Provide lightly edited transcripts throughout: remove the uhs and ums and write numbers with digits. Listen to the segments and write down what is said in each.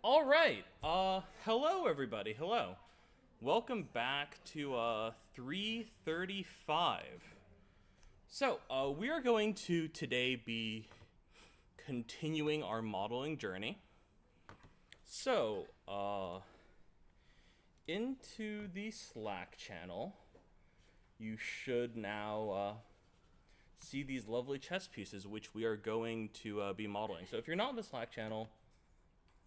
All right. Hello everybody. Hello. Welcome back to 335. So, we are going to today be continuing our modeling journey. So, into the Slack channel, you should now see these lovely chess pieces which we are going to be modeling. So if you're not in the Slack channel,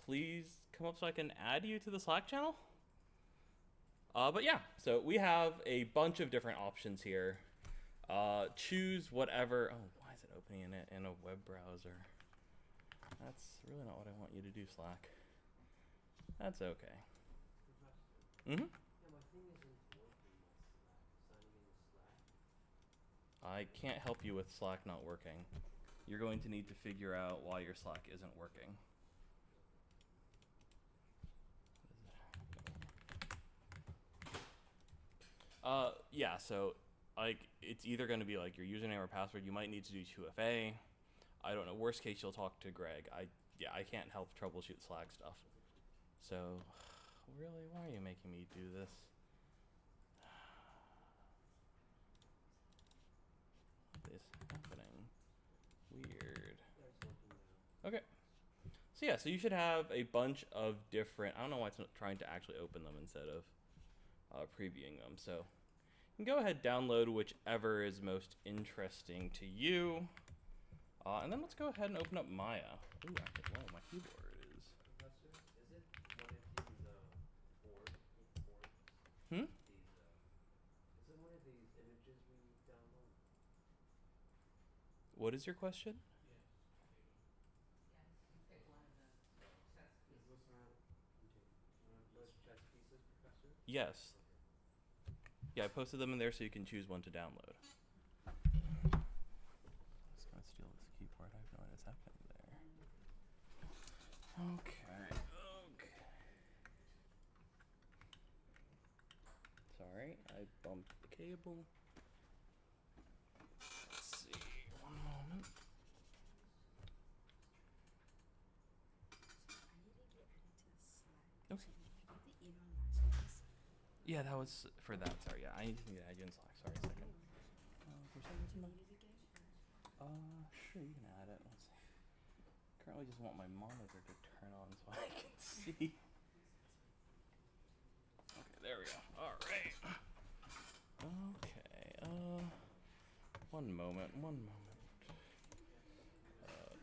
please come up so I can add you to the Slack channel. But yeah, so we have a bunch of different options here. Choose whatever. Oh, why is it opening it in a web browser? That's really not what I want you to do, Slack. That's okay. Mm-hmm. I can't help you with Slack not working. You're going to need to figure out why your Slack isn't working. Yeah, so like it's either going to be like your username or password. You might need to do 2FA. I don't know. Worst case, you'll talk to Greg. I can't help troubleshoot Slack stuff. So, really, why are you making me do this? What is happening? Weird. Okay. So yeah, so you should have a bunch of different. I don't know why it's not trying to actually open them instead of previewing them. So you can go ahead, download whichever is most interesting to you. And then let's go ahead and open up Maya. Ooh, whoa, my keyboard is. Professor, is it one of these boards? Hmm? Is it one of these images we download? What is your question? Is this not one of those chess pieces, Professor? Yes. Yeah, I posted them in there so you can choose one to download. I'm just gonna steal this keyboard. I have no idea what's happening there. Okay. Sorry, I bumped the cable. Let's see. One moment. Okay. Yeah, that was for that. Sorry, yeah, I need to add you in Slack. Sorry, a second. For some reason, sure, you can add it. Let's see. Currently, just want my monitor to turn on so I can see. Okay, there we go. All right. Okay. One moment.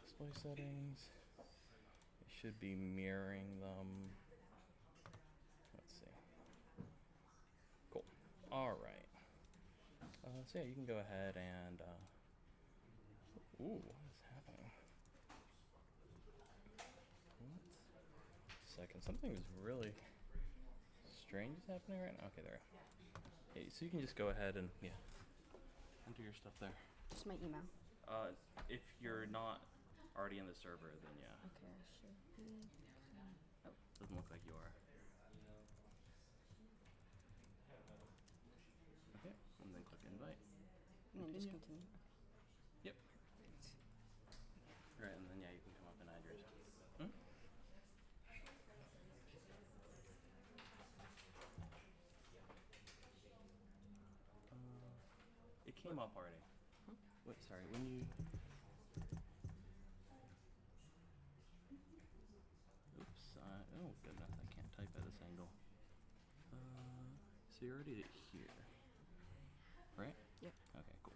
Display settings. It should be mirroring them. Let's see. Cool. All right. So yeah, you can go ahead and. Ooh, what is happening? What? Second, something is really strange is happening right now. Okay, there. Okay, so you can just go ahead and enter your stuff there. Just my email. If you're not already in the server, then yeah. Okay, I should be. Oh, doesn't look like you are. Okay, and then click invite. And then just continue. Okay. Yep. Right, and then yeah, you can come up and add yours. Hmm? It came up already. Huh? Wait, sorry. When you. Oops. Oh goodness, I can't type at this angle. So you're already here, right? Yep. Okay, cool.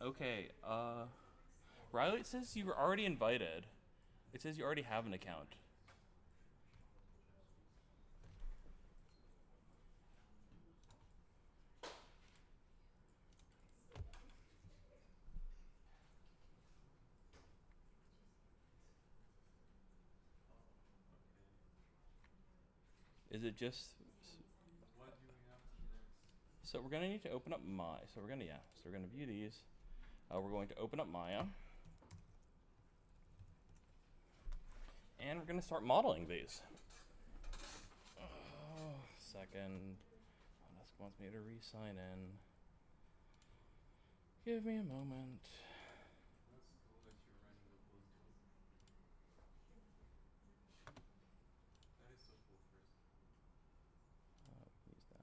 Okay, Riley, it says you were already invited. It says you already have an account. Is it just? What do we have next? So we're gonna need to open up Maya. So we're gonna view these. We're going to open up Maya. And we're gonna start modeling these. Second. This wants me to re-sign in. Give me a moment. That's cool that you're running the Bluetooth. That is so cool, Chris. Use that.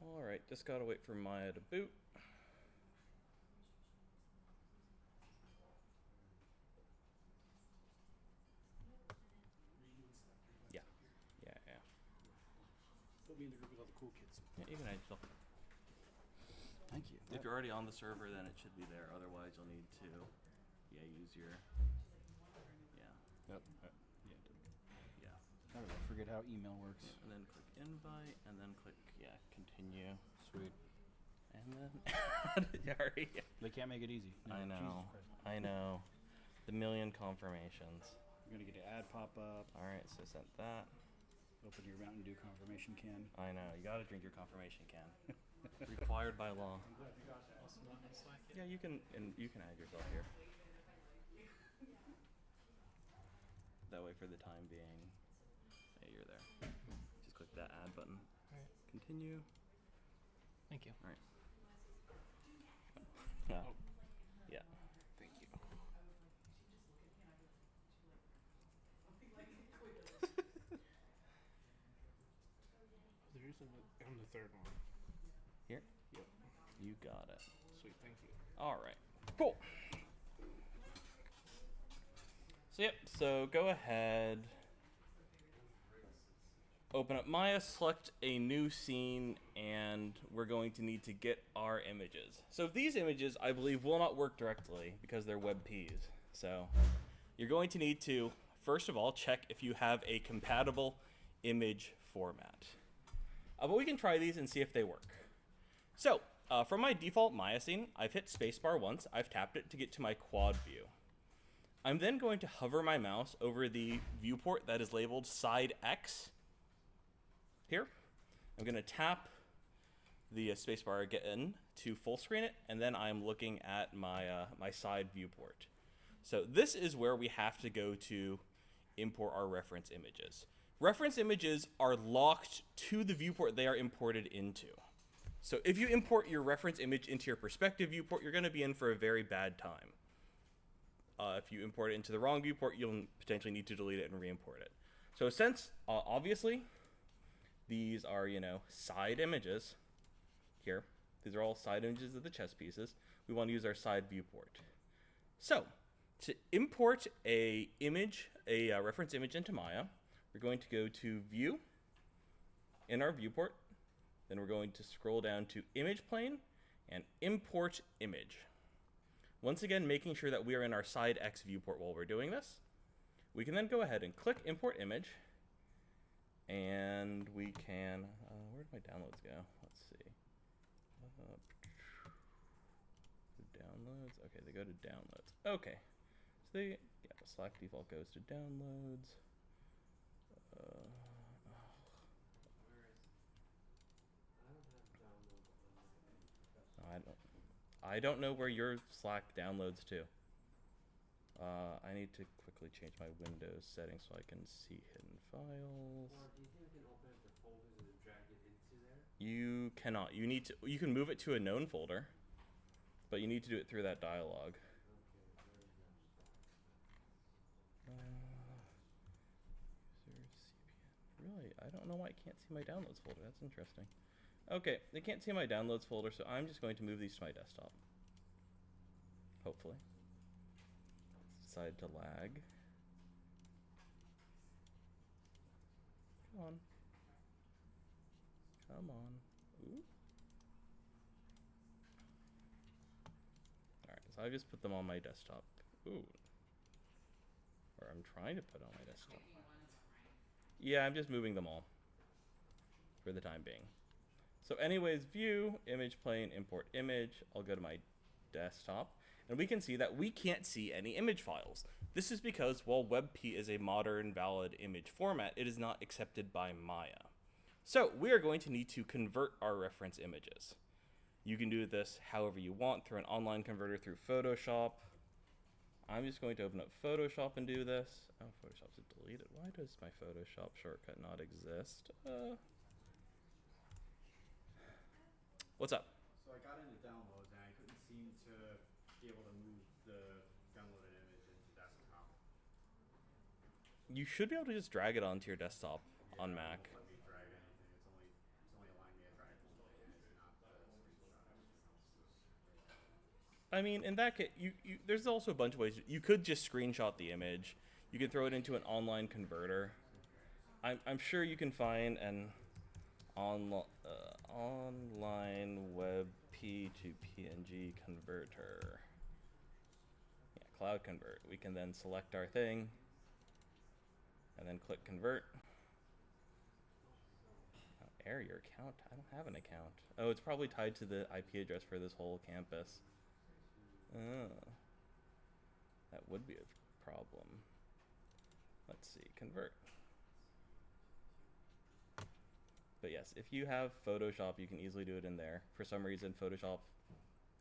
All right, just gotta wait for Maya to boot. Yeah, yeah, yeah. Put me in the group with all the cool kids. Yeah, you can add yourself. Thank you. If you're already on the server, then it should be there. Otherwise, you'll need to, use your, Yep. yeah. I don't know, forget how email works. And then click invite, and then click, continue. Sweet. And then, sorry. They can't make it easy. No, I know, Jesus Christ. I know. The million confirmations. You're gonna get an ad pop up. All right, so sent that. Open your Mountain Dew confirmation can. I know, you gotta drink your confirmation can. Required by law. Yeah, you can add yourself here. That way, for the time being, you're there. Just click that add button. Alright. Continue. Thank you. All right. Yeah. Oh. Yeah. Thank you. There's on the third one. Here. Yep. You got it. Sweet, thank you. All right. Cool. So yep. So go ahead. Open up Maya, select a new scene, and we're going to need to get our images. So these images, I believe, will not work directly because they're WebPs. So you're going to need to, first of all, check if you have a compatible image format. But we can try these and see if they work. So from my default Maya scene, I've hit spacebar once. I've tapped it to get to my quad view. I'm then going to hover my mouse over the viewport that is labeled side X. Here, I'm going to tap the spacebar again to full screen it, and then I'm looking at my my side viewport. So this is where we have to go to import our reference images. Reference images are locked to the viewport they are imported into. So if you import your reference image into your perspective viewport, you're going to be in for a very bad time. If you import it into the wrong viewport, you'll potentially need to delete it and re-import it. So since, obviously, these are, side images here. These are all side images of the chess pieces. We want to use our side viewport. So to import a reference image into Maya, we're going to go to View in our viewport. Then we're going to scroll down to Image Plane and Import Image. Once again, making sure that we are in our side X viewport while we're doing this. We can then go ahead and click Import Image. And we can, where did my downloads go? Let's see. Downloads, okay, they go to downloads. Okay, so the Slack default goes to downloads. I don't know where your Slack downloads to. I need to quickly change my Windows settings so I can see hidden files. Or do you think we can open up the folders and then drag it into there? You cannot. You can move it to a known folder, but you need to do it through that dialog. User CPN. Really? I don't know why I can't see my downloads folder. That's interesting. Okay, they can't see my downloads folder, so I'm just going to move these to my desktop. Hopefully. Decide to lag. Come on. Come on. Ooh. Alright, so I just put them on my desktop. Ooh. Or I'm trying to put on my desktop. Yeah, I'm just moving them all for the time being. So anyways, view, image plane, import image. I'll go to my desktop, and we can see that we can't see any image files. This is because while WebP is a modern, valid image format, it is not accepted by Maya. So we are going to need to convert our reference images. You can do this however you want, through an online converter, through Photoshop. I'm just going to open up Photoshop and do this. Oh, Photoshop's deleted. Why does my Photoshop shortcut not exist? What's up? So I got into downloads and I couldn't seem to be able to move the downloaded image into desktop. You should be able to just drag it onto your desktop on Mac. It won't let me drag anything. It's only allowing me to drag one thing and it's not the screenshot. I mean, in that case, there's also a bunch of ways. You could just screenshot the image. You can throw it into an online converter. I'm sure you can find an online WebP to PNG converter. Yeah, Cloud Convert. We can then select our thing and then click Convert. Oh, error your account? I don't have an account. Oh, it's probably tied to the IP address for this whole campus. That would be a problem. Let's see, convert. But yes, if you have Photoshop, you can easily do it in there. For some reason, Photoshop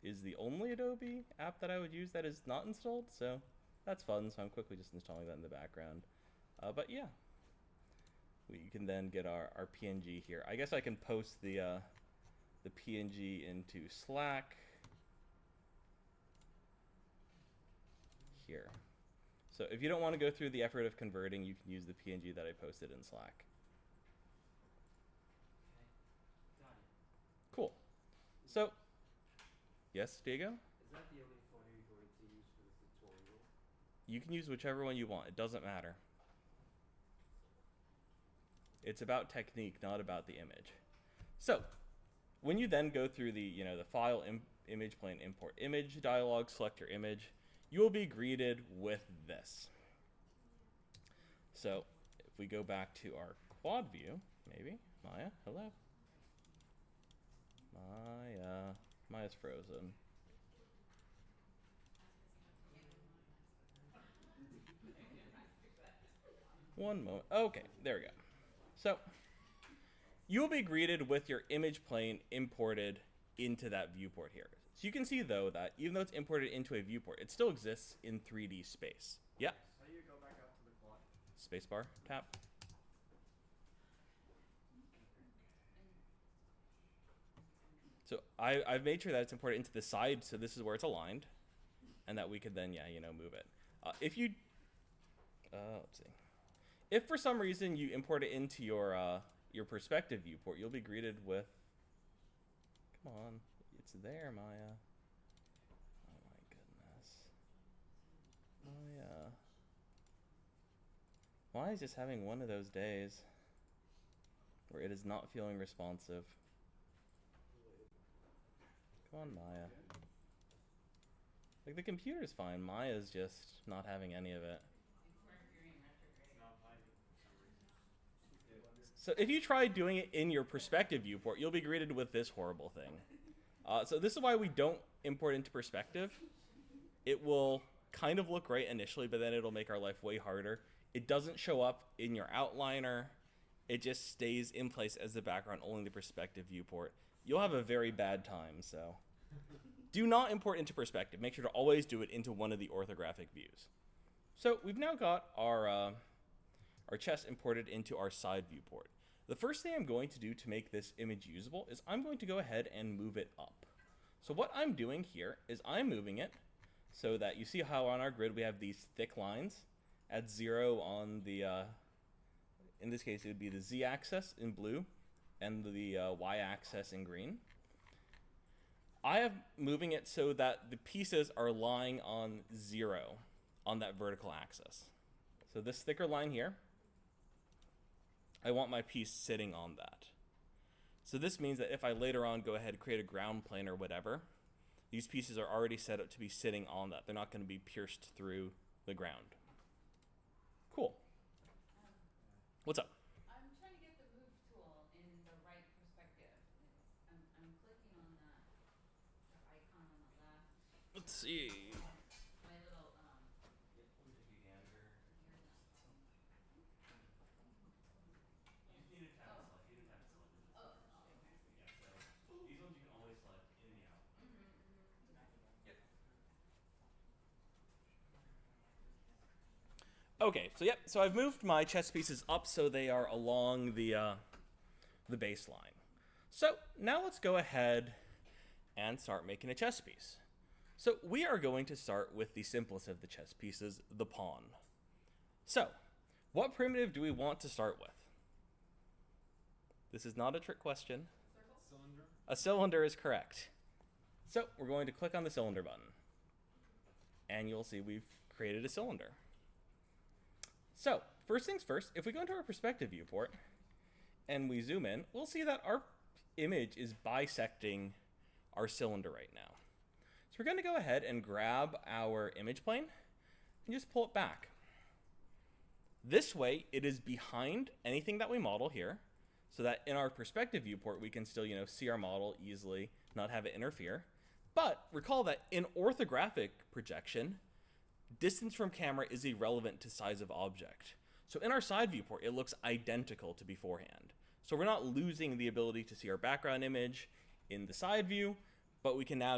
is the only Adobe app that I would use that is not installed, so that's fun. So I'm quickly just installing that in the background. But yeah, we can then get our PNG here. I guess I can post the PNG into Slack. Here. So if you don't want to go through the effort of converting, you can use the PNG that I posted in Slack. Got it. Cool. So, yes, Diego? Is that the only photo you're going to use for the tutorial? You can use whichever one you want. It doesn't matter. It's about technique, not about the image. So, when you then go through the, the file, image plane, import image dialog, select your image, you will be greeted with this. So if we go back to our quad view, maybe, Maya, hello. Maya's frozen. One moment, okay, there we go. So you will be greeted with your image plane imported into that viewport here. So you can see, though, that even though it's imported into a viewport, it still exists in 3D space. Yeah? How do you go back out to the quad? Spacebar, tap. So I've made sure that it's imported into the side, so this is where it's aligned, and that we could then, move it. If you, let's see. If for some reason you import it into your perspective viewport, you'll be greeted with, come on. It's there, Maya. Oh my goodness. Maya. Maya's just having one of those days where it is not feeling responsive. Come on, Maya. Like, the computer's fine. Maya's just not having any of it. So if you try doing it in your perspective viewport, you'll be greeted with this horrible thing. So this is why we don't import into perspective. It will kind of look great initially, but then it'll make our life way harder. It doesn't show up in your outliner. It just stays in place as the background only in the perspective viewport. You'll have a very bad time, so do not import into perspective. Make sure to always do it into one of the orthographic views. So we've now got our chest imported into our side viewport. The first thing I'm going to do to make this image usable is I'm going to go ahead and move it up. So what I'm doing here is I'm moving it so that you see how on our grid we have these thick lines at 0 on the, in this case it would be the z-axis in blue and the y-axis in green. I am moving it so that the pieces are lying on 0 on that vertical axis. So this thicker line here, I want my piece sitting on that. So this means that if I later on go ahead and create a ground plane or whatever, these pieces are already set up to be sitting on that. They're not going to be pierced through the ground. Cool. What's up? I'm trying to get the move tool in the right perspective. I'm clicking on the icon on the left. Let's see. My little Okay, so yep, so I've moved my chess pieces up so they are along the baseline. So now let's go ahead and start making a chess piece. So we are going to start with the simplest of the chess pieces, the pawn. So, what primitive do we want to start with? This is not a trick question. Cylinder? A cylinder is correct. So we're going to click on the cylinder button. And you'll see we've created a cylinder. So, first things first, if we go into our perspective viewport and we zoom in, we'll see that our image is bisecting our cylinder right now. So we're going to go ahead and grab our image plane and just pull it back. This way, it is behind anything that we model here, so that in our perspective viewport, we can still, see our model easily, not have it interfere. But recall that in orthographic projection, distance from camera is irrelevant to size of object. So in our side viewport, it looks identical to beforehand. So we're not losing the ability to see our background image in the side view, but we can now,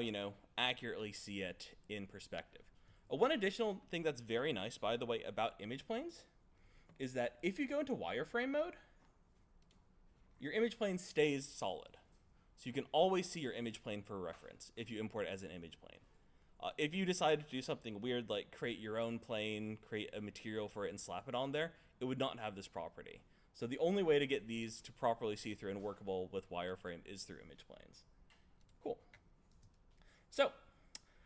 accurately see it in perspective. One additional thing that's very nice, by the way, about image planes is that if you go into wireframe mode, your image plane stays solid. So you can always see your image plane for reference if you import it as an image plane. If you decide to do something weird like create your own plane, create a material for it and slap it on there, it would not have this property. So the only way to get these to properly see through and workable with wireframe is through image planes. Cool. So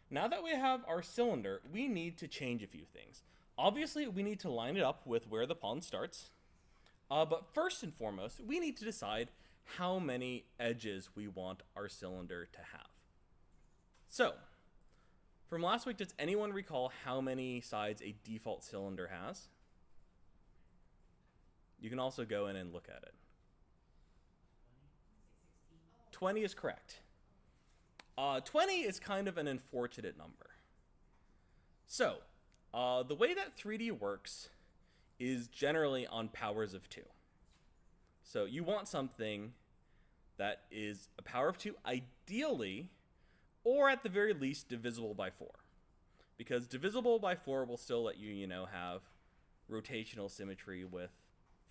now that we have our cylinder, we need to change a few things. Obviously, we need to line it up with where the pawn starts. But first and foremost, we need to decide how many edges we want our cylinder to have. So, from last week, does anyone recall how many sides a default cylinder has? You can also go in and look at it. 20 is correct. 20 is kind of an unfortunate number. So, the way that 3D works is generally on powers of 2. So you want something that is a power of 2, ideally, or at the very least, divisible by 4. Because divisible by 4 will still let you, have rotational symmetry with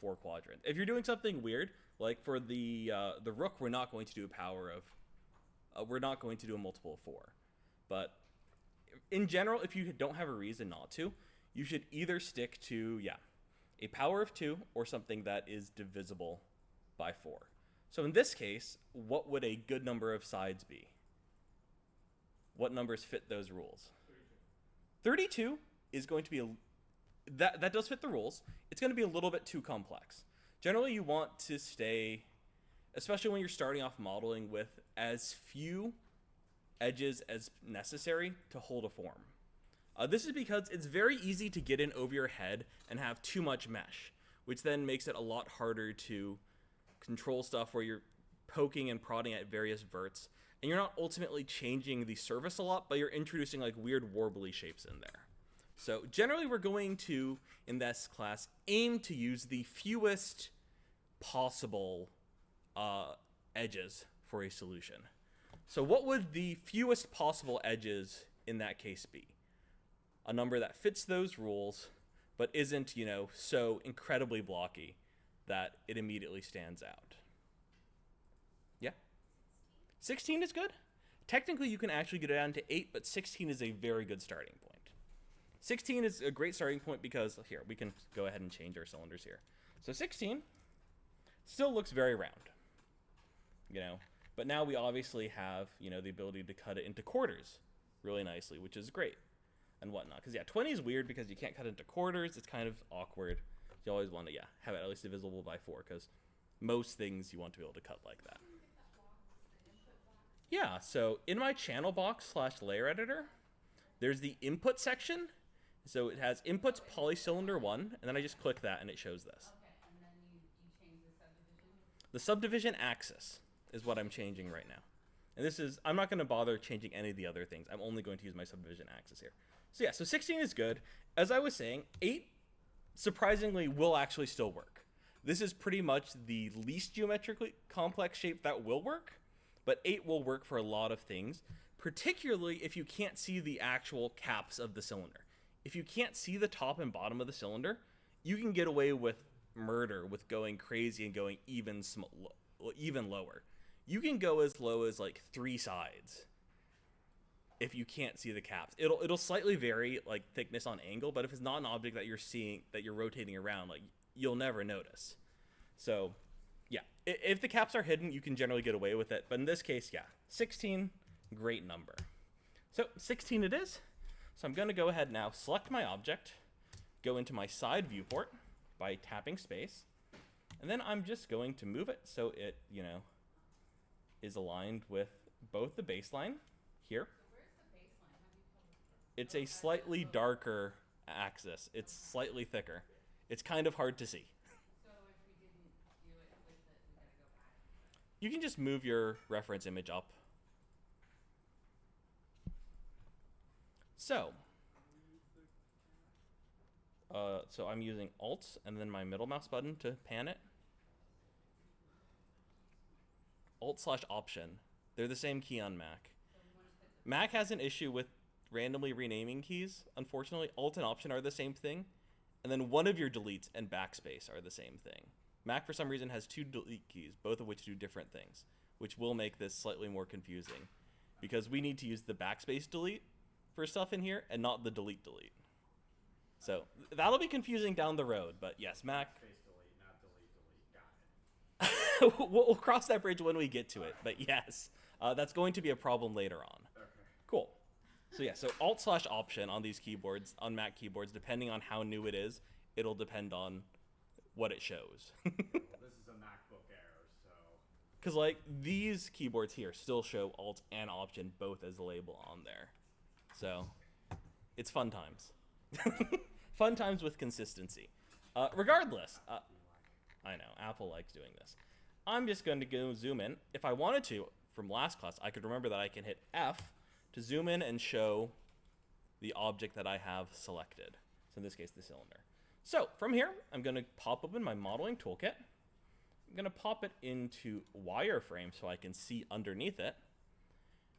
4 quadrants. If you're doing something weird, like for the rook, we're not going to do a power of, we're not going to do a multiple of 4. But in general, if you don't have a reason not to, you should either stick to, a power of 2 or something that is divisible by 4. So in this case, what would a good number of sides be? What numbers fit those rules? 32 is going to be that does fit the rules. It's going to be a little bit too complex. Generally, you want to stay, especially when you're starting off modeling, with as few edges as necessary to hold a form. This is because it's very easy to get in over your head and have too much mesh, which then makes it a lot harder to control stuff where you're poking and prodding at various verts, and you're not ultimately changing the surface a lot, but you're introducing like weird warbly shapes in there. So generally we're going to, in this class, aim to use the fewest possible edges for a solution. So what would the fewest possible edges in that case be? A number that fits those rules, but isn't, so incredibly blocky that it immediately stands out. Yeah? 16 is good. Technically, you can actually get it down to 8, but 16 is a very good starting point. 16 is a great starting point because, here, we can go ahead and change our cylinders here. So 16 still looks very round, but now we obviously have, the ability to cut it into quarters really nicely, which is great. And whatnot, because 20 is weird because you can't cut into quarters. It's kind of awkward. You always want to have it at least divisible by 4, because most things you want to be able to cut like that. Yeah, so in my channel box / layer editor, there's the input section. So it has inputs polycylinder 1, and then I just click that and it shows this. Okay, and then you change the subdivision? The subdivision axis is what I'm changing right now. And this is, I'm not going to bother changing any of the other things. I'm only going to use my subdivision axis here. So so 16 is good. As I was saying, 8 surprisingly will actually still work. This is pretty much the least geometrically complex shape that will work, but 8 will work for a lot of things, particularly if you can't see the actual caps of the cylinder. if you can't see the top and bottom of the cylinder, you can get away with murder with going crazy and going even lower. You can go as low as like 3 sides if you can't see the caps. It'll slightly vary like thickness on angle, but if it's not an object that you're seeing, that you're rotating around, like you'll never notice. So yeah, if the caps are hidden, you can generally get away with it. But in this case, yeah, 16, great number. So 16 it is. So I'm going to go ahead now, select my object, go into my side viewport by tapping space, and then I'm just going to move it so it, is aligned with both the baseline here. Where's the baseline? How do you tell? It's a slightly darker axis. It's slightly thicker. It's kind of hard to see. So if we didn't do it with it, we gotta go back. You can just move your reference image up. So I'm using Alt and then my middle mouse button to pan it. Alt/Option. They're the same key on Mac. Mac has an issue with randomly renaming keys. Unfortunately, Alt and Option are the same thing. And then one of your deletes and backspace are the same thing. Mac, for some reason, has 2 delete keys, both of which do different things, which will make this slightly more confusing because we need to use the backspace delete for stuff in here and not the delete. So that'll be confusing down the road, but yes, Mac. Space delete, not delete. Got it. We'll cross that bridge when we get to it, but yes, that's going to be a problem later on. Okay. Cool. So yeah, so Alt/Option on these keyboards, on Mac keyboards, depending on how new it is, it'll depend on what it shows. Well, this is a MacBook Air, so. Because like these keyboards here still show Alt and Option both as a label on there. So it's fun times. Fun times with consistency. Regardless, I know, Apple likes doing this. I'm just going to go zoom in. If I wanted to, from last class, I could remember that I can hit F to zoom in and show the object that I have selected. So in this case, the cylinder. So from here, I'm going to pop open my modeling toolkit. I'm going to pop it into wireframe so I can see underneath it.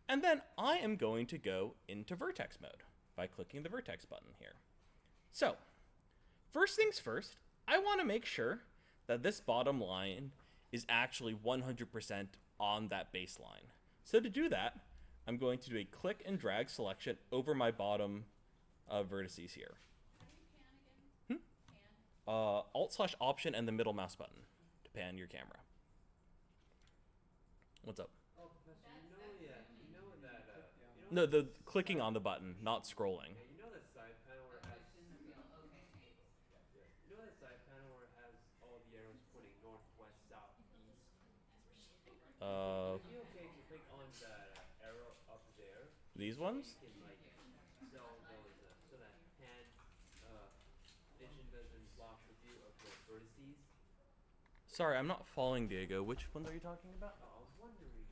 And then I am going to go into vertex mode by clicking the vertex button here. So first things first, I want to make sure that this bottom line is actually 100% on that baseline. So to do that, I'm going to do a click and drag selection over my bottom vertices here. How do you pan again? Pan? Alt/Option and the middle mouse button to pan your camera. What's up? Oh, Professor, you know that, No, the clicking on the button, not scrolling. you know that side panel where it has, Question the real. Okay. you know that side panel where it has all the arrows pointing north, west, south, east? Would it be okay if you click on that arrow up there? These ones? You can like sell those so that hand vision doesn't block the view of the vertices. Sorry, I'm not following Diego. Which ones are you talking about? I was wondering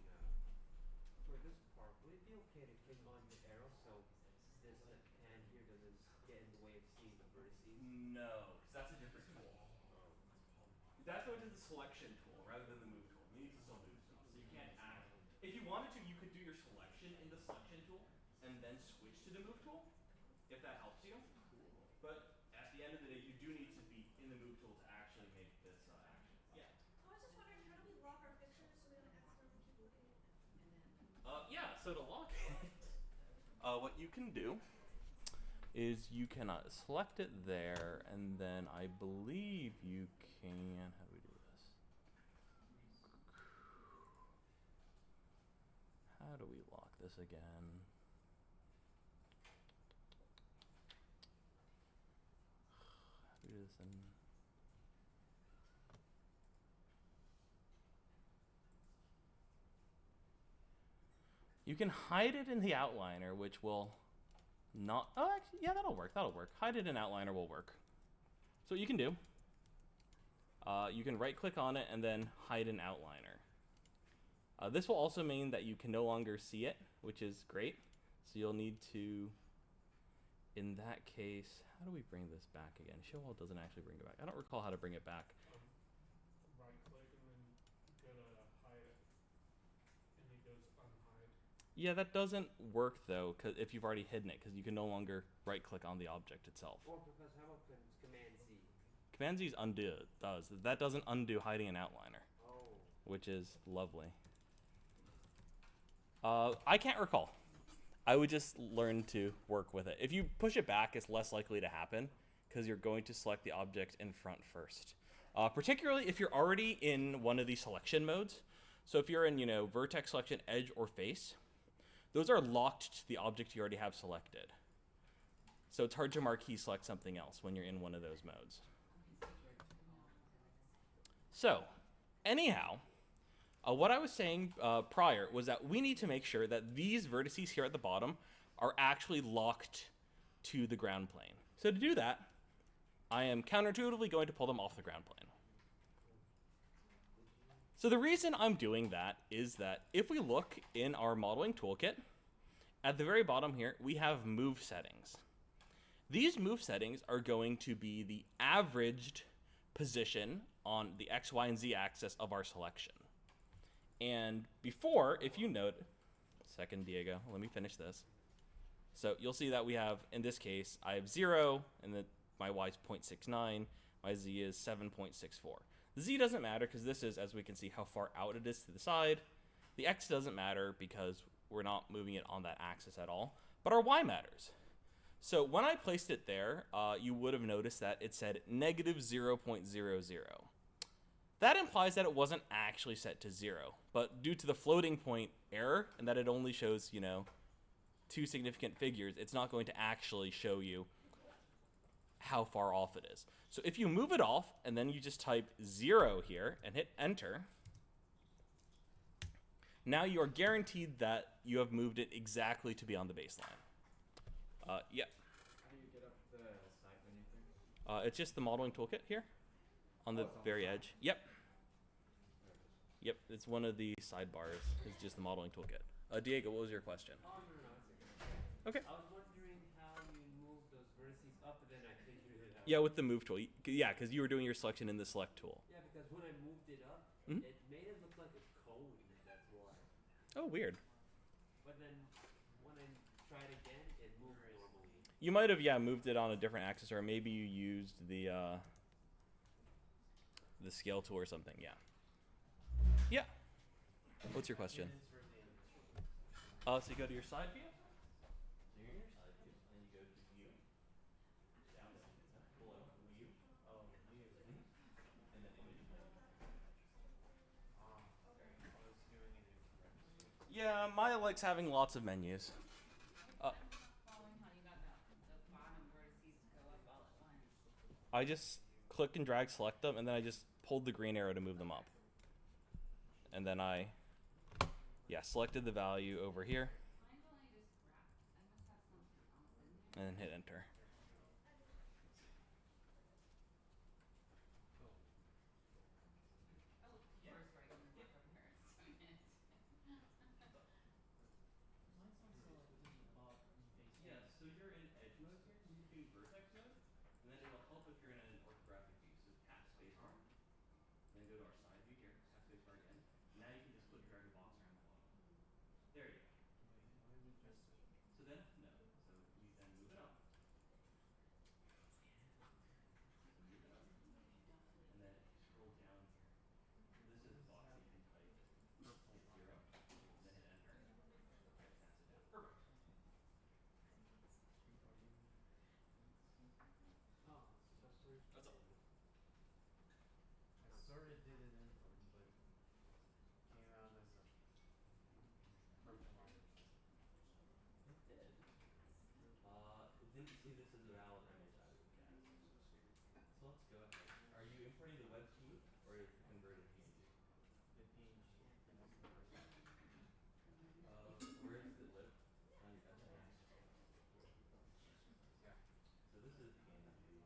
for this part, would it be okay to click on the arrow so this hand here doesn't get in the way of seeing the vertices? No, because that's a different tool. That's going to the selection tool rather than the move tool. You need to still move stuff, so you can't act. If you wanted to, you could do your selection in the selection tool and then switch to the move tool, if that helps you. But at the end of the day, you do need to be in the move tool to actually make this action. Yeah. I was just wondering, how do we lock our pictures so we don't accidentally keep looking at them? Yeah, so to lock it, what you can do is you can select it there, and then I believe you can, how do we do this? How do we lock this again? How do we do this in? You can hide it in the outliner, which will not, oh, actually, yeah, that'll work, Hide it in outliner will work. So what you can do, you can right click on it and then hide in outliner. This will also mean that you can no longer see it, which is great. So you'll need to, in that case, how do we bring this back again? Show all doesn't actually bring it back. I don't recall how to bring it back. Right click and then go to hide it. And it goes unhide. Yeah, that doesn't work though, if you've already hidden it, because you can no longer right-click on the object itself. Or Professor, how about Command Z? Command Z's undo does. That doesn't undo hiding an outliner, Oh. which is lovely. I can't recall. I would just learn to work with it. If you push it back, it's less likely to happen because you're going to select the object in front first. Particularly if you're already in one of these selection modes. So if you're in, vertex selection, edge, or face, those are locked to the object you already have selected. So it's hard to marquee select something else when you're in one of those modes. So, anyhow, what I was saying prior was that we need to make sure that these vertices here at the bottom are actually locked to the ground plane. So to do that, I am counterintuitively going to pull them off the ground plane. So the reason I'm doing that is that if we look in our modeling toolkit, at the very bottom here, we have move settings. These move settings are going to be the averaged position on the X, Y, and Z axis of our selection. And before, if you note, second, Diego, let me finish this. So you'll see that we have, in this case, I have 0, and then my Y is 0.69, my Z is 7.64. The Z doesn't matter because this is, as we can see, how far out it is to the side. The X doesn't matter because we're not moving it on that axis at all, but our Y matters. So when I placed it there, you would have noticed that it said negative 0.00. That implies that it wasn't actually set to 0, but due to the floating point error and that it only shows, 2 significant figures, it's not going to actually show you how far off it is. So if you move it off and then you just type 0 here and hit enter, now you are guaranteed that you have moved it exactly to be on the baseline. Yeah. How do you get up the side menu thing? It's just the modeling toolkit here on the very edge. Yep. Yep, it's one of the sidebars. It's just the modeling toolkit. Diego, what was your question? Oh, no, it's okay. Okay. I was wondering how you move those vertices up, and then I figured it out. Yeah, with the move tool. Yeah, because you were doing your selection in the select tool. Yeah, because when I moved it up, Mhm. it made it look like a cone, that's why. Oh, weird. But then when I tried again, it moved normally. You might have, moved it on a different axis, or maybe you used the scale tool or something. Yeah. Yeah. What's your question? So you go to your side view. So you're in your side view, and you go to view, down below view. Oh, view. And then image mode. I was doing it incorrectly. Yeah, Maya likes having lots of menus. I'm not following how you got the bottom vertices to go up all at once. I just click and drag select them, and then I just pulled the green arrow to move them up. And then I, selected the value over here, Mine's only just wrapped. I must have something else in there. and then hit enter. Oh, of course, right when the markup error is doing it. Yeah, so you're in edge mode here. You can do vertex mode, and then it'll help if you're in an orthographic view. So tap spacebar, then go to our side view here, tap spacebar again. Now you can just click drag a box around the bottom. There you go. So then, no. So we then move it up. So move it up. And then if you scroll down here, so this is a box that you can type. Hit 0, and then hit enter. Okay, snaps it down. Perfect. Oh, that's weird. That's all. I sort of did an input, but came out as a purple line. It did. It didn't see this as a valid image, I would guess. So let's go ahead. Are you importing the WebP or the converted PNG? The PNG. Where does it live on your desktop? Yeah. So this is PNG.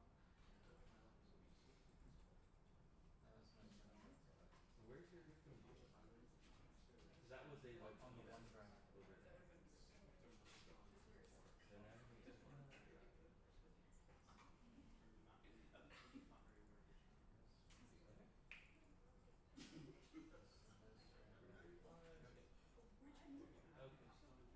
That's my snapshot. So where's your victim view? Because that was a WebP On the that was OneDrive. over there. So now you can open that. Okay.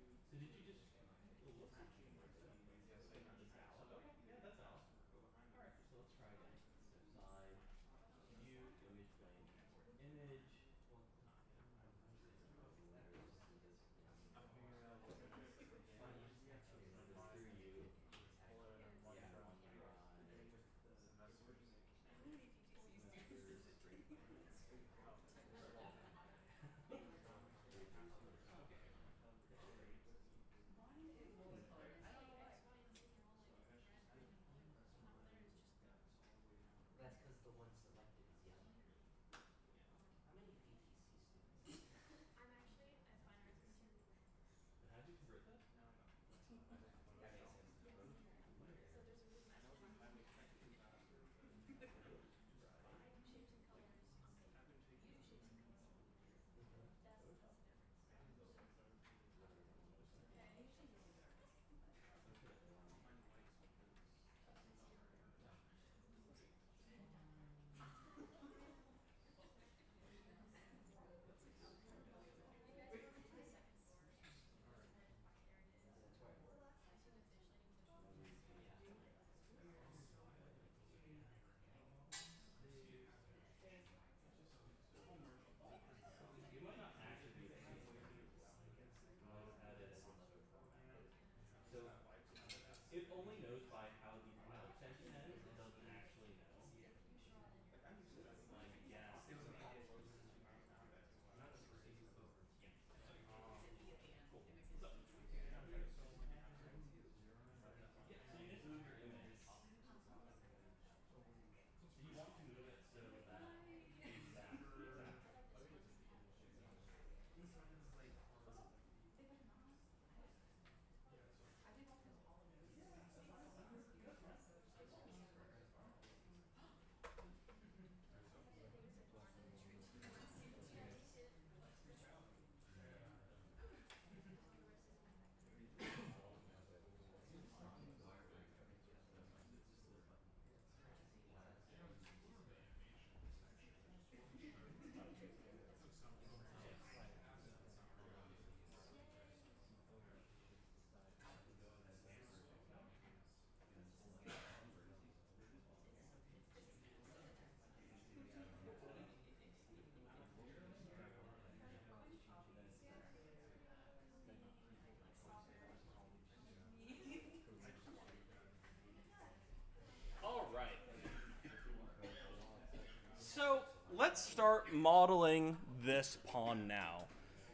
let's start modeling this pawn now.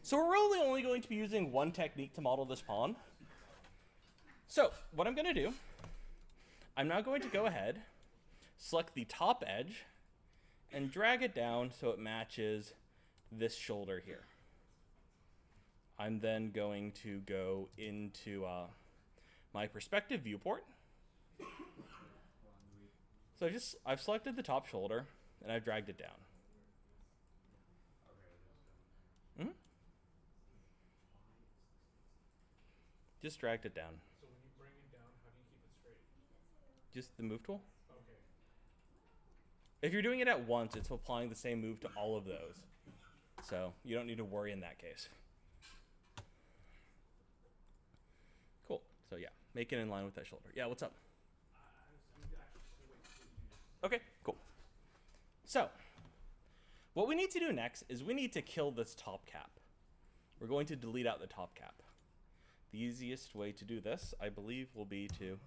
So we're really only going to be using one technique to model this pawn. So what I'm going to do, I'm now going to go ahead, select the top edge, and drag it down so it matches this shoulder here. I'm then going to go into my perspective viewport. So I've selected the top shoulder and I've dragged it down. Mm-hmm. Just dragged it down. So when you bring it down, how do you keep it straight? Just the move tool. Okay. If you're doing it at once, it's applying the same move to all of those. So you don't need to worry in that case. Cool. So yeah, make it in line with that shoulder. Yeah, what's up? Okay, cool. So what we need to do next is we need to kill this top cap. We're going to delete out the top cap. The easiest way to do this, I believe, will be to...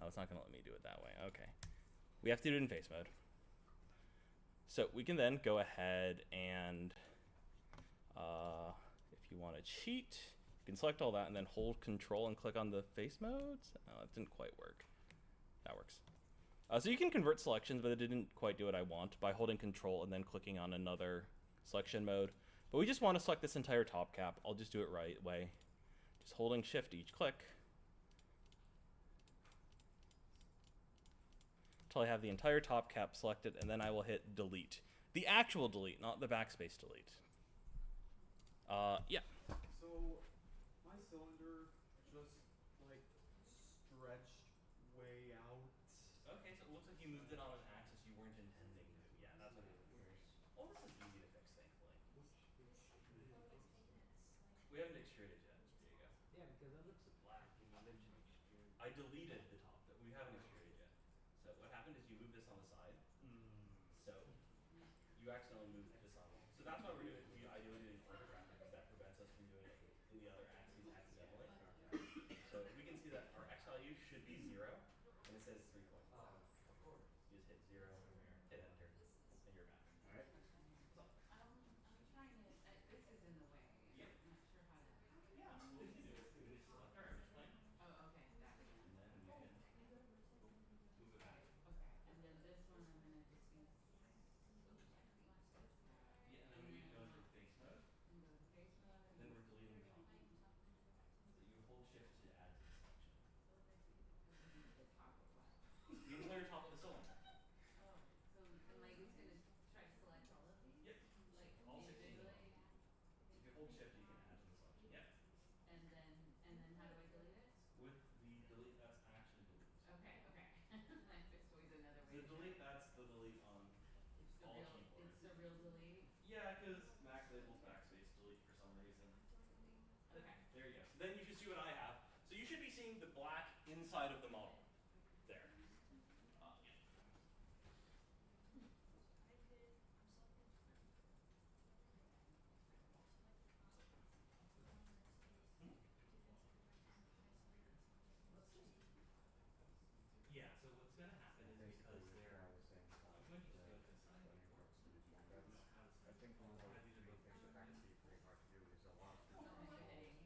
Oh, it's not going to let me do it that way. Okay. We have to do it in face mode. So we can then go ahead and, if you want to cheat, you can select all that and then hold Control and click on the face modes. Oh, it didn't quite work. That works. So you can convert selections, but it didn't quite do what I want by holding Control and then clicking on another selection mode. But we just want to select this entire top cap. I'll just do it right way. Just holding Shift each click until I have the entire top cap selected, and then I will hit delete. The actual delete, not the backspace delete. Yeah. So my cylinder just like stretched way out. Okay, so it looks like you moved it on an axis you weren't intending to. Yeah, that's what it is. Well, this is easy to fix, thankfully. We haven't extruded yet. There you go. Yeah, because that looks black and you mentioned extreme. I deleted the top, but we haven't extruded yet. So what happened is you moved this on the side. So you accidentally moved this on. So that's why we're doing it. I do it in photographic because that prevents us from doing it in the other axes accidentally. So we can see that our X value should be 0, and it says 3 points. Of course. You just hit 0, hit enter, and you're back. Alright. I'm trying to, this is in the way. Yep. I'm not sure how to. Yeah, so what we can do is we can just select our image plane, Oh, okay, that again. and then we can move it back. Okay, and then this one I'm gonna just use. Yeah, and then we can go into face mode, And go to face mode and. then we're deleting the top. So you hold Shift to add to the selection. The top of what? The entire top of the cylinder. Oh, so am I just gonna try to select all of these? Yep. Like All 16 of them. individually? If you hold Shift, you can add to the selection. Yep. And then how do I delete it? With the delete, that's actually delete. Okay, okay. There's always another way The to do delete, it. that's the delete on It's the all real, keyboards. it's the real delete? Yeah, because Mac labels backspace delete for some reason. Okay. There you go. So then you should see what I have. So you should be seeing the black inside of the model. There. Yeah. Yeah, so what's going to happen is because they're... I'm going to just go to the side here. I think one of the three things that actually pretty hard to do is a lot of So many headings.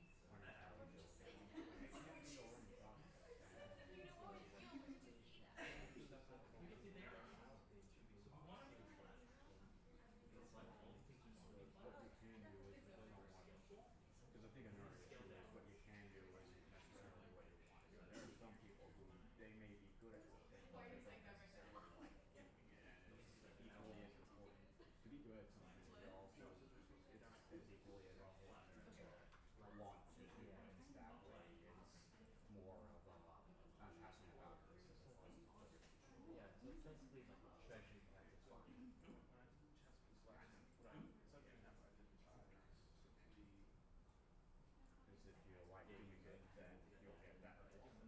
Because I think another issue is what you can do isn't necessarily what you want to do. There are some people who they may be good at something, but they don't necessarily like doing it. And it's equally as important to be good at something. But also, it's as equally as important to want to do it. That way, it's more of a passionate about this as opposed to just Yeah, so it's basically like a treasure you have to find. because if you like doing it, then you'll get better.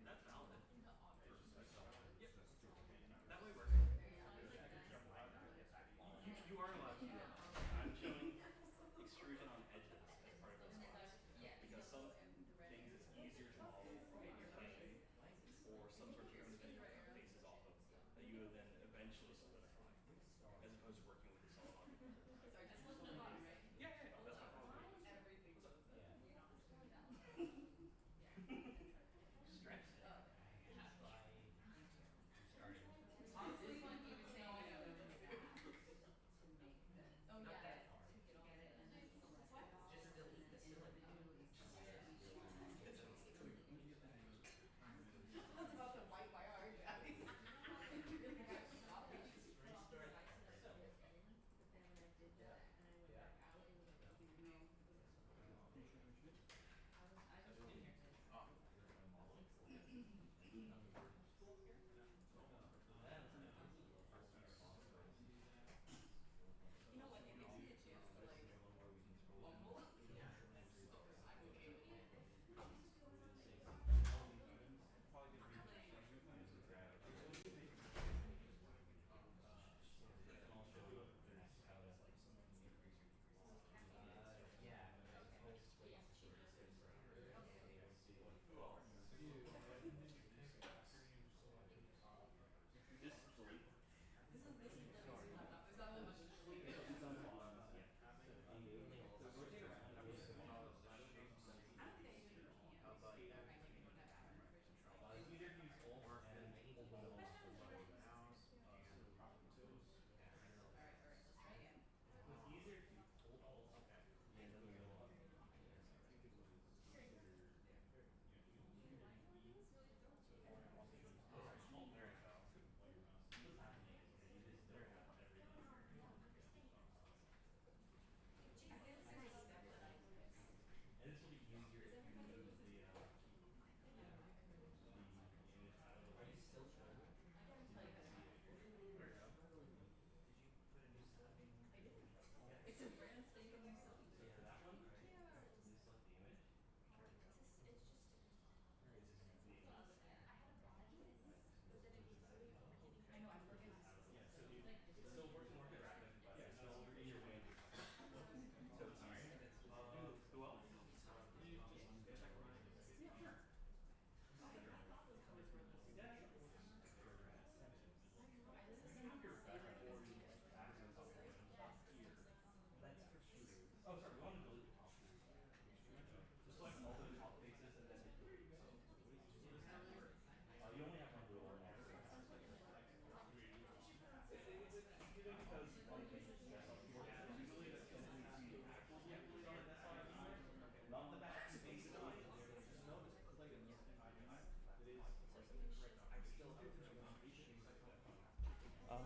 That's valid. It's just That way works. You are allowed to do that. I'm showing extrusion on edges as part of this class. Because some things it's easier to model from your plane or some sort of image that you can cut faces off of that you would then eventually solidify as opposed to working with the solid object.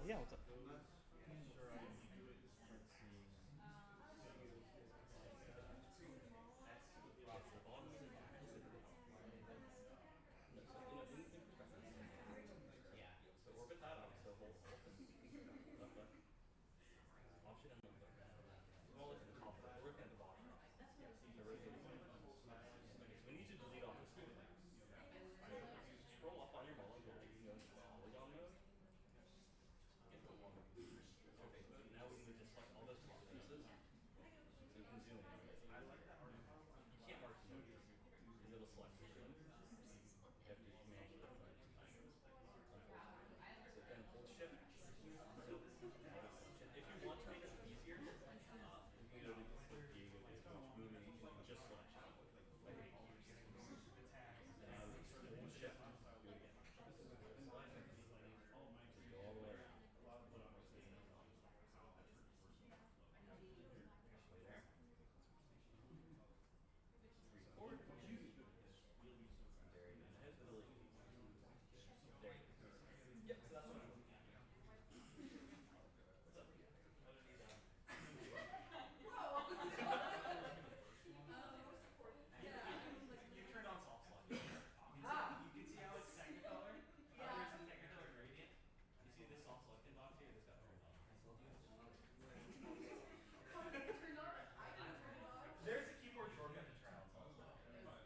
Yeah, what's up? So orbit that up, so hold alt and left click. Option and left click. Well, look at the top of it. We're looking at the bottom. So rotate the point. Okay, so we need to delete off this one. So scroll up on your mullet tool. You can go into polygon mode. Input one. So face mode. Now we need to select all those top faces. So you can zoom in. You can't mark them because it'll select the room. You have to manually select it. So then hold shift. So if you want to make it easier, you can go to Diego movie. You can just select it. Now hold shift. Do it again. Select. Just go all the way around. There. 3 forward. Very good. Now hit delete. There you go. Yep, so that's what I'm looking at. What's up? How did he You turned on soft slot. You can see how it's Technicolor. Here's the Technicolor gradient. You see this soft selecting box here? This got turned on. There's a keyboard shortcut to turn on soft slot. There you go.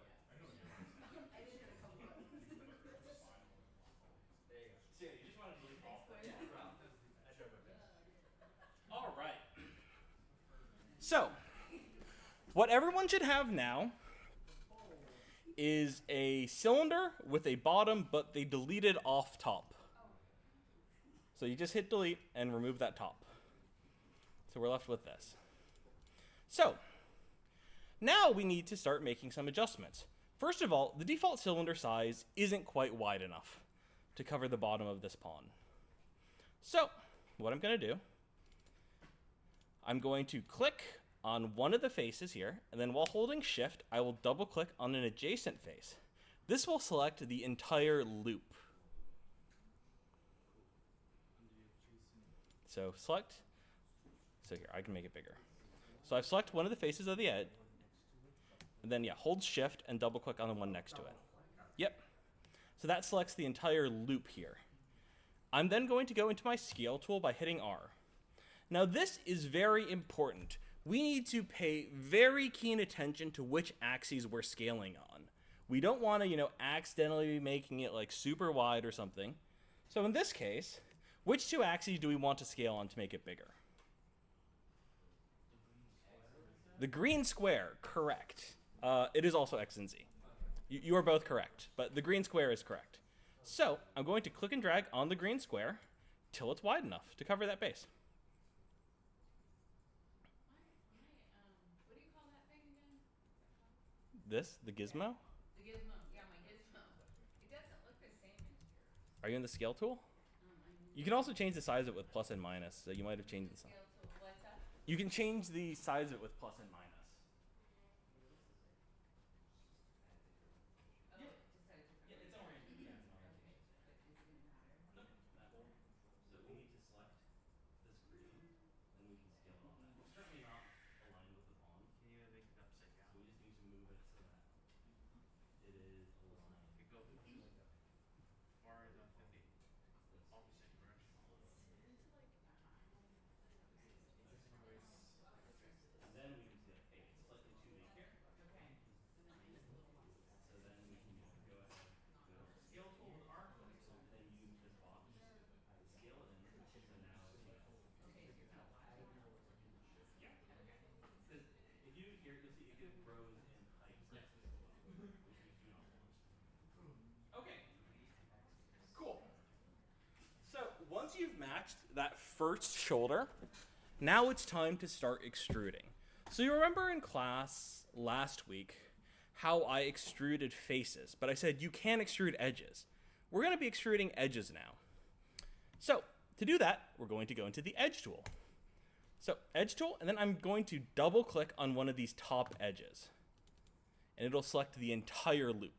So yeah, you just want to delete all of it. I drove my best. All right. So, what everyone should have now is a cylinder with a bottom, but they deleted off top. So you just hit delete and remove that top. So we're left with this. So, now we need to start making some adjustments. First of all, the default cylinder size isn't quite wide enough to cover the bottom of this pawn. So, what I'm going to do, I'm going to click on one of the faces here, and then while holding shift, I will double click on an adjacent face. This will select the entire loop. So select, so here, I can make it bigger. So I've selected one of the faces of the edge, and then yeah, hold shift and double click on the one next to it. Yep. So that selects the entire loop here. I'm then going to go into my scale tool by hitting R. Now this is very important. We need to pay very keen attention to which axes we're scaling on. We don't want to, accidentally be making it like super wide or something. So in this case, which two axes do we want to scale on to make it bigger? The green square, correct. It is also X and Z. You are both correct, but the green square is correct. So I'm going to click and drag on the green square till it's wide enough to cover that base. What do you call that thing again? This, the gizmo? The gizmo. Yeah, my gizmo. It doesn't look the same as yours. Are you in the scale tool? You can also change the size of it with plus and minus, so you might have changed the size. Scale tool. What's that? You can change the size of it with plus and minus. Oh, just at a different. Yeah, it's oriented. Yeah, it's oriented. But is it gonna matter? No, that will. So we need to select this green, then we can scale it on that. It's currently not aligned with the pawn. Can you make it upside down? So we just need to move it so that it is aligned. If you go far enough in the opposite direction. And then we can see like, hey, it's slightly too big here. Okay. So then I need a little box. So then we can go ahead, go to scale tool with R, and then use this box, scale it in. So now it's Okay, so you're gonna lie. yeah. Okay. Because if you here, you'll see it grows in height as well, which we do not want. Okay. Cool. So once you've matched that first shoulder, now it's time to start extruding. So you remember in class last week how I extruded faces, but I said you can't extrude edges. We're going to be extruding edges now. So to do that, we're going to go into the edge tool. So edge tool, and then I'm going to double click on one of these top edges, and it'll select the entire loop.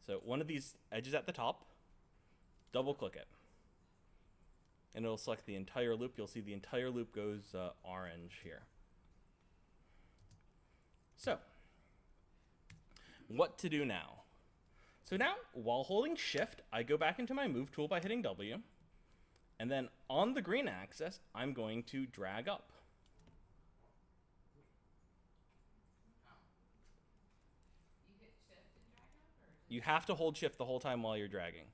So one of these edges at the top, double click it. And it'll select the entire loop. You'll see the entire loop goes orange here. So, what to do now? So now, while holding shift, I go back into my move tool by hitting W. And then on the green axis, I'm going to drag up. You hit shift and drag up, or just, You have to hold shift the whole time while you're dragging.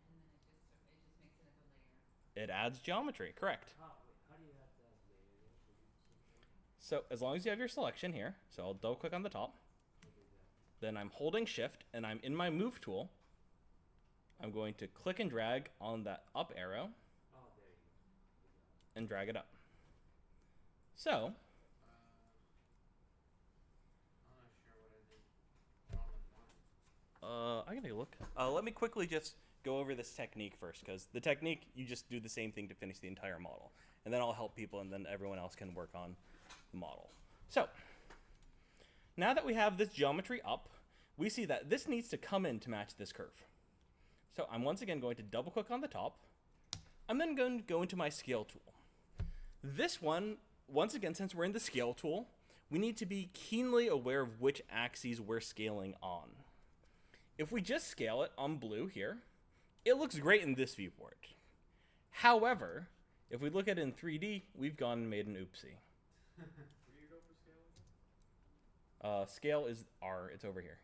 and then it just makes it like a layer. It adds geometry, correct. How do you have that layer again? Can you say again? So as long as you have your selection here, so I'll double click on the top, then I'm holding shift and I'm in my move tool. I'm going to click and drag on that up arrow Oh, there you go. and drag it up. So, I'm not sure what I did wrong with mine. I can take a look. Let me quickly just go over this technique first, because the technique, you just do the same thing to finish the entire model. And then I'll help people, and then everyone else can work on the model. So, now that we have this geometry up, we see that this needs to come in to match this curve. So I'm once again going to double click on the top. I'm then going to go into my scale tool. This one, once again, since we're in the scale tool, we need to be keenly aware of which axes we're scaling on. If we just scale it on blue here, it looks great in this viewport. However, if we look at it in 3D, we've gone and made an oopsie. Where do you go for scale again? Scale is R, it's over here.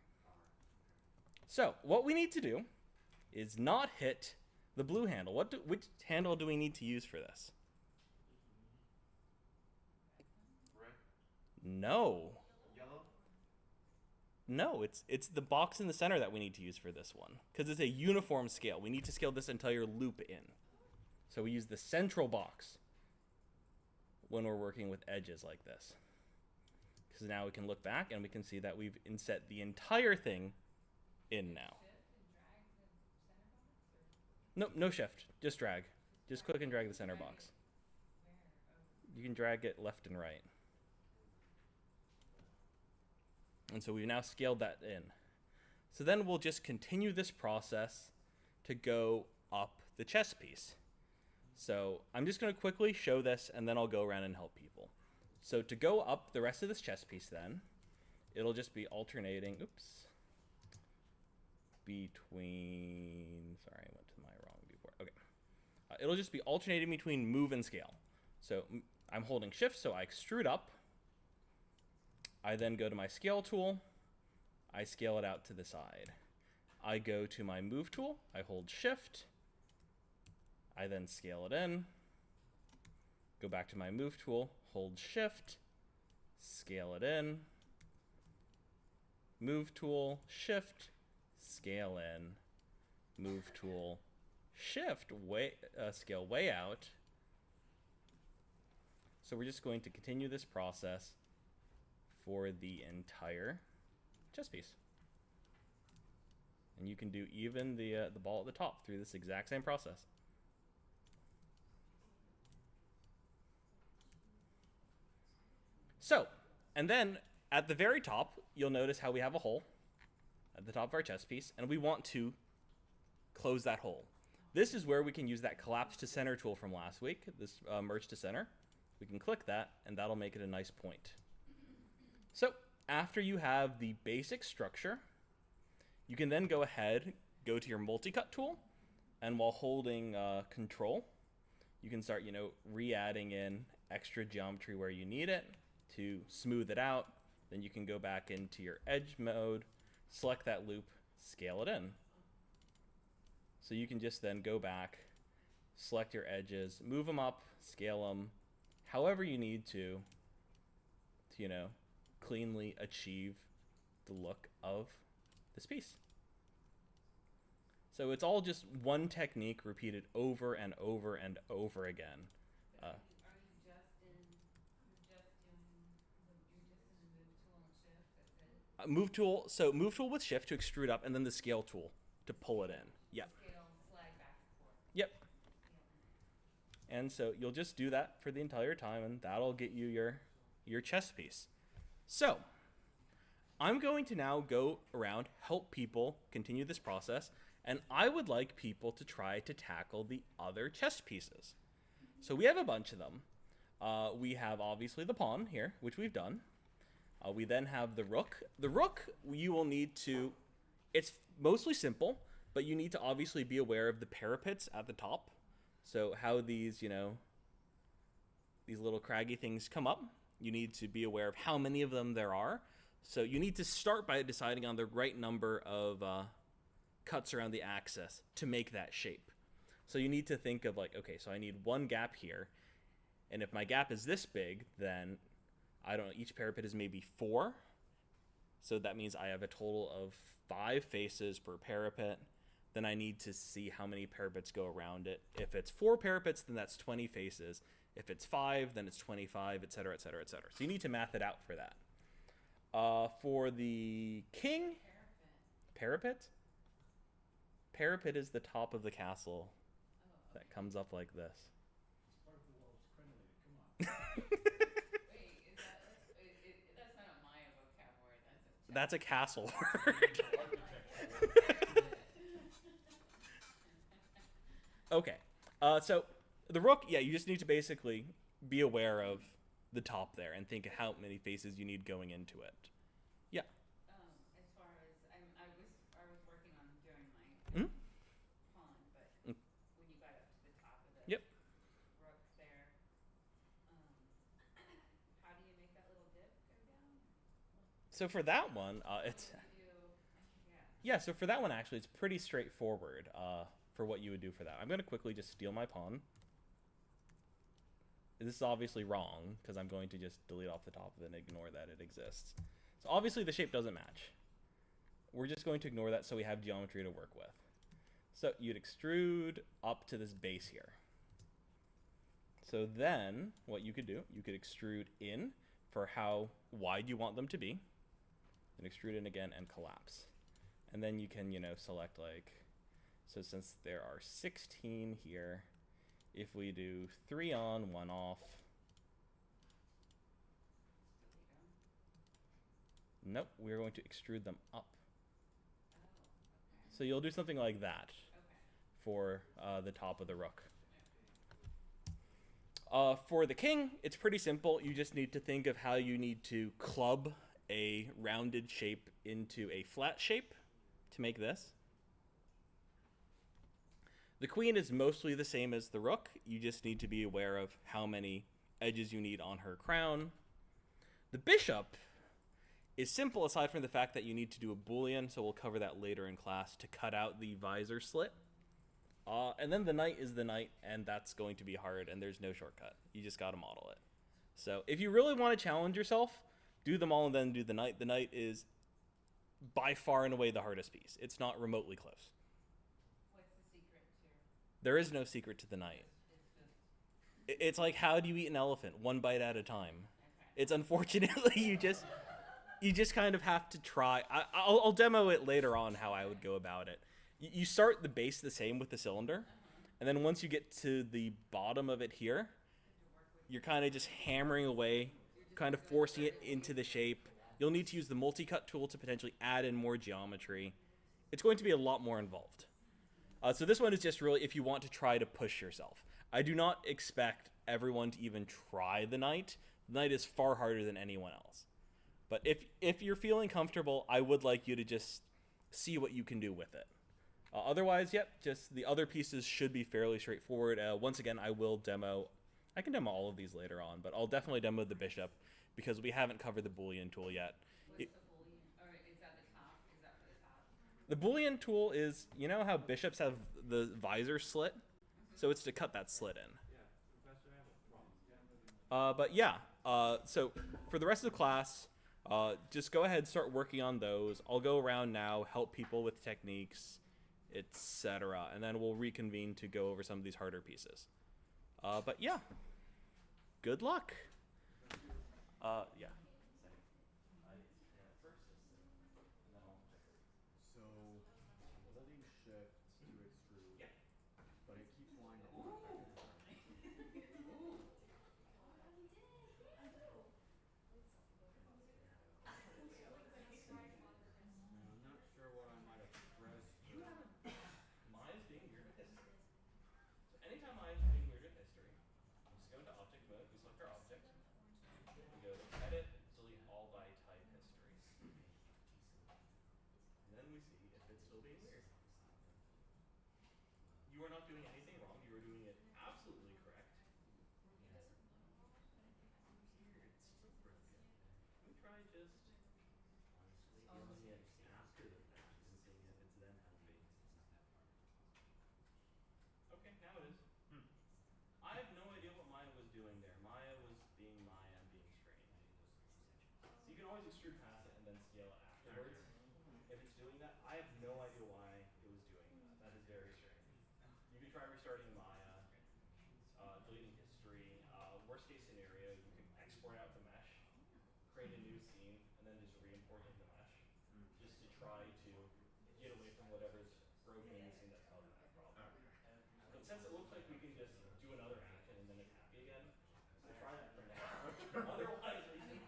So what we need to do is not hit the blue handle. Which handle do we need to use for this? Red, No. yellow. No, it's the box in the center that we need to use for this one, because it's a uniform scale. We need to scale this entire loop in. So we use the central box when we're working with edges like this. Because now we can look back and we can see that we've inset the entire thing in now. Shift and drag the center box, or No, no shift, just drag. Just click and drag the center box. where? Oh, You can drag it left and right. And so we've now scaled that in. So then we'll just continue this process to go up the chess piece. So I'm just going to quickly show this and then I'll go around and help people. So to go up the rest of this chess piece then, it'll just be alternating, between, sorry, I went to my wrong viewport. Okay. It'll just be alternating between move and scale. So I'm holding shift, so I extrude up. I then go to my scale tool. I scale it out to the side. I go to my move tool. I hold shift. I then scale it in. Go back to my move tool, hold shift, scale it in. Move tool, shift, scale in. Move tool, shift, scale way out. So we're just going to continue this process for the entire chess piece. And you can do even the ball at the top through this exact same process. So, and then at the very top, you'll notice how we have a hole at the top of our chess piece, and we want to close that hole. This is where we can use that collapse to center tool from last week, this merge to center. We can click that, and that'll make it a nice point. So, after you have the basic structure, you can then go ahead, go to your multi-cut tool, and while holding control, you can start, re-adding in extra geometry where you need it to smooth it out. Then you can go back into your edge mode, select that loop, scale it in. So you can just then go back, select your edges, move them up, scale them, however you need to cleanly achieve the look of this piece. So it's all just one technique repeated over and over and over again. are you just in? You're just in the move tool and shift. That's it. Move tool, so move tool with shift to extrude up, and then the scale tool to pull it in. Yep. Scale, slide back and forth. Yep. Scale. And so you'll just do that for the entire time, and that'll get you your chess piece. So, I'm going to now go around, help people continue this process, and I would like people to try to tackle the other chess pieces. So we have a bunch of them. We have obviously the pawn here, which we've done. We then have the rook. The rook, you will need to, it's mostly simple, but you need to obviously be aware of the parapets at the top. So how these, you know, these little craggy things come up. You need to be aware of how many of them there are. So you need to start by deciding on the right number of cuts around the axis to make that shape. So you need to think of like, okay, so I need one gap here. And if my gap is this big, then I don't know, each parapet is maybe 4. So that means I have a total of 5 faces per parapet. Then I need to see how many parapets go around it. If it's 4 parapets, then that's 20 faces. If it's 5, then it's 25, etc., etc., etc. So you need to math it out for that. For the king, parapet? Parapet is the top of the castle that comes up like this. It's part of the world's credited, come on. Wait, is that that's not a Maya vocab word. That's a castle word. Okay. So the rook, yeah, you just need to basically be aware of the top there and think of how many faces you need going into it. Yeah. As far as I was working on doing my Mhm. pawn, but Mm. when you got up to the top of the Yep. rook there, how do you make that little dip go down? So for that one, it's What do you do? I forget. yeah. So for that one, actually, it's pretty straightforward. For what you would do for that, I'm going to quickly just steal my pawn. This is obviously wrong because I'm going to just delete off the top of it and ignore that it exists. So obviously the shape doesn't match. We're just going to ignore that so we have geometry to work with. So you'd extrude up to this base here. So then what you could do, you could extrude in for how wide you want them to be, and extrude in again and collapse. And then you can, you know, select like, so since there are 16 here, if we do 3 on, 1 off. Nope, we're going to extrude them up. Oh, okay. So you'll do something like that Okay. for the top of the rook. For the king, it's pretty simple. You just need to think of how you need to club a rounded shape into a flat shape to make this. The queen is mostly the same as the rook. You just need to be aware of how many edges you need on her crown. The bishop is simple aside from the fact that you need to do a boolean, so we'll cover that later in class, to cut out the visor slit. And then the knight is the knight, and that's going to be hard, and there's no shortcut. You just got to model it. So if you really want to challenge yourself, do them all and then do the knight. The knight is by far and away the hardest piece. It's not remotely close. What's the secret to? There is no secret to the knight. It's like, how do you eat an elephant? One bite at a time. Okay. It's unfortunately, you just kind of have to try. I'll demo it later on how I would go about it. You start the base the same with the cylinder, and then once you get to the bottom of it here, you're kind of just hammering away, kind of forcing it into the shape. You'll need to use the multi-cut tool to potentially add in more geometry. It's going to be a lot more involved. So this one is just really if you want to try to push yourself. I do not expect everyone to even try the knight. The knight is far harder than anyone else. But if you're feeling comfortable, I would like you to just see what you can do with it. Otherwise, yep, just the other pieces should be fairly straightforward. Once again, I can demo all of these later on, but I'll definitely demo the bishop because we haven't covered the boolean tool yet. What's the boolean? Or is that the top? Is that for the top? The boolean tool is, you know how bishops have the visor slit? So it's to cut that slit in. But yeah, so for the rest of the class, just go ahead and start working on those. I'll go around now, help people with techniques, etc. And then we'll reconvene to go over some of these harder pieces. But yeah, good luck. Yeah. So, holding shift to extrude, but it keeps flying the pawn back and forth. object mode, we select our object. We go to edit, delete all by type history. And then we see if it's still being weird. You are not doing anything wrong, you are doing it absolutely correct. Here, it's still broken. Let me try just scaling it after the fact and seeing if it's then helping. Okay, now it is. I have no idea what Maya was doing there. Maya was being Maya and being strange. So you can always extrude past it and then scale it afterwards. If it's doing that, I have no idea why it was doing that. That is very strange. You can try restarting Maya, deleting history. Worst case scenario, you can export out the mesh, create a new scene, and then just re-import in the mesh, just to try to get away from whatever's broken in the scene that's causing that problem. But since it looks like we can just do another action and then it's happy again, we'll try that for now. Otherwise, we should.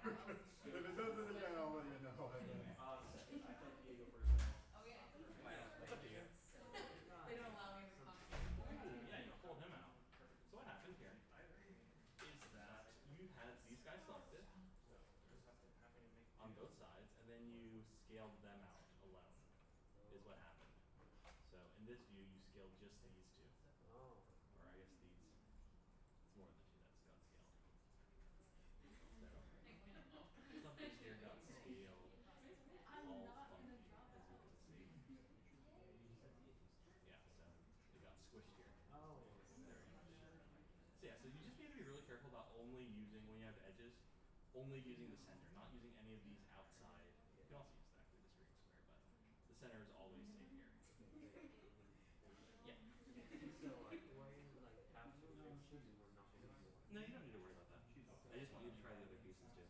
If it doesn't depend, I'll let you know. I thought Diego first. Oh yeah, I think It's up to you. they don't allow me in the conversation. Yeah, you pulled him out. So what happened here is that you had these guys selected on both sides, and then you scaled them out alone, is what happened. So in this view, you scaled just these two. Oh. Or I guess these. It's more than two that's got scaled. So something here got scaled all funky, as you can see. Yeah, so it got squished here. Oh. Very much. So yeah, so you just need to be really careful about only using, when you have edges, only using the center, not using any of these outside. You can also use actually this green square, but the center is always safe here. Yeah. So do I like have to fix these or not anymore? No, you don't need to worry about that. I just want you to try the other pieces too.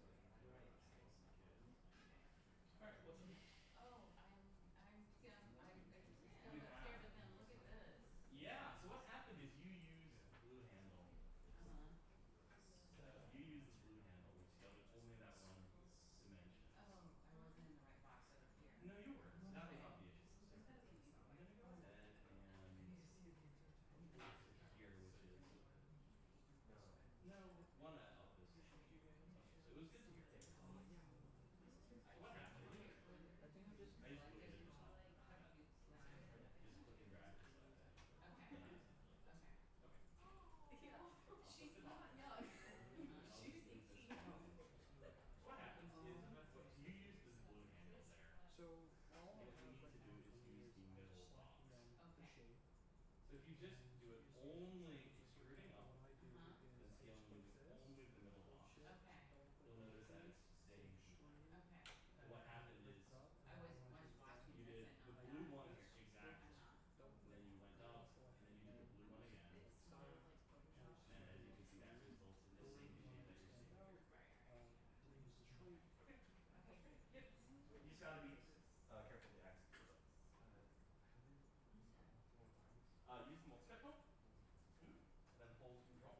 Alright, what's in Oh, I'm here, but then look at this. Yeah, so what happened is you used blue handle. So you used this blue handle, which scaled it only that one dimension. Oh, I wasn't in the right box over here. No, you were. That was not the issue. There's gotta be an easy I'm way. gonna go ahead and here, which is no one up this. So it was good to hear. So what happened? I just put it in just click and drag just like that. Okay. Then I just did Okay. Okay. She's not young. She's 18. What happens is you use this blue handle there. So all What you need to do is use the middle box. Okay. So if you just do it only extruding up, I do Uh-huh. then scaling using only the middle box, Okay. you'll notice that it's staying even. Okay. And what happened is I was watching you this did and the not blue that. one is exact, Uh-huh. and then you went up, and then you did the blue one again. And as you can see, that results in the same shape that you're seeing here. Okay. Okay, great. Yep. You just gotta be careful with the axis. Use the multi-step tool, and then hold control.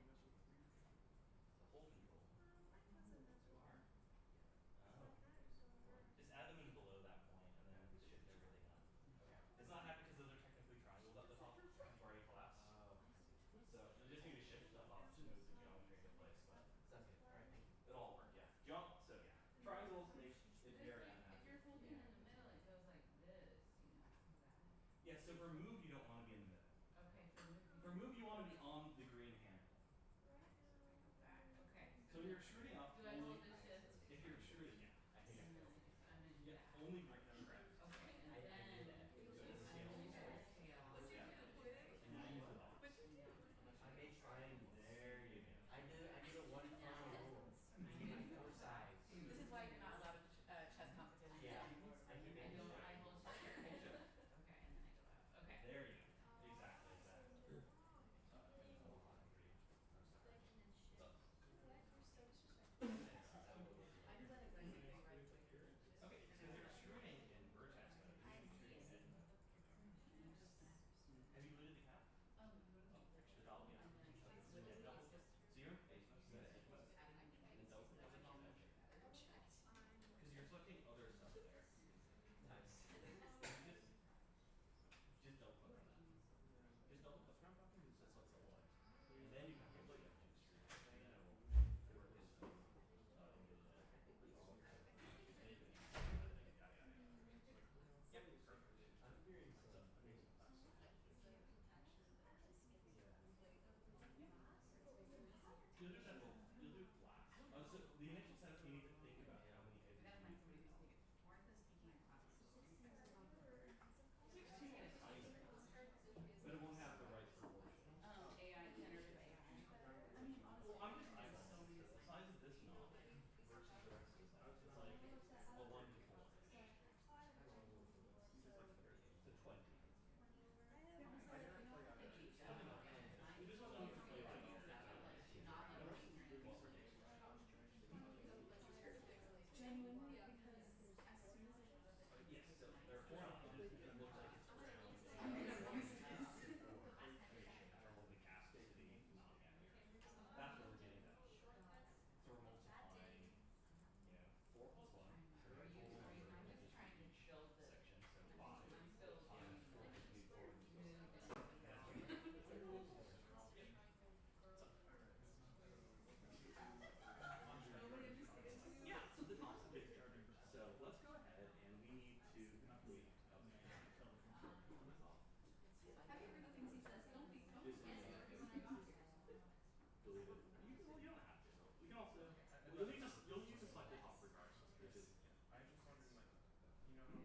So hold control. Oh. Just add them in below that point, and then shift everything up. Okay. It's not happy because those are technically triangles at the top. You've already collapsed. So you just need to shift stuff up to move the geometry into place, but Sounds good. Alright, thank you. it'll all work. Yeah. So yeah, triangles make it But it's very like, unhappy. if you're holding in the middle, it goes like this, you know. Is that- Yeah. So for move, you don't want to be in the middle. Okay, for moving. For move, you want to be on the green handle. Back. Okay. So when you're extruding up, Do I only hold the shift? if you're extruding, yeah. And then I'm in Yeah, back. only green, correct. Okay, and I then did that. I'm Scale. in scale. Yeah. And now use the box. I made triangle. There you go. I did a one final rule. I need 4 sides. This is why you're not allowed at chess competitions Yeah. anymore. I keep I making hold triangles. shift. Okay, and then I go out. Okay. There you go. Exactly. Exactly. I do that exact same thing right away. Okay, so you're extruding in vertex mode. You're extruding in. Have you glued the cap? Oh, The double, yeah. So yeah, double. So you're in face, you gotta hit this. And then double click on the edge. Because you're selecting other stuff there. Nice. Just double click on that. Just double click. So it selects the one. And then you can hold it and extrude. And then it will The initial setup, you need to think about how many edges I gotta you find need to somebody who's remove. taking. Martha's taking a class at school. You guys are on the 16 is tiny, but it won't have the right proportion. AI, generative AI. I mean, Well, honestly, I'm just there's so eyeballing many it. So the things. size of this knot versus the rest of the setup, it's like a 1 to 4 ish. To 20. Yeah, honestly, you know, they keep showing me all the time. We just You want can to see play like around things with that are like it. not on the screen. Genuinely, because as soon as I showed up at Yes, DTC so tonight, there are 4 options. It looks like it's around I'm a gonna 1 use this. in terms of the capacity not gap here. That's what we're getting at. So we're multiplying, 4 plus 1, so Are our you, total number of I'm just edges for trying to each build the, section, so I'm 5 still times doing 4 like gives me 4 and so move on. and stuff like that. Yep. So, Nobody understands you. yeah, so the top's a bit tricky. So let's go ahead and we need to complete a on the top. Have you heard the things he says? Don't be, don't This is answer me when I got here. deleted. Well, you don't have to. We can also you'll need to select the top regardless, which is I was just wondering, like, you know how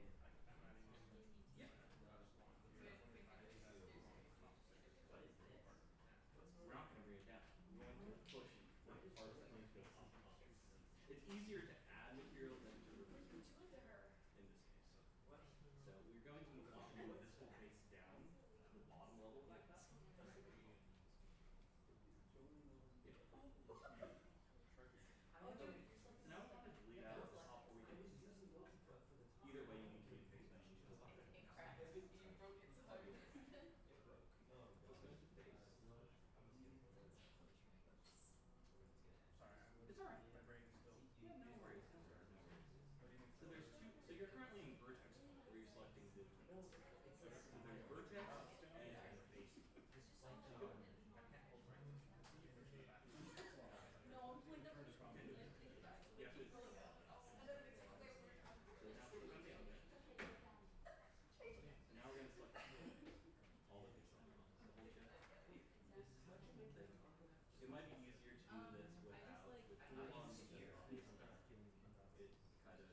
I'm adding in yeah. just one here. I was wondering if I did that on the top 6, like the part of the tent. We're not going to bring it down. We're going to push the parts that need to go up. It's easier to add material than to remove it in this case. So we're going to want to move this whole face down to the bottom level of that cup. Yeah. Oh, So dude. now we want to delete out the top where we get this at the bottom. Either way, you need to face mesh to the top. It cracked. You broke it so hard. It broke. Let's go to face. Sorry, It's alright. my brain is still. Yeah, no worries, no worries, no worries. What do you mean? So there's two. So you're currently in vertex mode, where you're selecting the different. So there's vertex and face. No, I'm pulling up. You have to. So now put it on the other. So now we're gonna select all the pixel icons, the whole chip. This is such a big thing. It might be easier to do this without with tool on because it kind of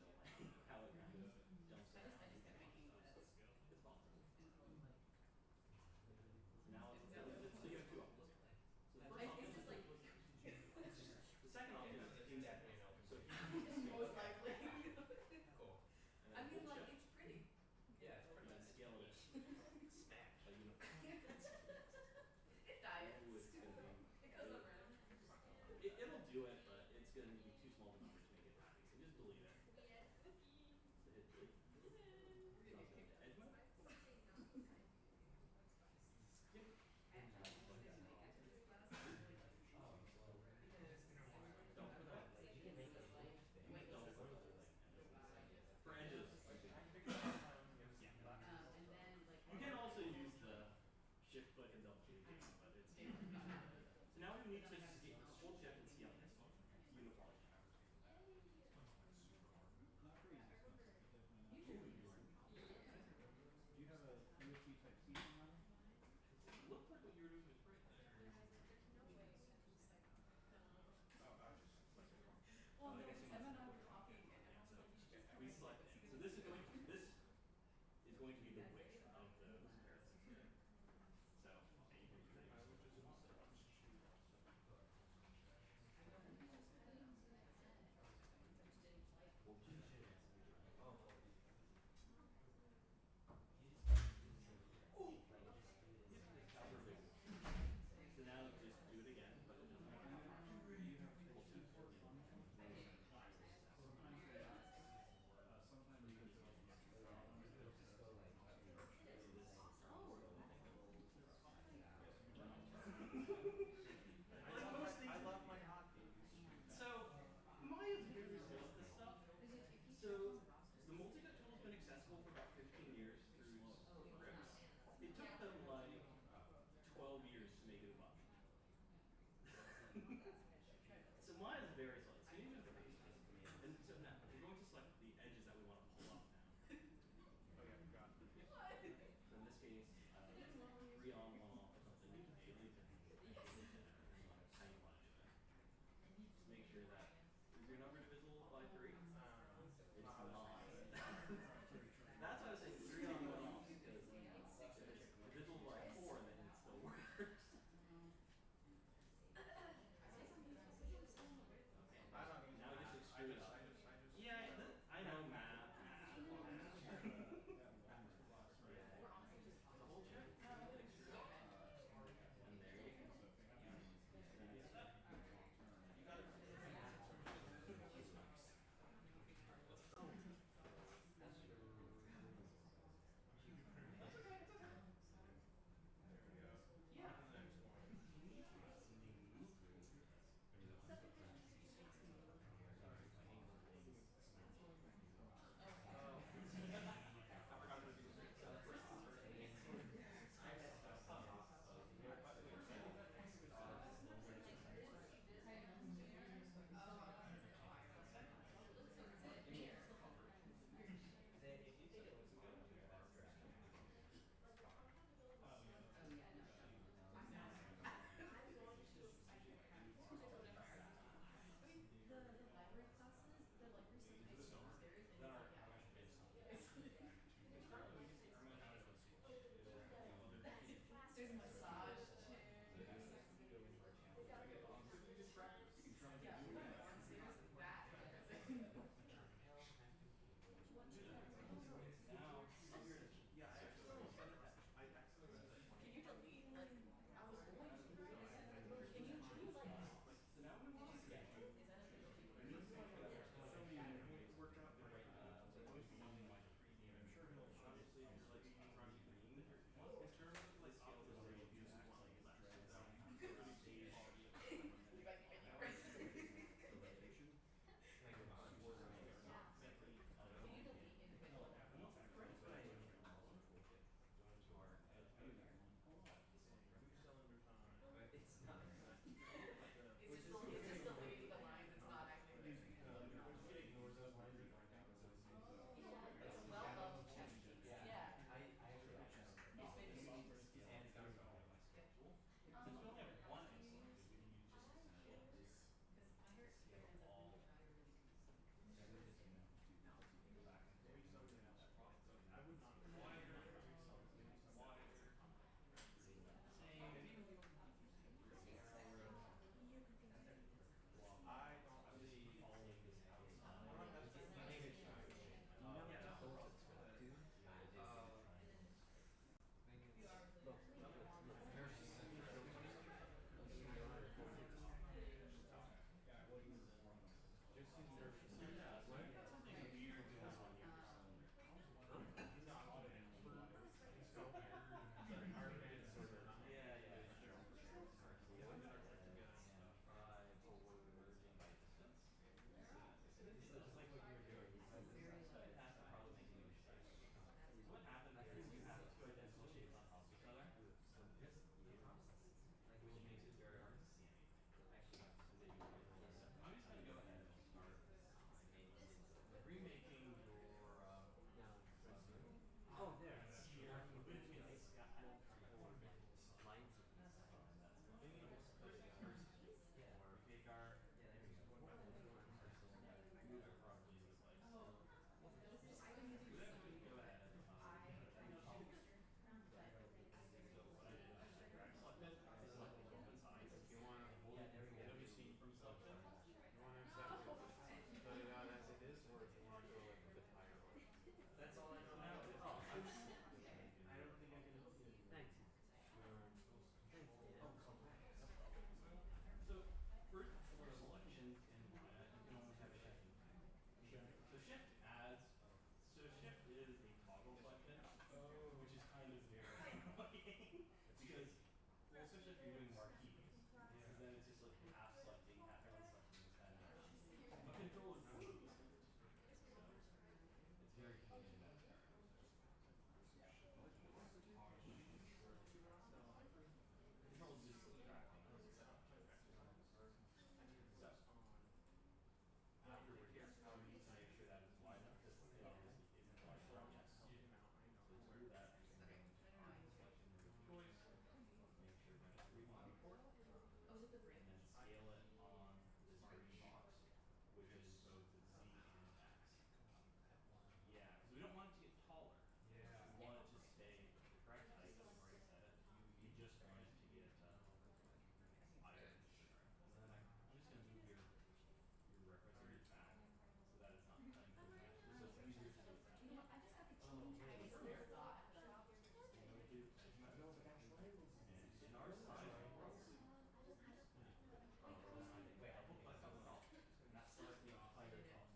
how it kind of jumps around. I just kept making this. It's possible. And Now it's so you have two options. So the first like, option it's just like, the second option is indefinite. So if you use the most likely. Cool. and I then mean, hold like, shift it's pretty. Yeah, it's and pretty then nice. scale it Smash. by uniform. It diets. Ooh, it's gonna be It goes up around. it'll do it, but it's gonna be too small of a number to make it happy. So just delete it. So hit delete. Now it's going to edge mode. Yep. And now it's like that. Don't put that. Don't put the whole thing. For edges, you can yeah. And then like. You can also use the shift click and double click again, but it's so now we need to hold shift and scale this uniform. Not for easy stuff, but definitely not. Ooh, you are. Do you have a USB type C on that? It looked like what you were doing was great. Oh, I was just selecting wrong. Well, no, I guess you Emma and must I have were put it talking, wrong. and Emma was like, "You just We select it. So this is going to be the width of those parallels. So okay, you can do that. I would just choose also. Hold shift. Perfect. So now just do it again, but it doesn't have to. Do you have Hold tools shift. for sometimes they're not. Sometimes because of I love my hotkeys. So Maya's very slow at this stuff. So the multi-cut tool has been accessible for about 15 years through scripts. It took them like 12 years to make it a button. So Maya's very slow. So you need to face this. And so now we're going to select the edges that we want to pull up now. Oh yeah, I forgot. So in this case, 3 on, 1 off or something. You can delete it. Tiny line. Just make sure that you're especially if you're doing marquees, because then it's just like half selecting, half unselecting is kind of you control it for these cards. So it's very convenient in that regard. Control is just subtracting those stuff. So afterwards, we need to make sure that it's wide enough because it obviously isn't wide enough yet. So to do that, we can go into our selection of choice, make sure that it's 3D viewport, and then scale it on this green box, which is both Z and X. Yeah, because we don't want it to get taller. We want it to stay the correct height that we've already set it. You just want it to get either sure. And then I'm just gonna move your reference image back so that it's not cutting through the mesh, just so it's easier to do it that You know way. what? I just got the teeniest thought. So you want to do edge mesh, and in our size, we probably double click on the top, and that selects the entire top.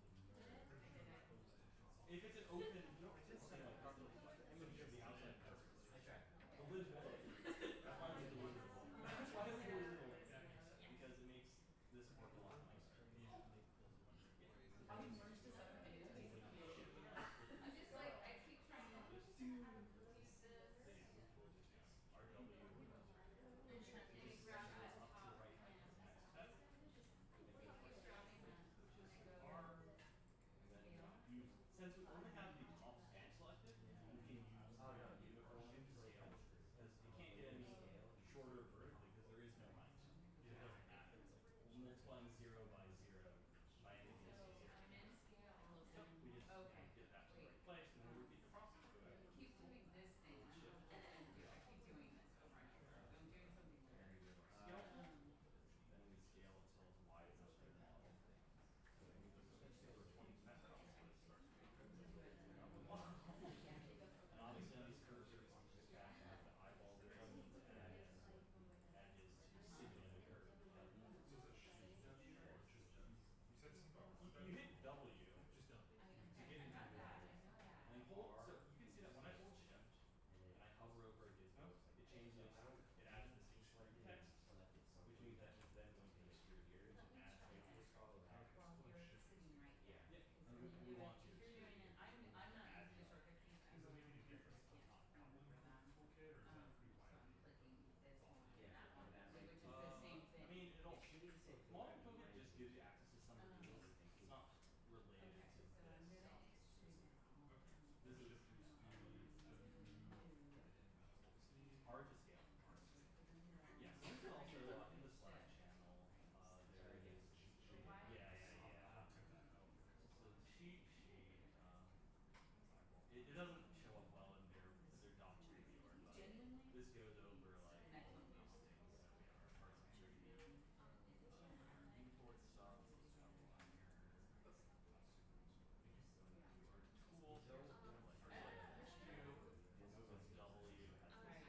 If it's an open thing like this, it's gonna show the outside curves. The lid won't. That's why we delete the lid. That's why we delete the lid. Because it makes this work a lot nicer. Are we merged this up into DTC335? I'm just like, I keep trying to do this. RW. And it grabs So at it's the up to the top right height is the next step. And it goes keeps like grabbing this, that which is when I go R. And then you, since we only have the top span selected, you can use the uniform scale because you can't get any shorter vertically because there is no height. It doesn't matter. Multiplying 0 by 0 by anything is So 0. I'm in scale and Yep, we just okay. get that to the Wait. right place and then repeat the process. Go ahead. I keep doing this thing. I don't know what that's gonna do. I keep doing this over and over. So I'm doing something There weird. you go. Scale. Then we scale it till it's wide enough for the model. So we move this over 20 times. And obviously on these curves here, it's just back and the eyeball there needs to add in edges to simulate a curve. You hit W to get into the I model. know that. And then hold, so you can see that when I hold shift and I hover over a gizmo, it changes, it adds this extrude text, which means that it's then going to extrude here and add to it. Well, you're sitting right here. Yeah, and we want to You're extrude. doing it. I'm not using the shortcut keys. I'm going to this. Can't remember them. So I'm clicking this one and that one, which is the same thing. I mean, model toolkit just gives you access to some of the tools. It's not related Okay, to so I'm this. gonna extrude now. This is hard to scale. Yes, you can also in the Slack channel, there is cheat sheet. Yeah. So the cheat sheet, it doesn't show up well in their doc reviewer, but Genuinely? this goes over like Next all one. of these things that we are parts of 3D. Our import stuff, our tools, like our HQ, so it's W, has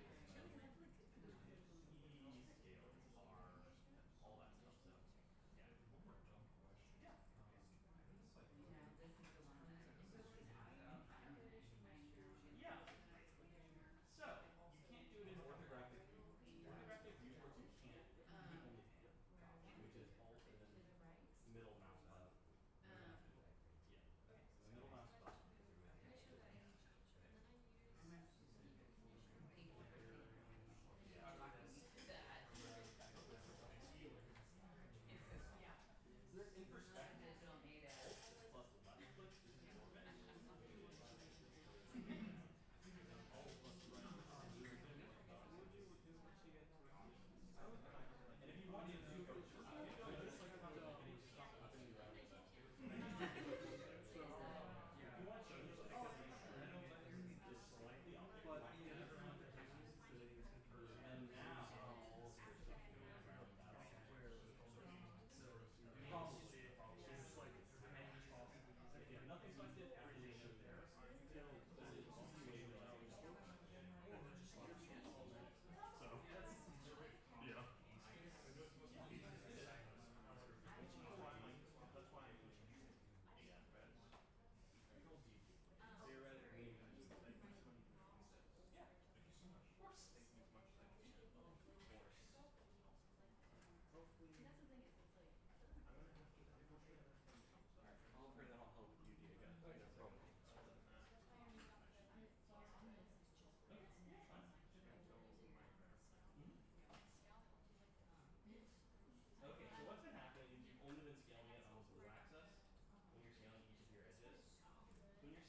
this E, scale is R, all that stuff. So yeah. Yeah. Now, this is the one that Yeah. So you can't do it in orthographic view. Orthographic viewport you can't. You can only pan, which is Alt and then middle mouse button. Yeah. So the middle mouse button. Is there in perspective? digital native. Alt plus left click is orbit. Alt plus right click is and if you want to do notice like how the opening stop opening around the bell. If you want to change it just select the object, whack it around the and now all of your stuff goes around that object. Probably. It's like if nothing's selected, everything should be there. This is the only way to So yeah.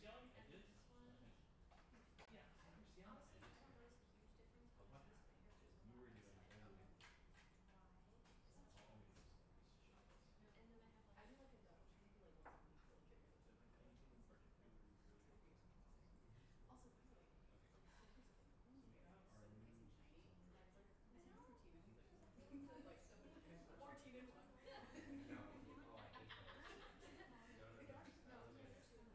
scaling? I did. Yeah, center scaling. Honestly, I don't notice a huge difference, but But what it's just the happens hair is is you a were lot doing less only like why. only the shots. And then I have like I do like a double shampoo like once a week to like get rid of So the like anything in particular you really want to optimize? Also, by the way, so here's the thing. So we have our So new nice and shiny. cylinder. And I was like, I this is know. for Tina. He's like, Cylinder. like 14-inch one. No. Oh, I hate those. No, no, no. No, Those are it's good. too From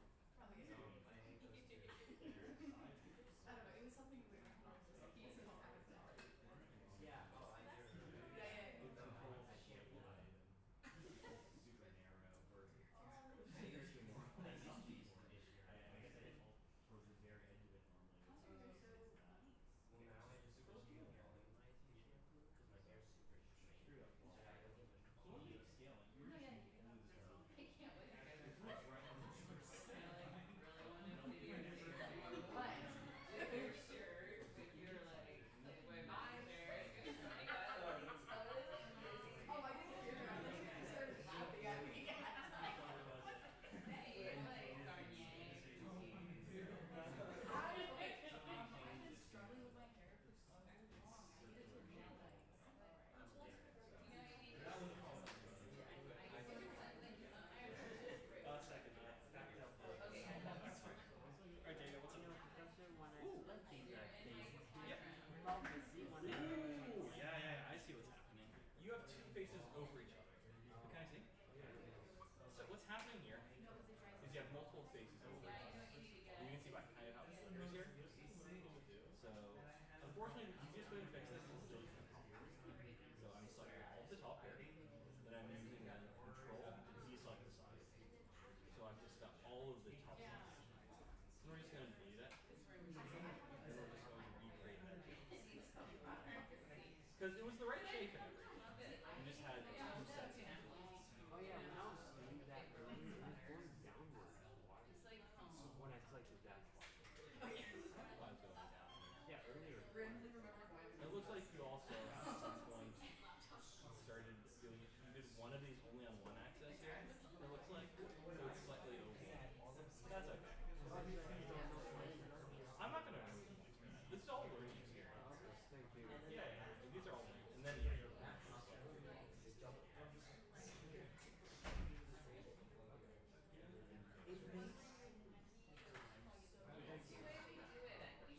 No, I hate those too. I don't know. It was something you would recognize as a piece of habit. Yeah. Oh, I do remember. Yeah. It No, controls I the can't shape do of that. it and super narrow versus I used to more. I used to use more issue. I guess I did towards the very edge of it normally. How's It's yours like, so it's that. nice? Well, now I just go to a volumizing shampoo because my hair's super straight. Screwed up. So I don't even. So what are you scaling? You were No, just yeah, using only the start. I can't wait to get It's it. like right on the I like really wanted to do it for you. What? Your shirt, but you're like, Playboy Monster. Like, I love it. Oh, I didn't hear that. I think you started laughing at me. Hey, like Garnier. I've been struggling with my hair for so long. I need it to gel. You know, you need to. Second. Okay. Alright, Daniel, what's on your professor? When I select these faces, Yep. love to see one of Ooh, yeah, I see what's happening. You have two faces over each other. Can I see? So what's happening here is you have multiple faces over each other. You can see by kind of how it flickers here. So unfortunately, the easiest way to fix this is delete the top. So I'm selecting all of the top here. Then I'm using control to deselect the side. So I've just got all of the top sides. So we're just going to delete it. And we're just going to recreate that channel. Because it was the right shape and everything. You just had two sets. Oh yeah, when I was doing that earlier, it was going downward. It's like, When I selected that part. Why it's going down. Yeah, earlier. Randomly remembered why It looks like you also at some point started doing you did one of these only on one axis here. It looks like so it's slightly oval. That's okay. I'm not gonna remove them. This is all learning experience. Thank you. Yeah, these are all learning. And then yeah, you're the way we do it, I think.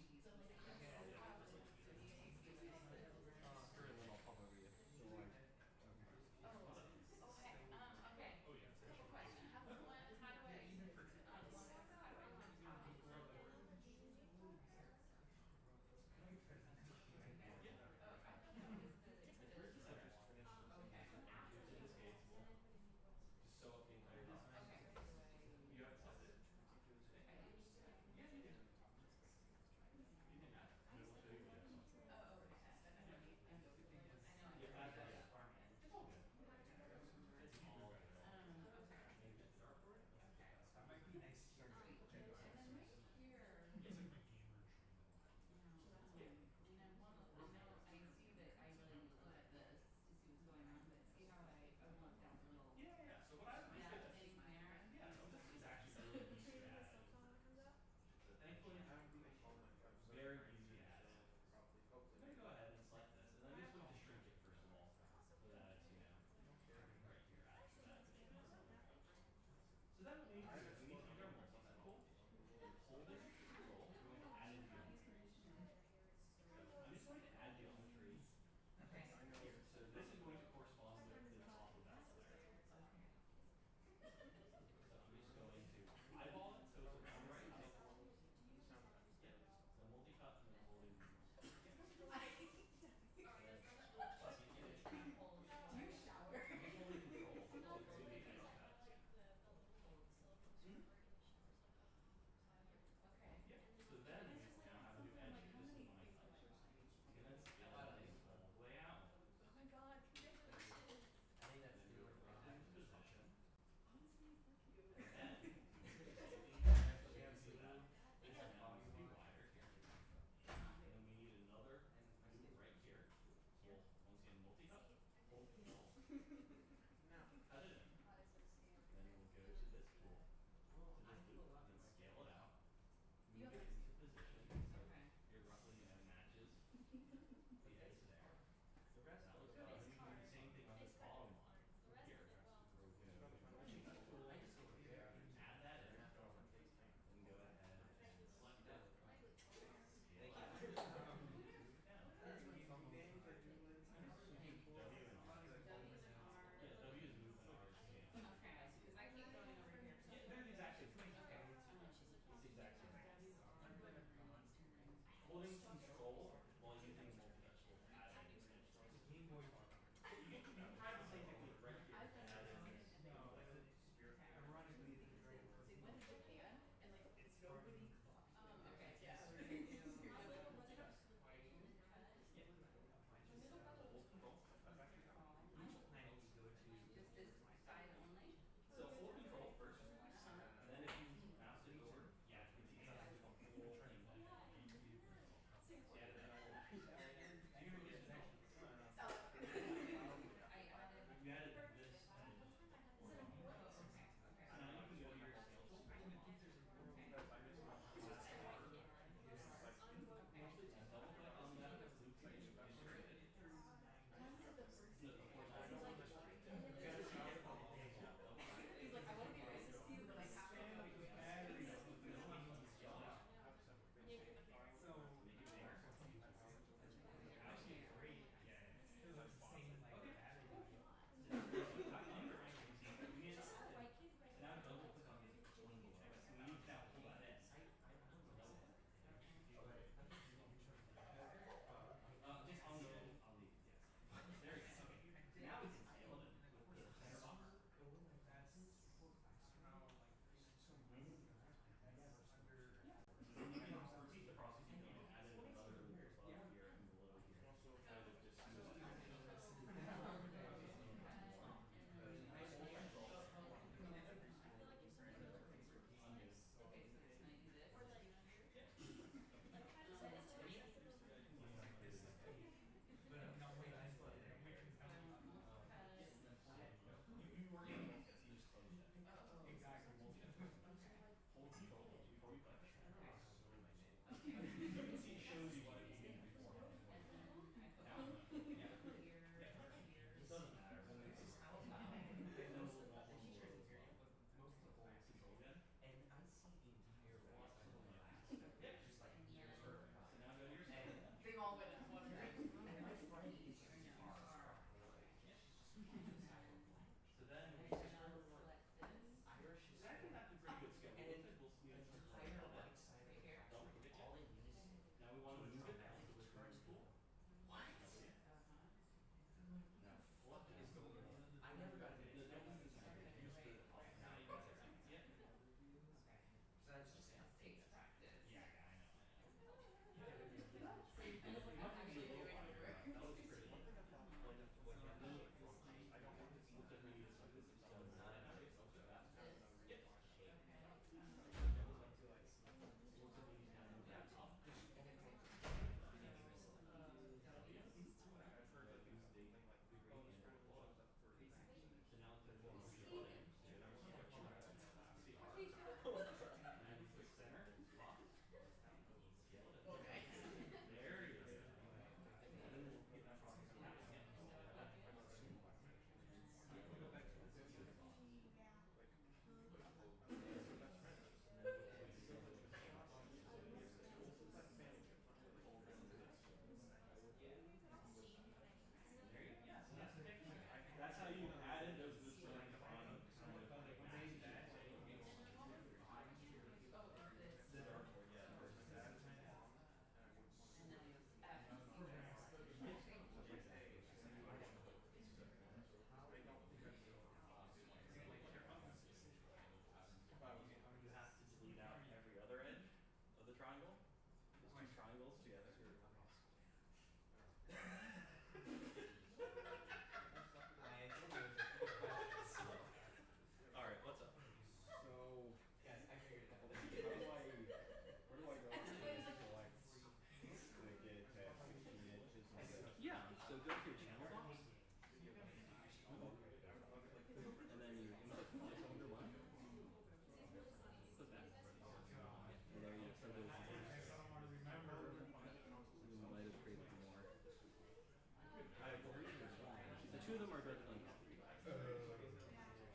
unhealthy.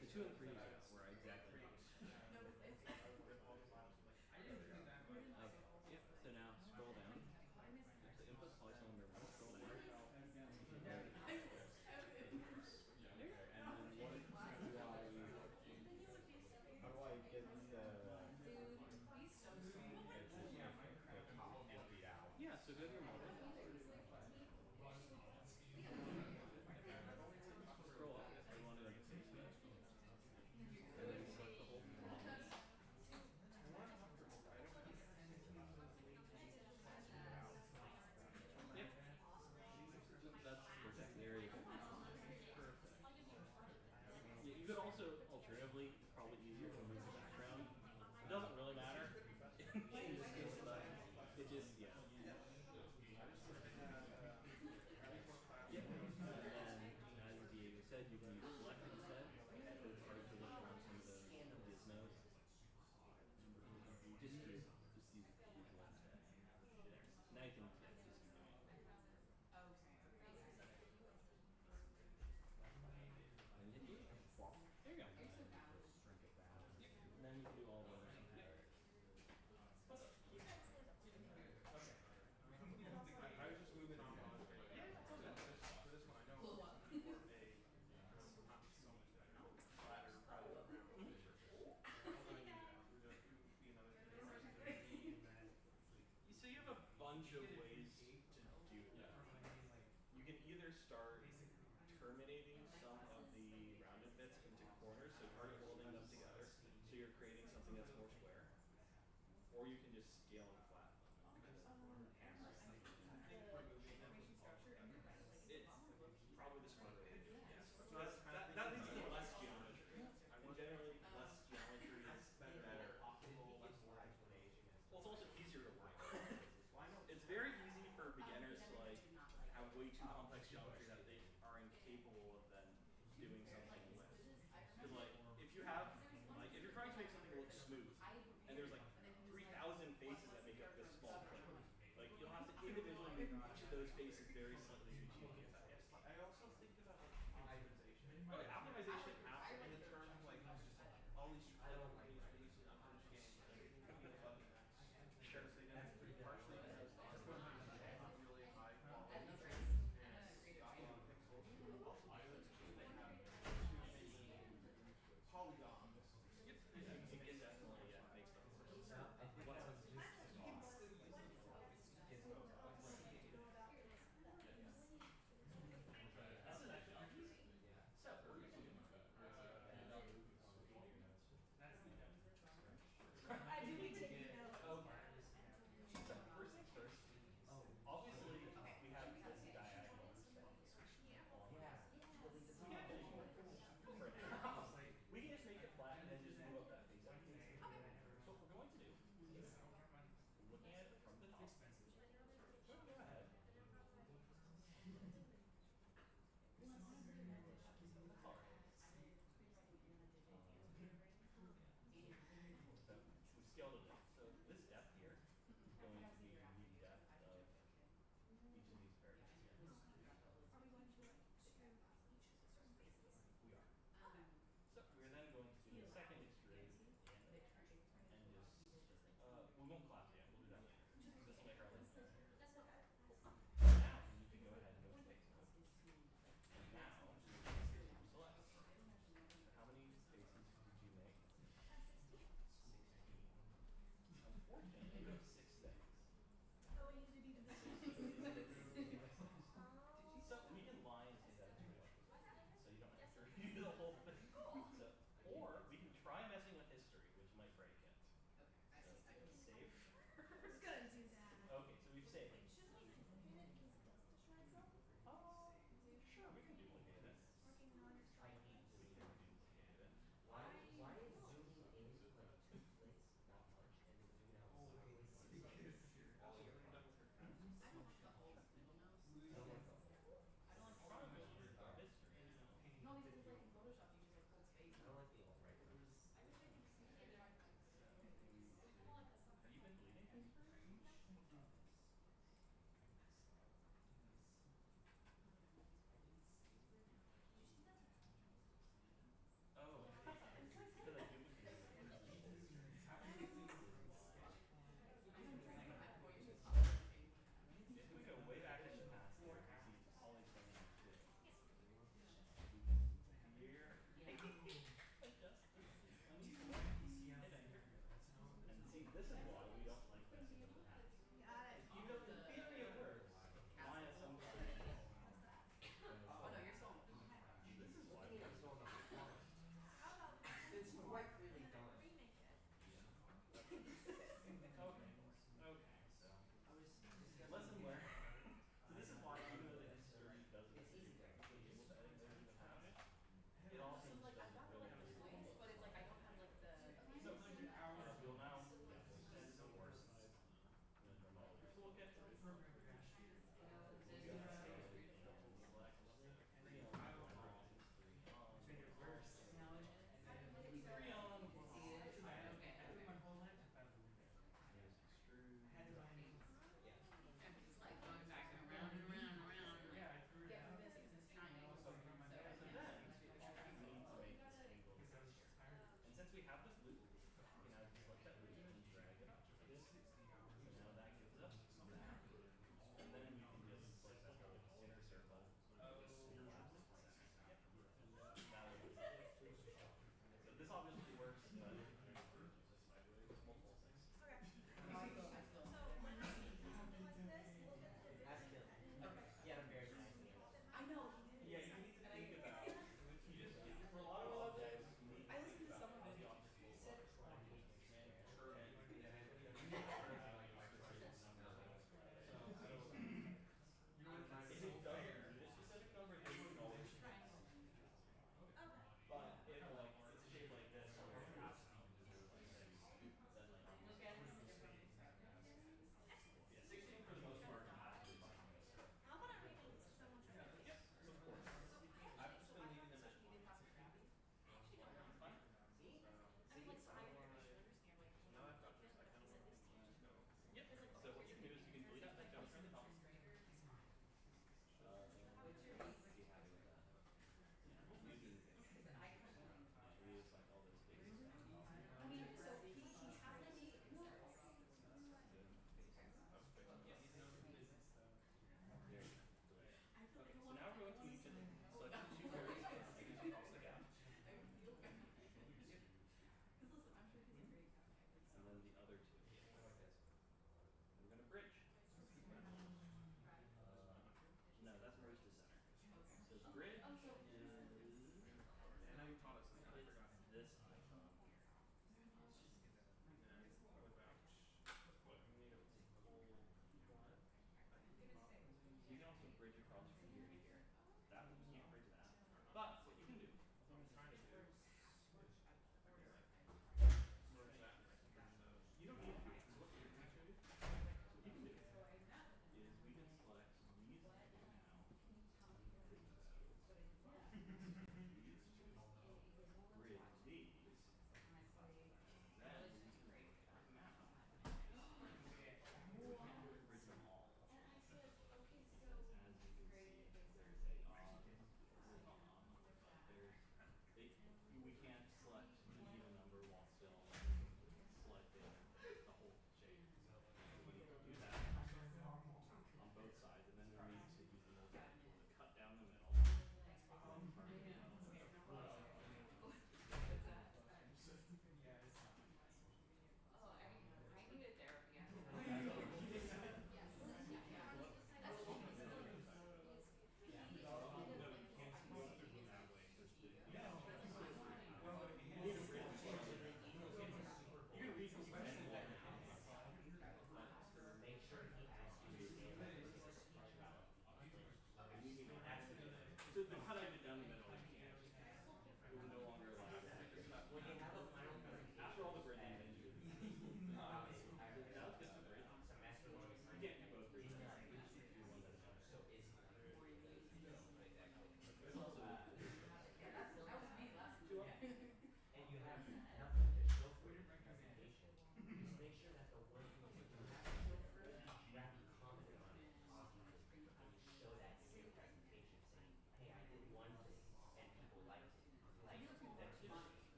The 2 and 3s were exactly right. Yep. So now scroll down. So input polycylinder 1. Scroll down. There it is. There. And then what do I? How do I get the top emptied out? Yeah. So go to your model. Scroll up. You want to and then select the whole model. Yep. That's perfect. There you go. Perfect. Yeah, you could also, alternatively, it's probably easier to move the background. It doesn't really matter in this case, but it just, yeah. Yep. And as Diego said, you can use select instead. It's hard to look around some of the gizmos. Just use visual instead. There. Now you can just use it. And hit delete. There you go. Shrink it down. And then you can do all the other stuff there. I was just moving on. For this one, I know it's more of a not so much flatter, rather round. So you have a bunch of ways to do that. You can either start terminating some of the rounded bits into corners, so already holding them together, so you're creating something that's more square. Or you can just scale and flatten them. It's probably the smarter way to do it, yes. That leads to less geometry. And generally, less geometry is better. Well, it's also easier to work with. It's very easy for beginners to like have way too complex geometry that they are incapable of then doing something with. Because like, if you have, like, if you're trying to make something look smooth, and there's like 3,000 faces that make up this small clip, like you'll have to individually make each of those faces very slightly to achieve the effect. I also think about optimization. Oh, yeah, optimization In the terms of like all these little companies releasing unfinished games and being bugging that. Sure. They didn't partially because the art was not really high quality. And the pixels also because they have too many polygons. It definitely makes sense. What's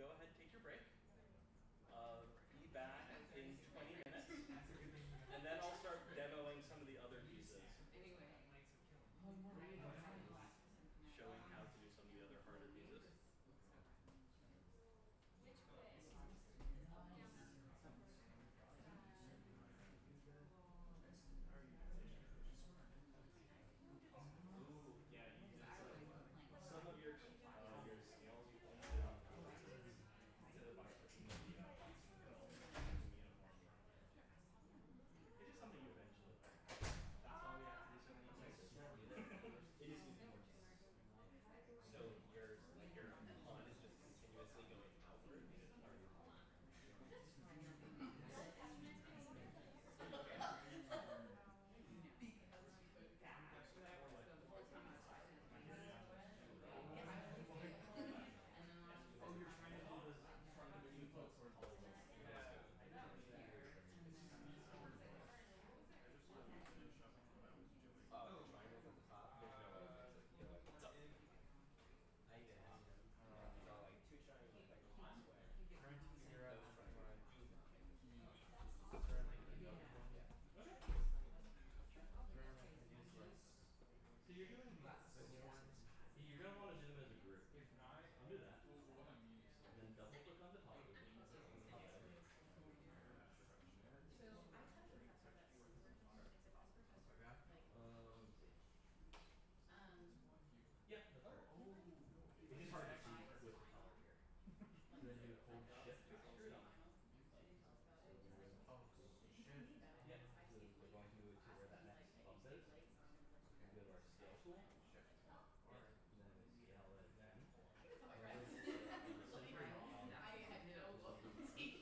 go ahead and take your break. Be back in 20 minutes. And then I'll start demoing some of the other pieces. Showing how to do some of the other harder pieces. Ooh, yeah, you did some of your scales you only did on purpose. Instead of by putting the boxing middle, using the uniform. It's just something you eventually learn. That's why we have to do so many places. It just gives you more chance. So your like your pawn is just continuously going outward. Oh, you're trying to do this triangle towards all of those. Yeah. I just wanted to finish up on what I was doing. Oh, the triangles at the top. There's no way to fix it. You're like, what's up? How you doing? Yeah, these are like two triangles that go to a square. Trying to figure out Those how triangles I do that. turn another one. Yeah. Okay. Remember I can use like So you're doing this one. you're gonna want to do them as a group. If not, I'll do that. well, what I mean is And then double click on the top of it. On the top edge. Okay. Let me see. Yeah, that's right. It's just hard to see with the color here. So then you hold shift to screw it on. So we're gonna Oh, shift. yeah, so we're going to move it to where that next bump is. We go to our scale tool. Shift. Yeah. Alright. And then we scale it again. Right. On the center on the I had no loyalty.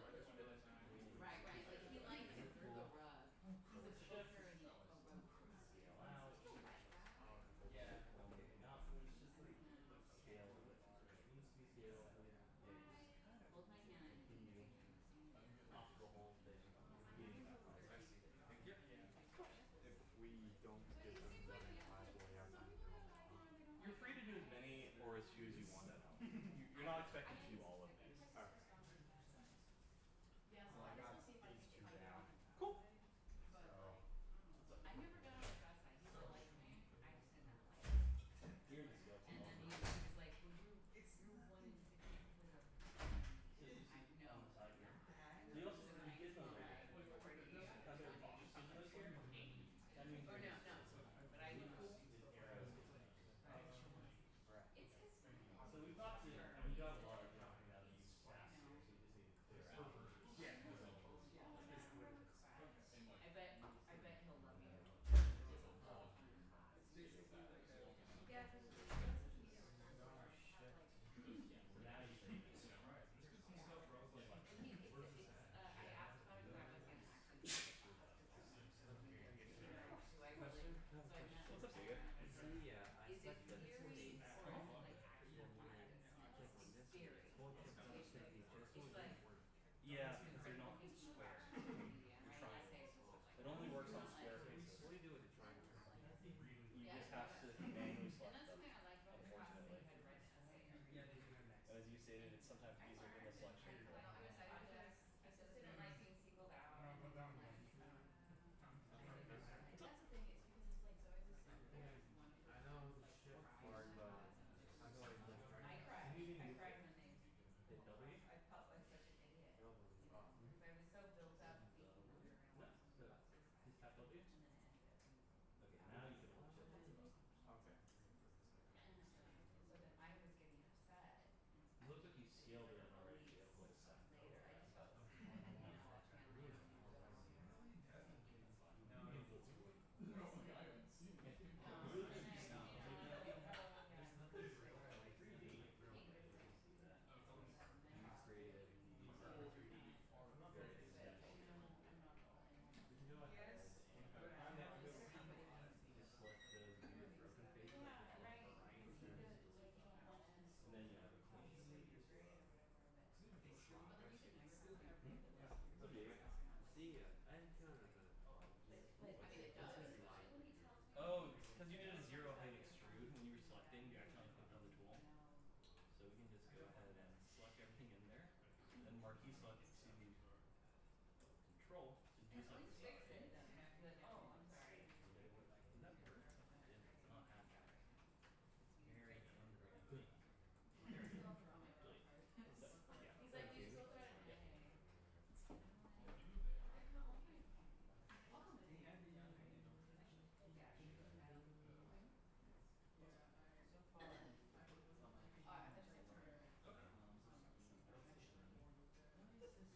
I just realized now I need to Right, like he likes it through the rug. He's a shift. poker and he a rug. Scale out. Hold Yeah. shift while moving up. Scale with needs to be scaled. Yeah, you just kind of Hold my hand. continue up the whole thing, repeating that process. Thank you. If we don't get them done in time, will we have time to do them tomorrow? You're free to do as many or as few as you want. You're not expected to do all of these. Okay. Yeah, so Well, I I got just see if I these can two find down, out. Cool. But so I never got on the bus side. He still likes me. I just did not like You're in the scale And tool. then he was like, well, you're 1 in 60. So you I see know. on the side here. So you also you get those right here. Because they're boxes here. That means Or you're no, no. But I knew. these arrows. right. It's his style. So we've got to, and we've got a lot of talking about these stats here, so you just need to clear out. Yeah. I bet he'll love you. Yeah, because So now you can I asked about it, but I was gonna actually do I really? So I met What's up, Diego? See, I Is it set the theory or is it like then when I click on this, theory? hold shift up to the just It's like Yeah, because they're not square. right? triangles. Essays or like. It only works on square faces. what do you do with the triangle? You just have to manually And select that's them. something I like about the class that Unfortunately. you had read an essay. As you stated, it's sometimes easier than the selection tool. I just didn't like being singled out. No, but that one Like, was- That's the thing is because it's like so it's a simple one. I know the shift part, but how do I like try I cried. I cried when they. Hit W? I felt like such an idiot. to Because I was so built up thinking we were gonna No, watch so the buses. just tap W. And then it ended. Okay, now you can hold shift at the bottom. Okay. And so then I was getting upset. It looks like you scaled it in already at place 7. marquee so I can see the control to do And at something. least fix it, then I have to be like, oh, I'm sorry. Network did not have that. Very angry at me. I still have to run my Delete. report cards. So, yeah, He's thank like, you you. still throw it in Yep. AA. And I'm like, I have all my points. Welcome to the end. Yeah, I should I don't so far, I thought you said somewhere. Okay. I don't see it.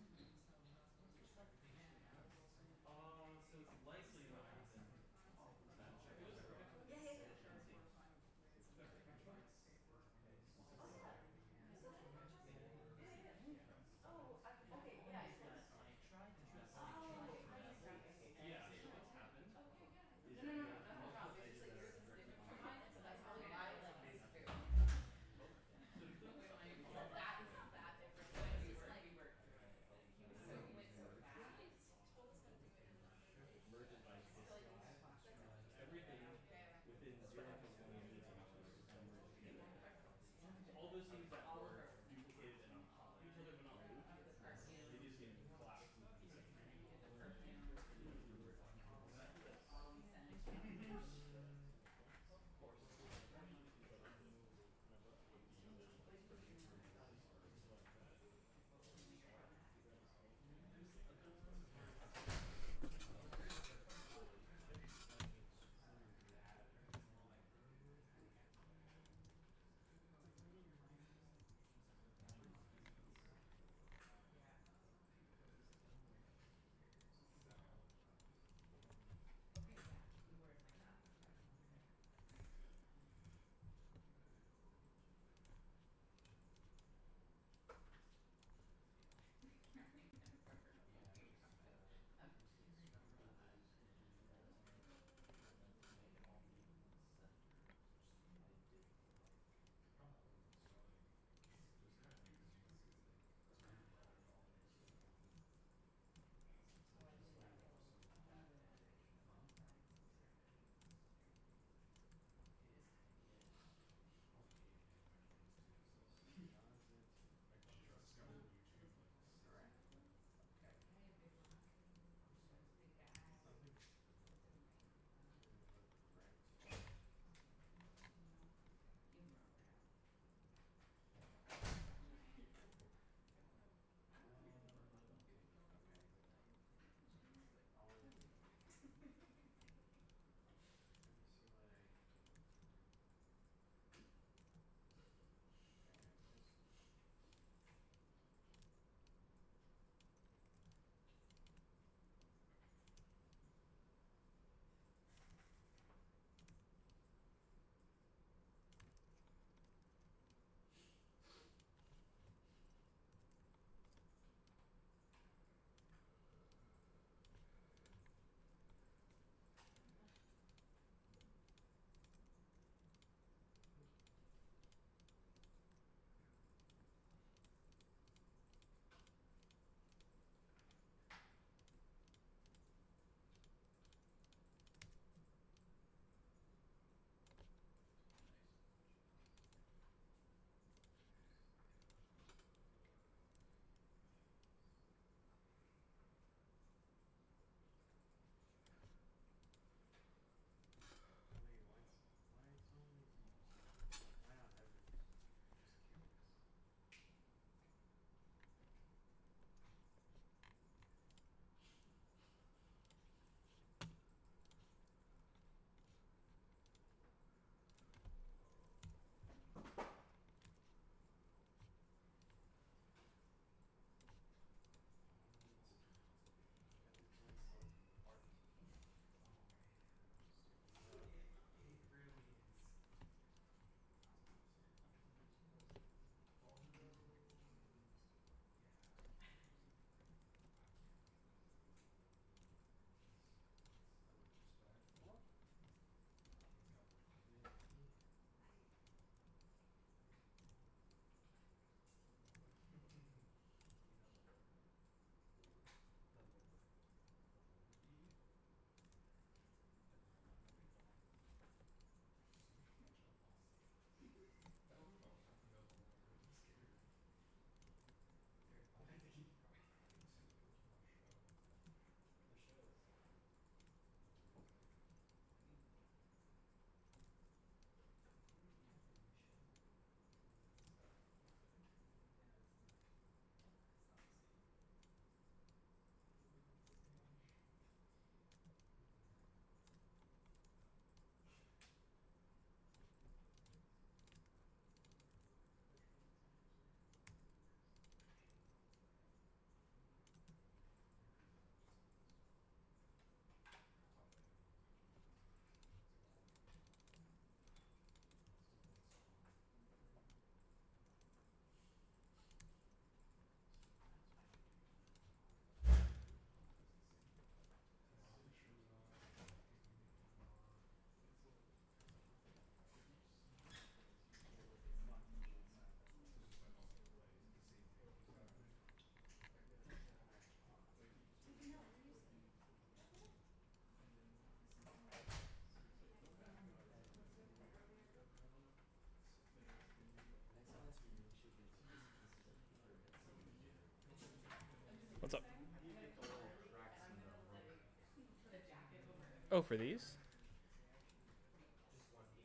Oh, for these?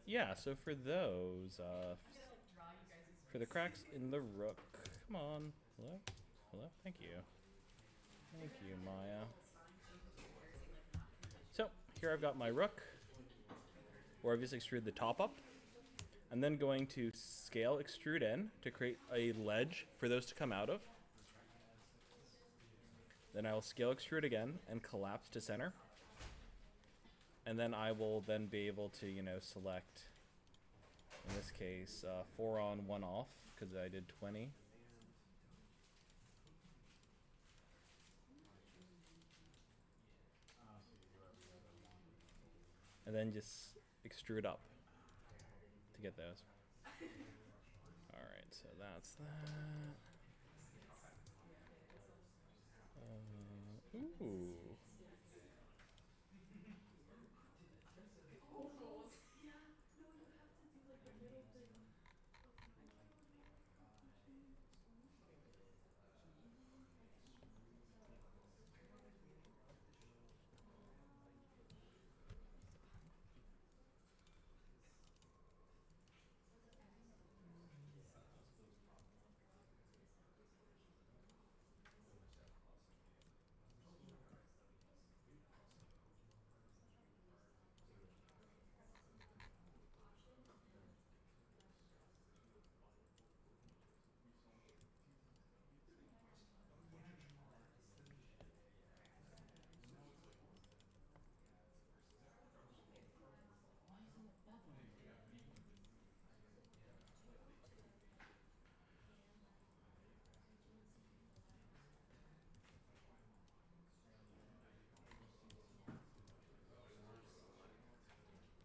Yeah, so for those, I'm gonna like draw you guys' for the cracks in the rook. Come on. Hello? Hello? Thank you. Thank you, Maya. So, here I've got my rook, where I've just extruded the top up. I'm then going to scale extrude in to create a ledge for those to come out of. Then I will scale extrude again and collapse to center. And then I will then be able to, select, in this case, 4 on, 1 off, because I did 20. And then just extrude up to get those. Alright, so that's that. Ooh.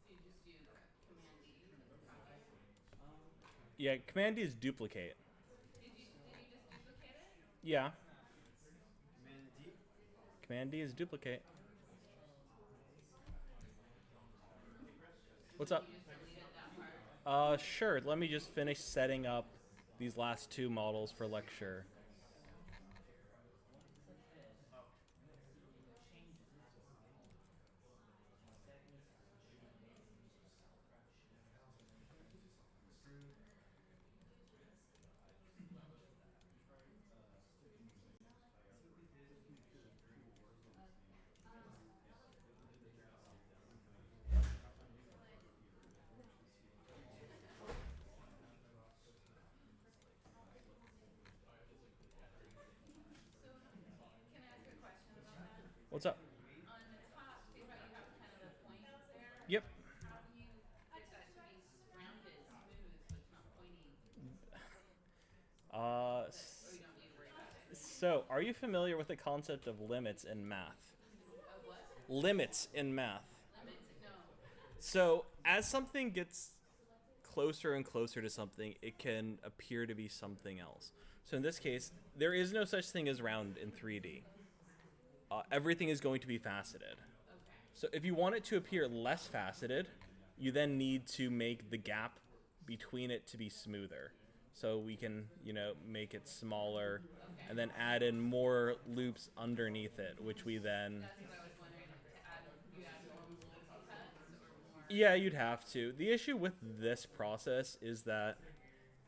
So you just do Command D and copy it? Yeah, Command D is duplicate. Did you just duplicate it? Yeah, Command D. Command D is duplicate. What's up? You just deleted that part? Sure. Let me just finish setting up these last 2 models for lecture. So can I ask a question about that? What's up? On the top, see how you have kind of the point there? Yep. How do you get that to be rounded, smooth, so it's not pointy? Or you don't need to worry about it? So, are you familiar with the concept of limits in math? What? Limits in math. Limits? No. So, as something gets closer and closer to something, it can appear to be something else. So, in this case, there is no such thing as round in 3D. Everything is going to be faceted. Okay. So, if you want it to appear less faceted, you then need to make the gap between it to be smoother. So we can, make it smaller and then add in more loops underneath it, which we then... That's what I was wondering. To add, you add more multi-cuts or more? Yeah, you'd have to. The issue with this process is that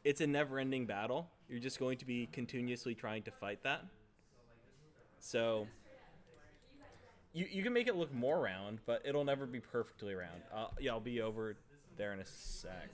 it's a never-ending battle. You're just going to be continuously trying to fight that. So you can make it look more round, but it'll never be perfectly round. Yeah, I'll be over there in a sec.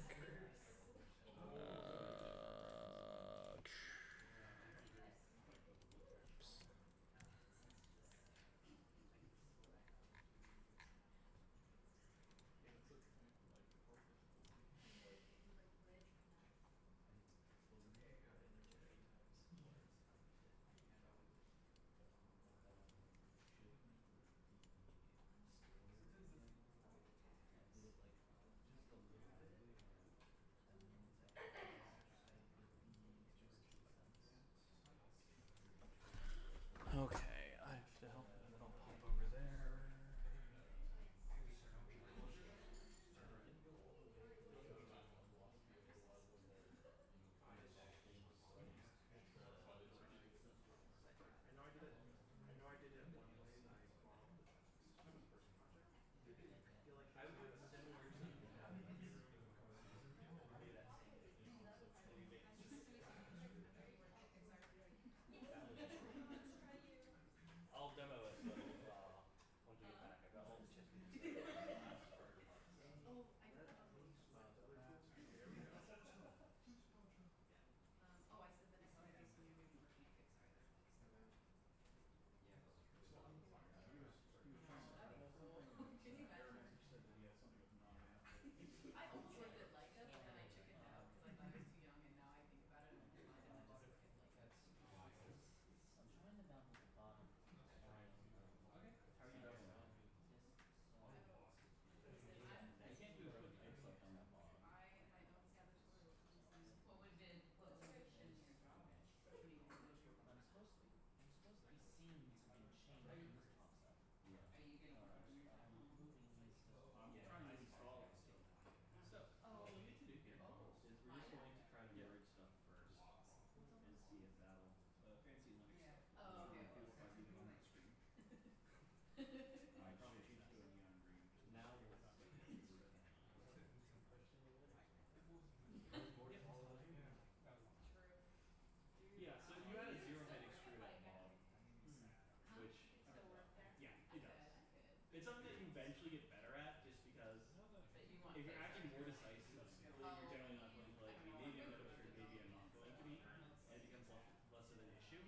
It's something that you eventually get better at, just because But you want if you're face acting more center. decisive, Oh, you're generally not okay. going to like be. Maybe I'm going to extrude, maybe I'm not going to be, and it becomes less of an issue.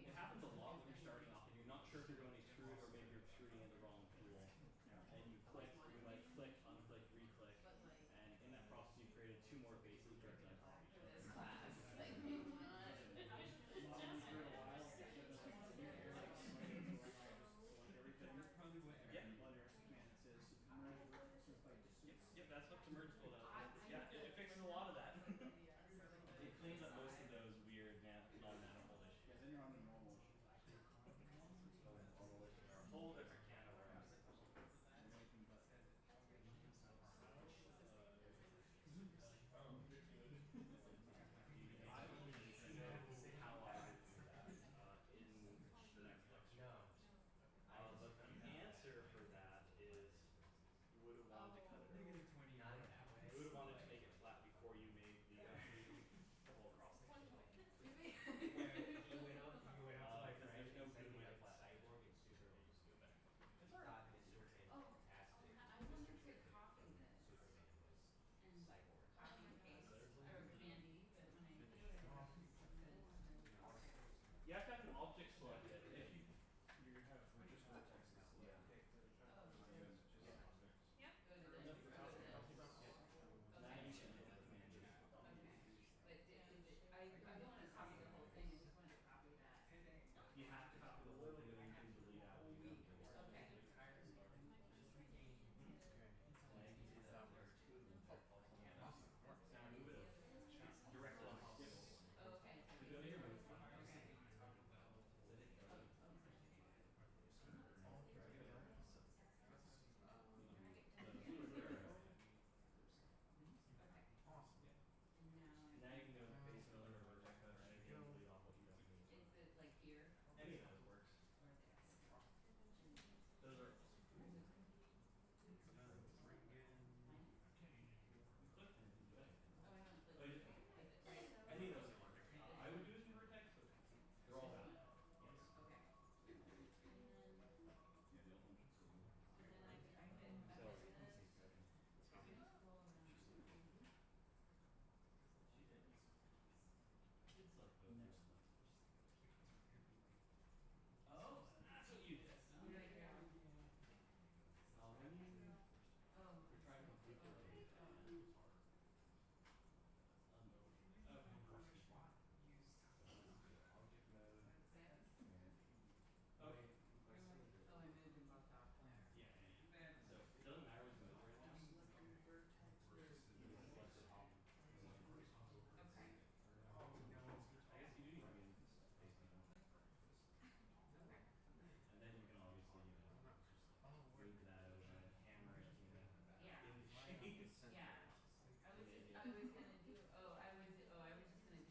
It happens a lot when you're starting off and you're not sure if you're going to extrude or maybe you're extruding in the wrong tool, and you click, you might click, unclick, re-click, But like and in that process you've created two more faces directly on top of each for other. this class, like we want. Modeling for a while, that doesn't seem to be fair. Like slide it to like I just select everything. Probably what Yep. While you're command it says merge vertices by Yep, distance. yep, that's what the merge tool does. I Yeah, feel it like fixes a lot of that. for like the It cleans up most of design. those weird non-manifold issues. Yeah, then you're on the normal issue. They're a whole different can of worms. And everything but I will need to know how I would do that in the next lecture. But the answer for that is you would have wanted to cut it early. You would have wanted to make it flat before you made the whole cross section. Because there's no good way to flat. It's alright. Oh, I wanted to copy this and copy and paste or command D, but when I do it, You have to have an object selected. If you you have just vertexes. Yeah. oh, Yep. go to this, go to this. now Okay. you can hit the command D. Okay. But is it, I don't wanna copy the whole thing, I just wanted to copy that. You have to copy the whole thing and then you can delete out what you don't need. Okay. And now you can see that now move it directly on top of it. Okay. So go to your move file. Okay. And now you can go face another vertex or anything and delete off what you don't need. Is it like here Any of those works. or there? Those are click and you can do anything. Oh, I haven't Oh, you clicked. just- Is it right? Any of those work. I would do it in vertex, but they're all valid. Yes. Okay. And then I hit, I hit this. So- I just scroll around. It's like both ends. Oh, that's what you did. Right here. When you Oh. you're trying to complete the rotation, unknown. Okay. So this is the object mode. Okay. Okay. Oh, I moved them both off. Yeah. So it doesn't matter what you move right now. You just select the top. Okay. I guess you do need to be in face control. Okay. And then you can obviously, move that over and hammer it, Yeah. into shape. Yeah. I was gonna do, I was just gonna do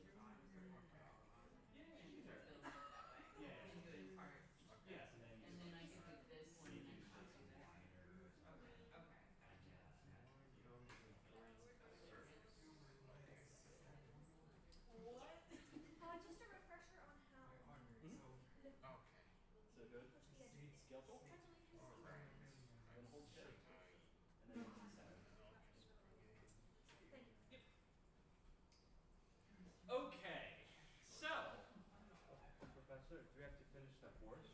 the bottom sort of Yeah, and you build can it that way. Yeah. And do it in parts. Yes, and then And then I could do this one and then copy this. Okay. Okay, gotcha. What? Just a refresher on how So go push the edge. skeletal, Try to leave his then hold shift, and then hit center. Thank you. Okay, so Professor, do we have to finish the horse?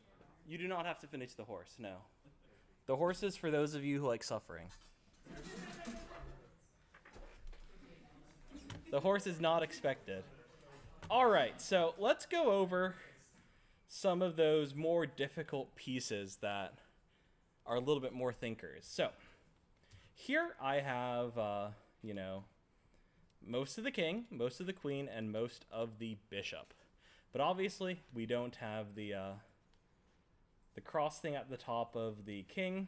you do not have to finish the horse. No, the horse is for those of you who like suffering. The horse is not expected. All right, so let's go over some of those more difficult pieces that are a little bit more thinkers. So here I have, most of the king, most of the queen, and most of the bishop. But obviously, we don't have the cross thing at the top of the king.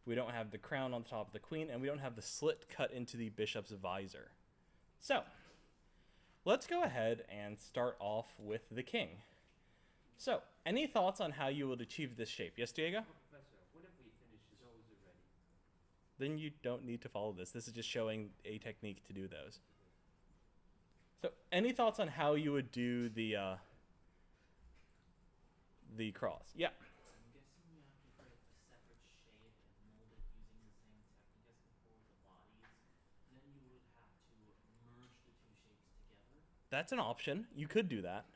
We don't have the crown on the top of the queen, and we don't have the slit cut into the bishop's visor. So let's go ahead and start off with the king. So, any thoughts on how you would achieve this shape? Yes, Diego? Professor, what if we finish those already? Then you don't need to follow this. This is just showing a technique to do those. So, any thoughts on how you would do the cross? Yeah. I'm guessing we have to create a separate shape That's an option. You could do that.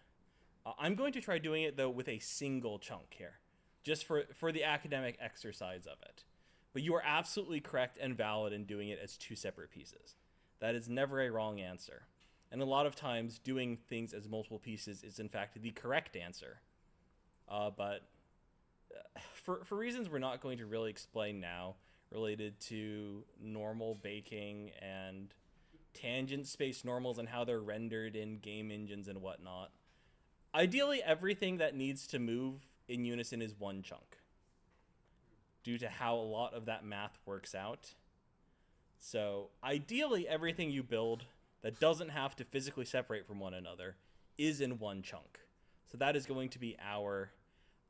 I'm going to try doing it, though, with a single chunk here, just for the academic exercise of it. But you are absolutely correct and valid in doing it as two separate pieces. That is never a wrong answer. And a lot of times, doing things as multiple pieces is, in fact, the correct answer. But for reasons we're not going to really explain now, related to normal baking and tangent space normals and how they're rendered in game engines and whatnot, ideally everything that needs to move in unison is one chunk, due to how a lot of that math works out. So ideally everything you build that doesn't have to physically separate from one another is in one chunk. So that is going to be our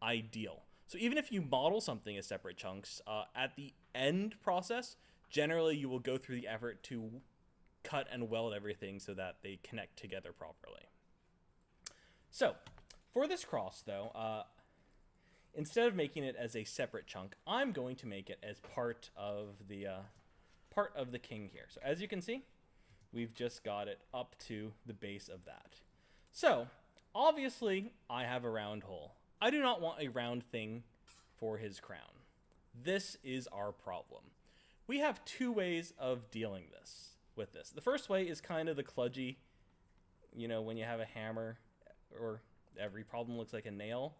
ideal. So even if you model something as separate chunks, at the end process, generally you will go through the effort to cut and weld everything so that they connect together properly. So for this cross, though, instead of making it as a separate chunk, I'm going to make it as part of the king here. So as you can see, we've just got it up to the base of that. So obviously, I have a round hole. I do not want a round thing for his crown. This is our problem. We have two ways of dealing with this. The first way is kind of the kludgy, when you have a hammer, or every problem looks like a nail.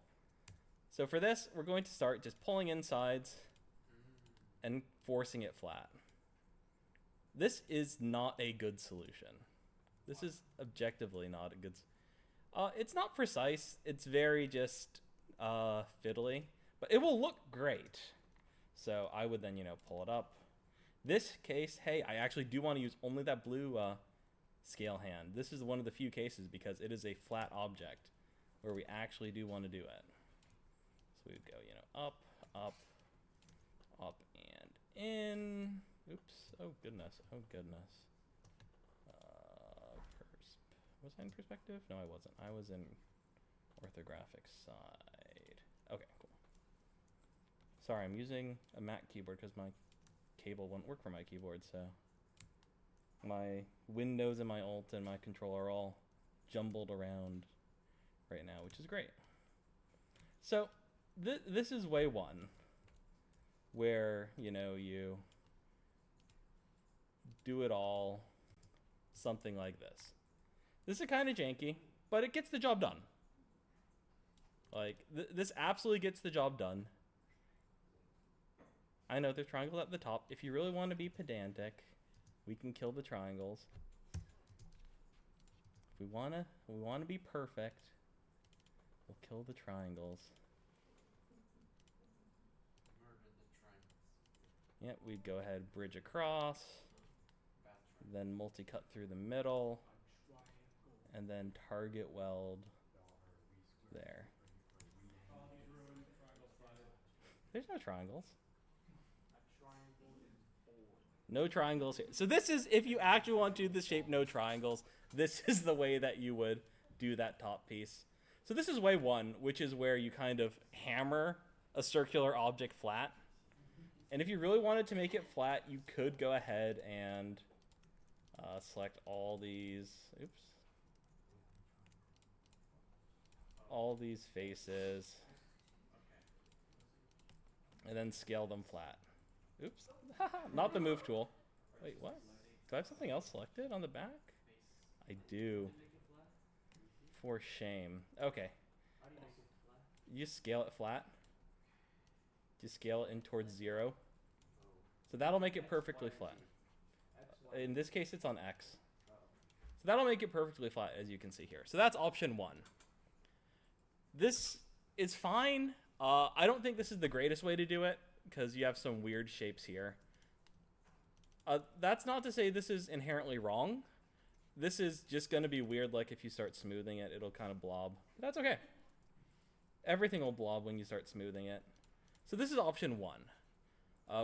So for this, we're going to start just pulling in sides and forcing it flat. This is not a good solution. This is objectively not a good... it's not precise. It's very just fiddly. But it will look great. So I would then, pull it up. This case, hey, I actually do want to use only that blue scale hand. This is one of the few cases because it is a flat object where we actually do want to do it. So we'd go, up, up, up, and in. Oops. Oh, goodness. Oh, goodness. Was I in perspective? No, I wasn't. I was in orthographic side. Okay, cool. Sorry, I'm using a Mac keyboard because my cable won't work for my keyboard, so my Windows and my Alt and my Control are all jumbled around right now, which is great. So this is way one, where, you do it all something like this. This is kind of janky, but it gets the job done. Like, this absolutely gets the job done. I know there's triangles at the top. If you really want to be pedantic, we can kill the triangles. If we want to be perfect, we'll kill the triangles. Murder the triangles. Yep, we'd go ahead, bridge across, then multi-cut through the middle, and then target weld there. There's no triangles. No triangles here. So this is, if you actually want to do this shape, no triangles, this is the way that you would do that top piece. So this is way one, which is where you kind of hammer a circular object flat. And if you really wanted to make it flat, you could go ahead and select all these, all these faces, and then scale them flat. Oops. Not the move tool. Wait, what? Do I have something else selected on the back? I do. For shame. Okay. You scale it flat. You scale it in towards 0. So that'll make it perfectly flat. In this case, it's on X. So that'll make it perfectly flat, as you can see here. So that's option 1. This is fine. I don't think this is the greatest way to do it, because you have some weird shapes here. That's not to say this is inherently wrong. This is just going to be weird, like if you start smoothing it, it'll kind of blob. But that's okay. Everything will blob when you start smoothing it. So this is option 1,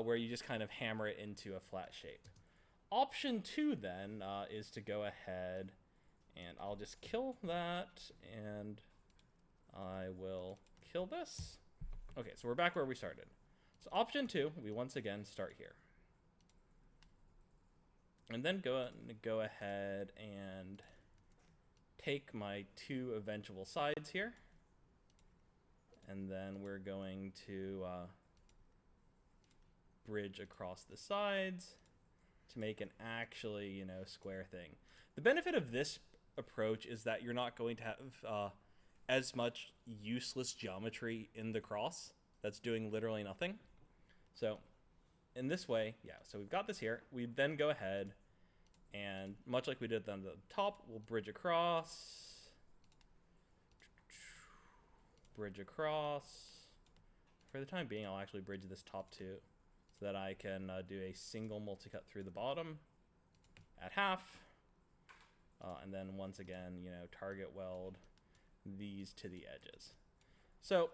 where you just kind of hammer it into a flat shape. Option 2 then is to go ahead, and I'll just kill that, and I will kill this. Okay, so we're back where we started. So option 2, we once again start here. And then go ahead and take my two eventual sides here, and then we're going to bridge across the sides to make an actually, square thing. The benefit of this approach is that you're not going to have as much useless geometry in the cross that's doing literally nothing. So in this way, so we've got this here. We then go ahead and, much like we did on the top, we'll bridge across. Bridge across. For the time being, I'll actually bridge this top too, so that I can do a single multi-cut through the bottom at half. And then once again, target weld these to the edges. So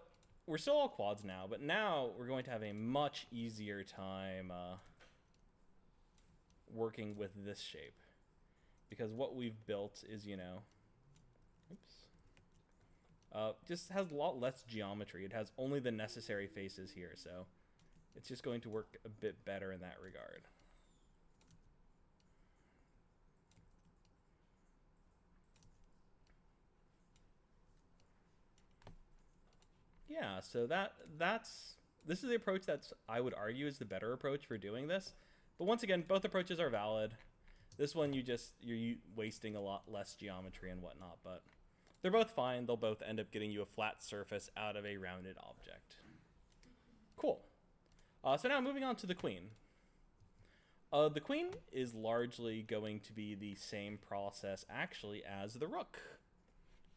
we're still all quads now, but now we're going to have a much easier time working with this shape, because what we've built is, just has a lot less geometry. It has only the necessary faces here, so it's just going to work a bit better in that regard. Yeah, so this is the approach that's, I would argue, is the better approach for doing this. But once again, both approaches are valid. This one, you're wasting a lot less geometry and whatnot, but they're both fine. They'll both end up getting you a flat surface out of a rounded object. Cool. So now moving on to the queen. The queen is largely going to be the same process, actually, as the rook.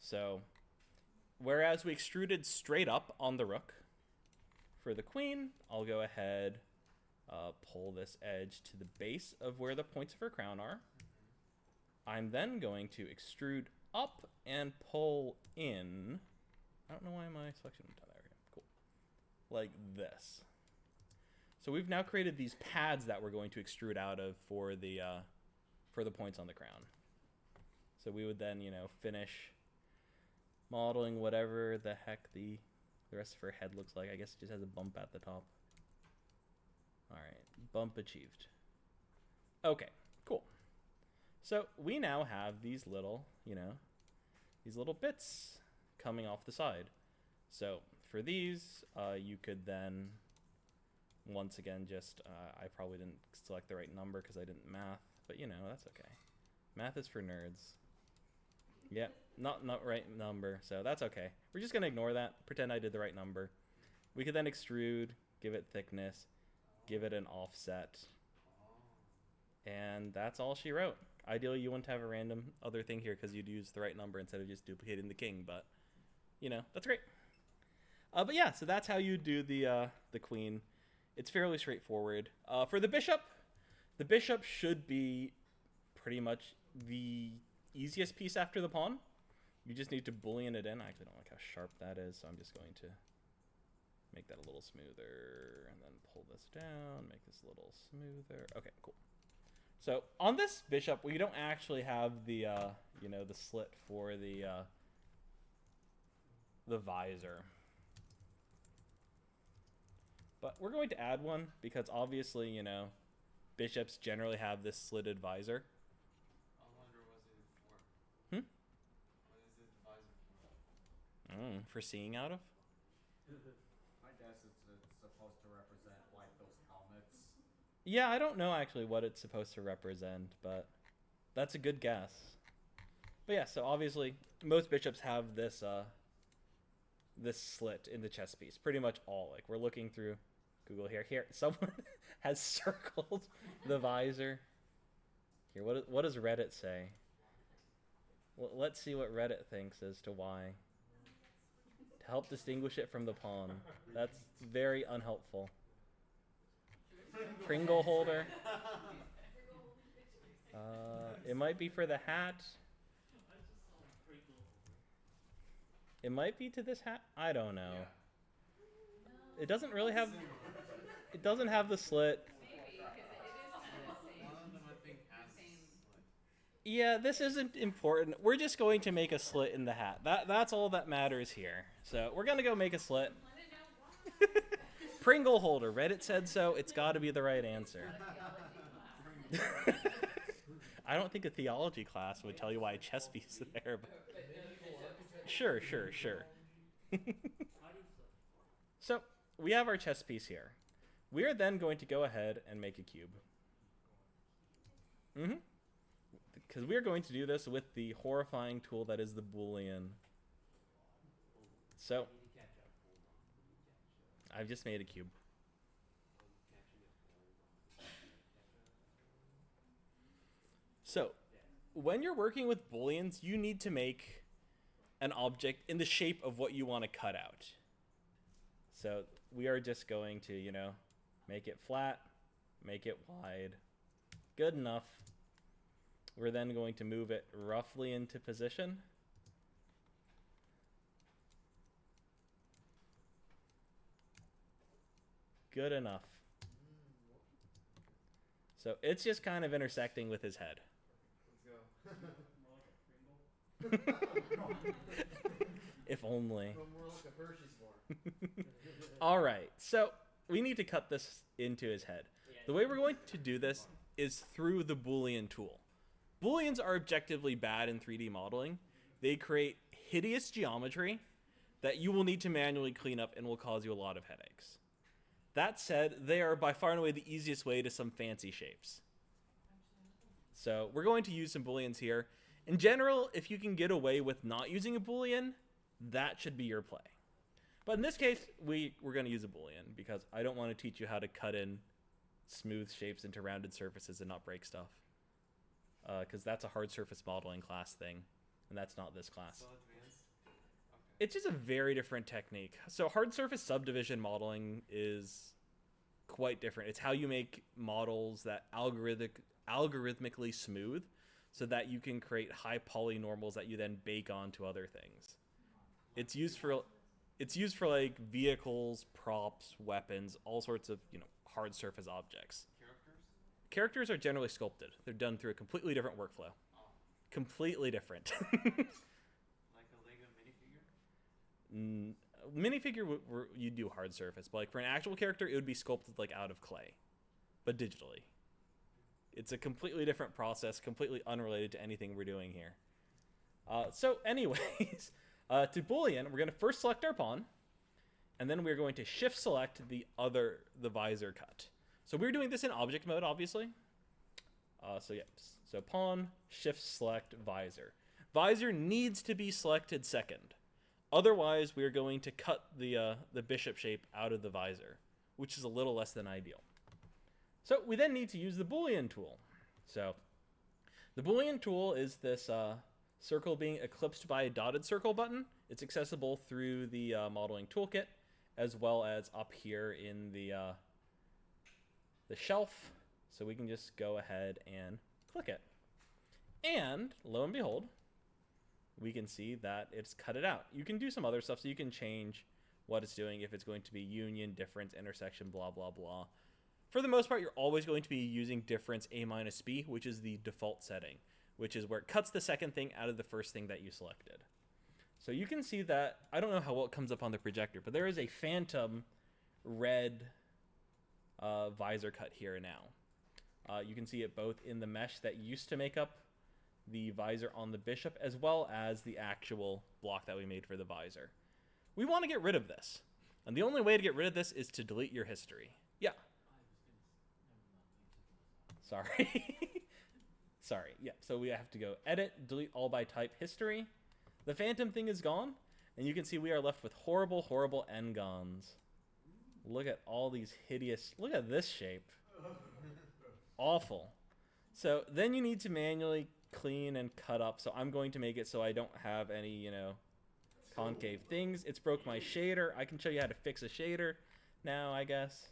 So whereas we extruded straight up on the rook, for the queen, I'll go ahead, pull this edge to the base of where the points of her crown are. I'm then going to extrude up and pull in. I don't know why my selection went down there. Cool. Like this. So we've now created these pads that we're going to extrude out of for the points on the crown. So we would then, finish modeling whatever the heck the rest of her head looks like. I guess it just has a bump at the top. All right, bump achieved. Okay, cool. So we now have these little, these little bits coming off the side. So for these, you could then, once again, just, I probably didn't select the right number because I didn't math, but that's okay. Math is for nerds. Yep, not right number, so that's okay. We're just gonna ignore that, pretend I did the right number. We could then extrude, give it thickness, give it an offset, and that's all she wrote. Ideally, you wouldn't have a random other thing here because you'd use the right number instead of just duplicating the king, but, that's great. But yeah, so that's how you do the queen. It's fairly straightforward. For the bishop should be pretty much the easiest piece after the pawn. You just need to boolean it in. I actually don't like how sharp that is, so I'm just going to make that a little smoother and then pull this down, make this a little smoother. Okay, cool. So on this bishop, we don't actually have the the slit for the visor, but we're going to add one because obviously bishops generally have this slitted visor. I wonder what's it for. What is it visor for? For seeing out of? I guess it's supposed to represent like those helmets. Yeah, I don't know actually what it's supposed to represent, but that's a good guess. But yeah, so obviously most bishops have this this slit in the chess piece. Pretty much all. Like we're looking through Google here. Here, someone has circled the visor. Here, what does Reddit say? Well, let's see what Reddit thinks as to why. To help distinguish it from the pawn. That's very unhelpful. Pringle holder. It might be for the hat. It might be to this hat. I don't know. It doesn't really have. It doesn't have the slit. Maybe, because it is kind of the same. One of them I think has a Same. slit. Yeah, this isn't important. We're just going to make a slit in the hat. That's all that matters here. So we're gonna go make a slit. Want to know why? Pringle holder. Reddit said so. It's got to be the right answer. I don't think a theology class would tell you why a chess piece is there. But Sure, sure, sure. How do you select? So we have our chess piece here. We are then going to go ahead and make a cube. Because we are going to do this with the horrifying tool that is the Boolean. So I need to catch up. Hold on. Let me catch up. I've just made a cube. I'm catching up. Hold on. So when you're working with Booleans, you need to make an object in the shape of what you want to cut out. So we are just going to, you know, make it flat, make it wide. Good enough. We're then going to move it roughly into position. Good enough. So it's just kind of intersecting with his head. Let's go. If only. Go more like a Hershey's bar. All right, so we need to cut this into his head. The way we're going to do this is through the Boolean tool. Booleans are objectively bad in 3D modeling. They create hideous geometry that you will need to manually clean up and will cause you a lot of headaches. That said, they are by far and away the easiest way to some fancy shapes. So we're going to use some Booleans here. In general, if you can get away with not using a Boolean, that should be your play. But in this case, we're going to use a Boolean because I don't want to teach you how to cut in smooth shapes into rounded surfaces and not break stuff. Because that's a hard surface modeling class thing, and that's not this class. So advanced. Okay. It's just a very different technique. So hard surface subdivision modeling is quite different. It's how you make models that algorithmically smooth so that you can create high polynormals that you then bake onto other things. It's used for like vehicles, props, weapons, all sorts of, you know, hard surface objects. Characters are generally sculpted. They're done through a completely different workflow. Completely different. Like a Lego minifigure? Minifigure, you do hard surface, but like for an actual character, it would be sculpted like out of clay, but digitally. It's a completely different process, completely unrelated to anything we're doing here. So anyways, to Boolean, we're going to first select our pawn, and then we're going to shift select the visor cut. So we're doing this in object mode, obviously. So pawn, shift select, visor. Visor needs to be selected second. Otherwise, we're going to cut the bishop shape out of the visor, which is a little less than ideal. So we then need to use the Boolean tool. So the Boolean tool is this circle being eclipsed by a dotted circle button. It's accessible through the modeling toolkit, as well as up here in the shelf. So we can just go ahead and click it. And lo and behold, we can see that it's cut it out. You can do some other stuff, so you can change what it's doing, if it's going to be union, difference, intersection, blah, blah, blah. For the most part, you're always going to be using difference A minus B, which is the default setting, which is where it cuts the second thing out of the first thing that you selected. So you can see that, I don't know how well it comes up on the projector, but there is a phantom red visor cut here now. You can see it both in the mesh that used to make up the visor on the bishop, as well as the actual block that we made for the visor. We want to get rid of this. And the only way to get rid of this is to delete your history. Yeah. Sorry. Sorry. Yeah, so we have to go edit, delete all by type history. The phantom thing is gone, and you can see we are left with horrible, horrible n-gons. Look at all these hideous, look at this shape. Awful. So then you need to manually clean and cut up. So I'm going to make it so I don't have any, you know, concave things. It's broke my shader. I can show you how to fix a shader now, I guess.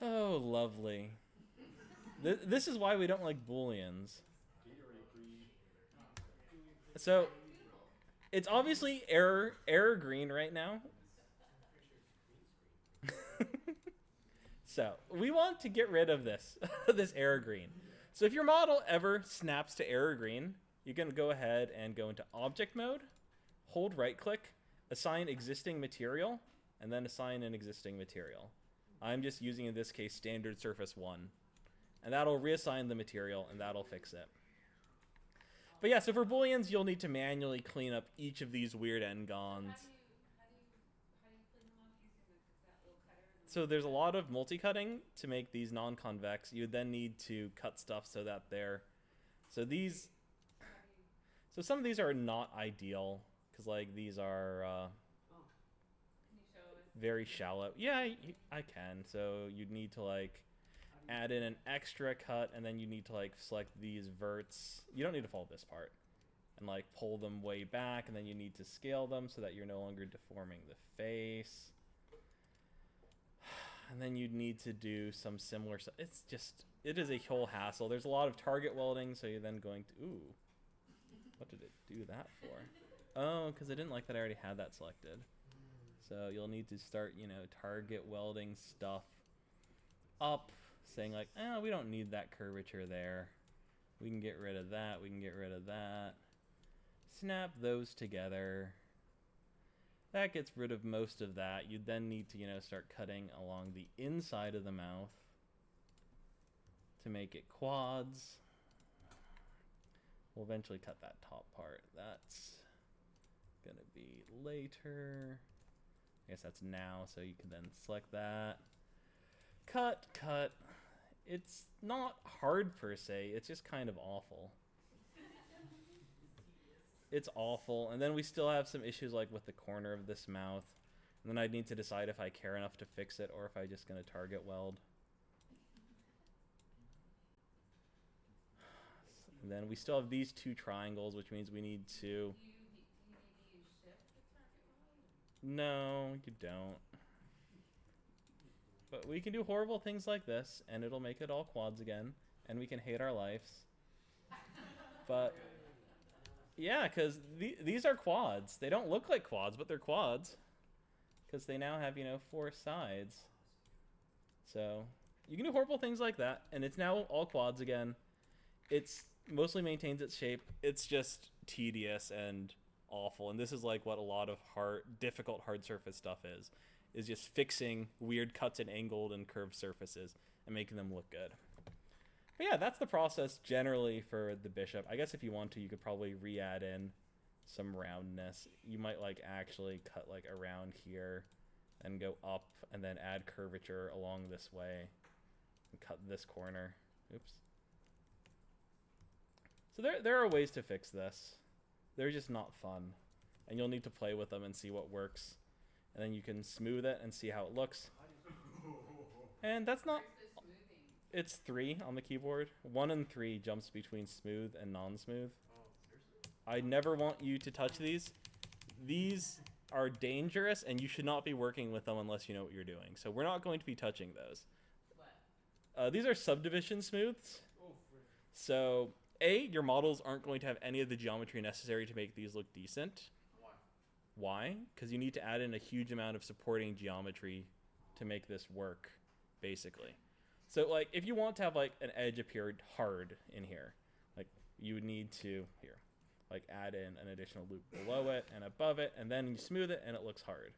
Oh, lovely. This is why we don't like Booleans. So it's obviously error green right now. So we want to get rid of this, this error green. So if your model ever snaps to error green, you can go ahead and go into object mode, hold right click, assign existing material, and then assign an existing material. I'm just using, in this case, standard surface 1. And that'll reassign the material, and that'll fix it. But yeah, so for booleans, you'll need to manually clean up each of these weird n-gons. How do you clean them up using that little cutter? So there's a lot of multi-cutting to make these non-convex. You then need to cut stuff so that they're... So these... How do you? So some of these are not ideal, because like these are Can you show us? very shallow. Yeah, I can. So you'd need to like add in an extra cut, and then you need to like select these verts. You don't need to follow this part. And like pull them way back, and then you need to scale them so that you're no longer deforming the face. And then you'd need to do some similar stuff. It's just, it is a whole hassle. There's a lot of target welding, so you're then going to, ooh, what did it do that for? Oh, because I didn't like that I already had that selected. So you'll need to start, you know, target welding stuff up, saying like, oh, we don't need that curvature there. We can get rid of that, we can get rid of that. Snap those together. That gets rid of most of that. You then need to, you know, start cutting along the inside of the mouth to make it quads. We'll eventually cut that top part. That's gonna be later. I guess that's now, so you can then select that. Cut, cut. It's not hard per se, it's just kind of awful. It's awful. And then we still have some issues like with the corner of this mouth. And then I'd need to decide if I care enough to fix it or if I'm just going to target weld. And then we still have these two triangles, which means we need to... Do you need to use shift to target weld? No, you don't. But we can do horrible things like this, and it'll make it all quads again, and we can hate our lives. But... yeah, because these are quads. They don't look like quads, but they're quads. Because they now have, you know, 4 sides. So, you can do horrible things like that, and it's now all quads again. It's mostly maintains its shape. It's just tedious and awful. And this is like what a lot of difficult hard surface stuff is just fixing weird cuts and angled and curved surfaces and making them look good. But yeah, that's the process generally for the bishop. I guess if you want to, you could probably re-add in some roundness. You might like actually cut like around here and go up and then add curvature along this way and cut this corner. Oops. So there are ways to fix this. They're just not fun. And you'll need to play with them and see what works. And then you can smooth it and see how it looks. And that's not... Where's the smoothing? It's 3 on the keyboard. 1 and 3 jumps between smooth and non-smooth. Oh, seriously? I never want you to touch these. These are dangerous, and you should not be working with them unless you know what you're doing. So we're not going to be touching those. What? These are subdivision smooths. Oh, frick. So, A, your models aren't going to have any of the geometry necessary to make these look decent. Why? Why? Because you need to add in a huge amount of supporting geometry to make this work, basically. So, like, if you want to have, like, an edge appear hard in here, like, you would need to, here, like, add in an additional loop below it and above it, and then you smooth it, and it looks hard.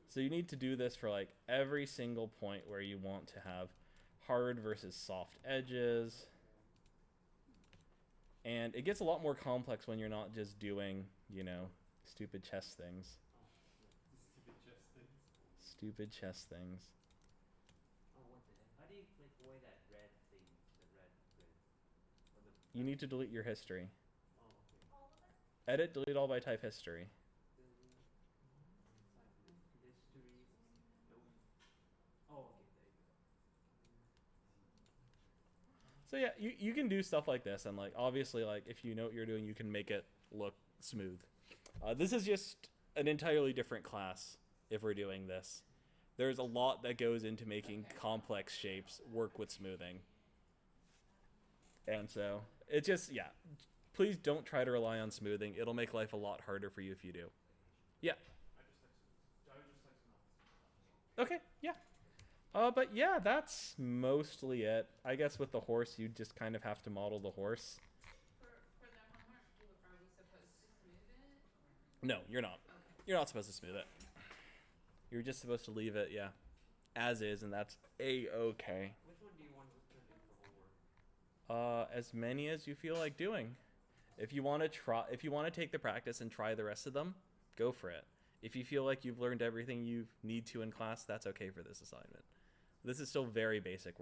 So you need to do this for, like, every single point where you want to have hard versus soft edges. And it gets a lot more complex when you're not just doing, you know, stupid chess things. Stupid chest things. Stupid chess things. Oh, what the heck? How do you like avoid that red thing? The red grid? Or the You need to delete your history. Oh, okay. All of it? Edit, delete all by type history. History. No. Oh, okay, there you go. So yeah, you can do stuff like this, and like obviously, like if you know what you're doing, you can make it look smooth. This is just an entirely different class if we're doing this. There's a lot that goes into making complex shapes work with smoothing. And so it just, yeah, please don't try to rely on smoothing. It'll make life a lot harder for you if you do. Yeah. I would just like to know. Okay, yeah. But yeah, that's mostly it. I guess with the horse, you just kind of have to model the horse. For the homework, are we supposed to smooth it? No, you're not. Okay. You're not supposed to smooth it. You're just supposed to leave it, yeah, as is, and that's A-okay. Which one do you want to turn in for homework? As many as you feel like doing. If you want to take the practice and try the rest of them, go for it. If you feel like you've learned everything you need to in class, that's okay for this assignment. This is still very basic.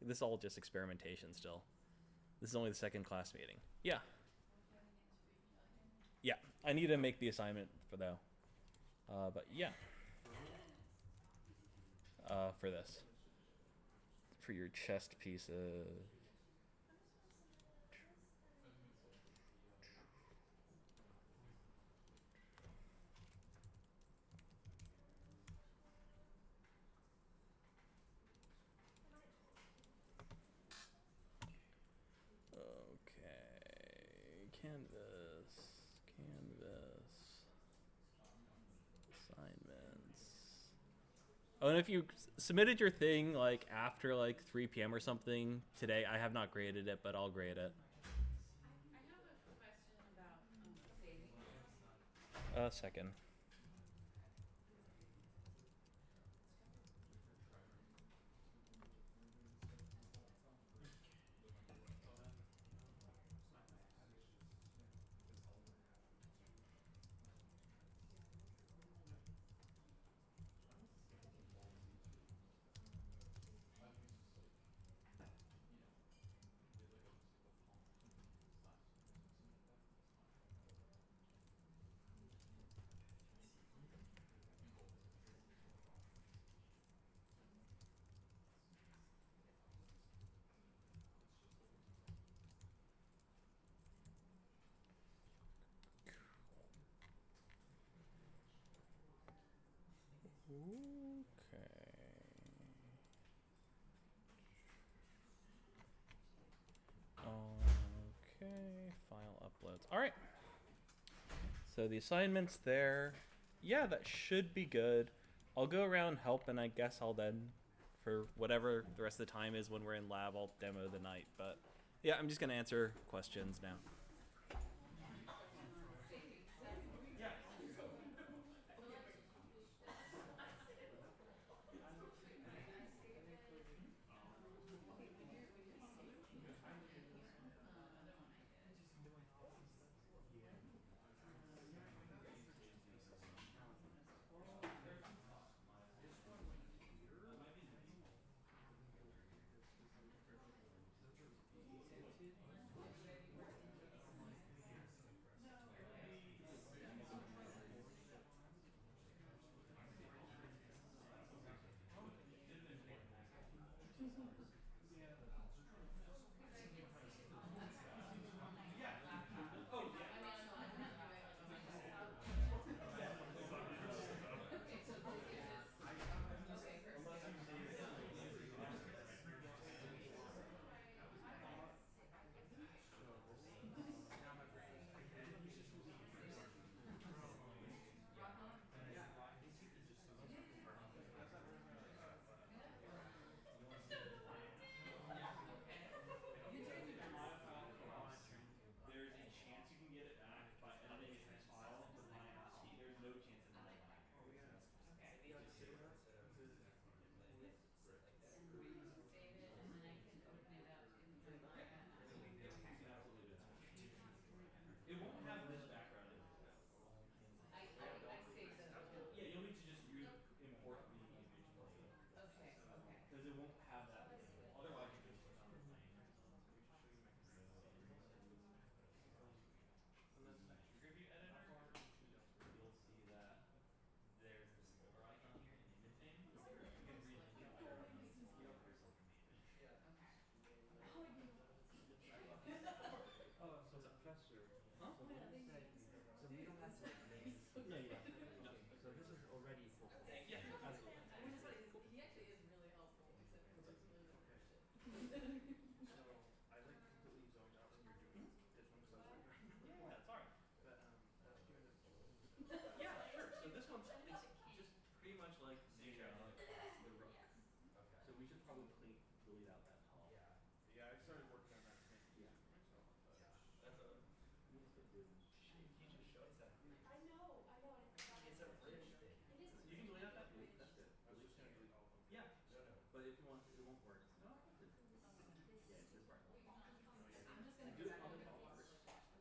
This is all just experimentation still. This is only the second class meeting. Yeah. Yeah, I need to make the assignment for though. But yeah. For this. For your chest pieces. Okay, canvas, assignments. Oh, and if you submitted your thing like after like 3 p.m. or something today, I have not graded it, but I'll grade it. I have a question about savings. A second. Okay. Okay, file uploads. All right. So the assignment's there. Yeah, that should be good. I'll go around help, and I guess I'll then, for whatever the rest of the time is when we're in lab, I'll demo the night. But yeah, I'm just gonna answer questions now. There's a chance you can get it back by editing a text file with my ASCII. There's no chance in hell in heck. Any other safe instead of And we can save it, and then I can open it up in the Yeah. Okay. You can absolutely do that. It won't have this background image though. I saved the original. Yeah, you'll need to just import the image plane Okay, okay. because it won't have that label. Otherwise, you can just click on the plane. So in the trigger view editor, you'll see that there's this folder icon here in the image name. You can read the entire name of yourself in the image. Okay. Oh, so Professor, Huh? so when you said, so we don't have to like name. No, you don't. Okay, so this is already for. Yeah, absolutely. He actually is really helpful, except for just really the Okay. shit. So I like completely zoned out when you're doing this one because I was like, Yeah, sorry. but do you end up doing Yeah, sure. So this one's it's just pretty much like the rook. Okay. So we should probably delete out that tall. Yeah. Yeah, I started working on that painting Yeah. for myself, but That's a. Let me just get this. he just showed us that. I know, I know, and I forgot. It's a bridge thing. It is. You can delete out that. That's good. I was just gonna delete all of them. Yeah. No, no. But if you want, it won't work. No, I have to. Yeah, it's this part. I'm just gonna Do it cut on the it top out. first.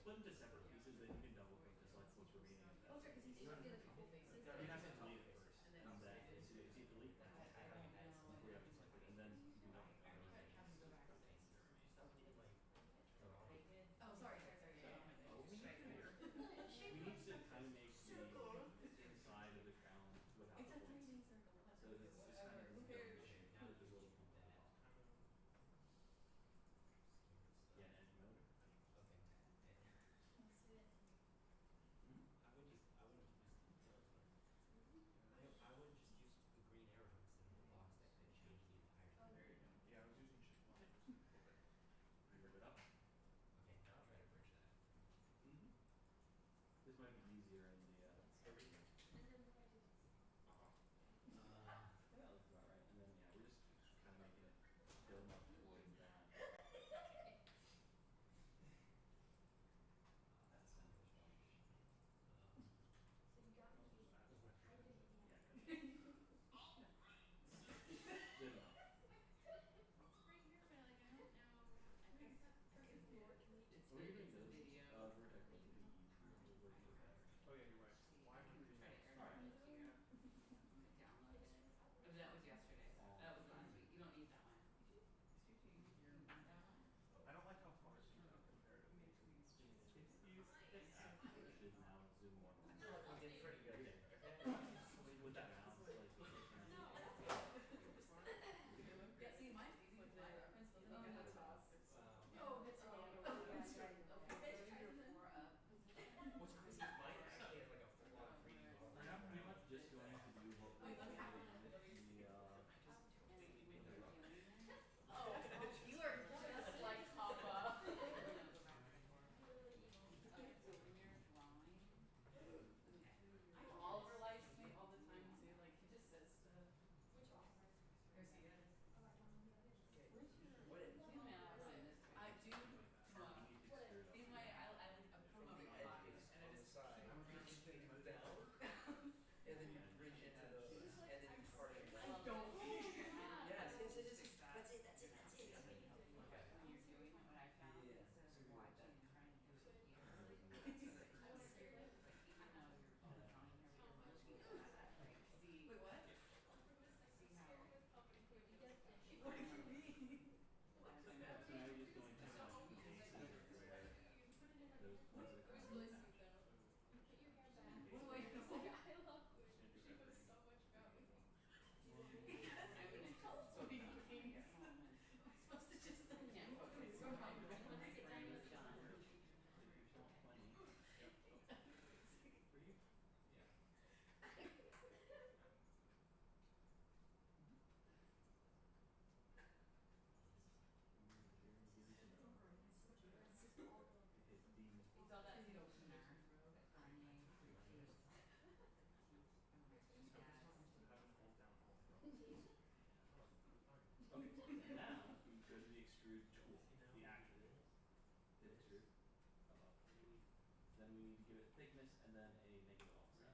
split into separate pieces, then you can double click to select what's remaining of Oh, that. sorry, because he did a couple faces. You have to delete it first, And then and also then did so if you delete I that I don't know. before you have to select it, and then you can double click. I would have to go back and fix the stuff we did. They did. Oh, sorry, sorry, sorry. So, Yeah, yeah. what we need to do here, we need to kind of make the inside of the crown without It's the a points. 3D circle. So it's just kind of Who this cares? dome shape with this little pump on top. Yeah, edge mode. Okay. Let's see it. Mm-hmm. I wouldn't use details, but I would just use the green arrow instead of the box that could change the Oh, entirety. There you go. Yeah, I was using shift one for a little bit. Move it up. Okay, now I'll try to bridge that. Mm-hmm. This might be easier in the original. And then what I do is. That looks about right. And then yeah, we're just kind of making it dome up towards that. That center point. So you got me. I didn't Yeah, have. good. Good enough. Right here, but like I don't know. I think First floor, can we It's What are you the, doing it's the those? video. We're technically the we're working with that. Oh yeah, you're right. See, Why I can can we try to use? airdrop it to you. I downloaded it. Oh, that was yesterday. That was last week. You don't need that one. Did you change your that one? I don't like how far it came out comparatively to these. Should now zoom more. I feel like we did pretty good Okay. here, okay? With that round slice, we can turn it. Yeah, see, mine's easy with my reference doesn't even have the top. Oh, that's Oh, okay. yeah, Yeah, yeah, yeah, yeah. yeah. Bitch, tries and then- What's crazy is mine actually has like a full on 3D model. We're not pretty much just going to do what we Wait, let me did have in one. the Oh, you are just like Papa. Okay, so when you're drawing, Oliver likes me all the time too. Like he just says stuff. Which offer? Garcia. Oh, I don't know who that is. where's your What it- zoom out on this way? I do. Well, you need to extrude up. he's my. I like. I put him From on the my body, edges and I on the just side, keep you just take them down, and then you bridge into those, and then you part it. I don't feel. Yes, it's Fix that. that's it, that's it, that's it. When you're doing what I found Yeah. instead of watching and trying to do it here. Even though you're all drawing here with your mouse, you don't have that, like, see. Wait, what? See how. What do you mean? So now you're just going to center where those pieces are coming down. Put your hair back. What do I do? I love Blue. She knows so much about me. Because I would it's called so sweet fun. things. Get home and I'm supposed to just I can't focus Go when home. my brain is done. If you want plenty. Yep. For you? Yeah. Hit D. It's all that opener that Kanye produced. Have them hold down all the Okay, now you go to the extrude tool, the actual hit extrude. Then we need to give it thickness and then a negative offset.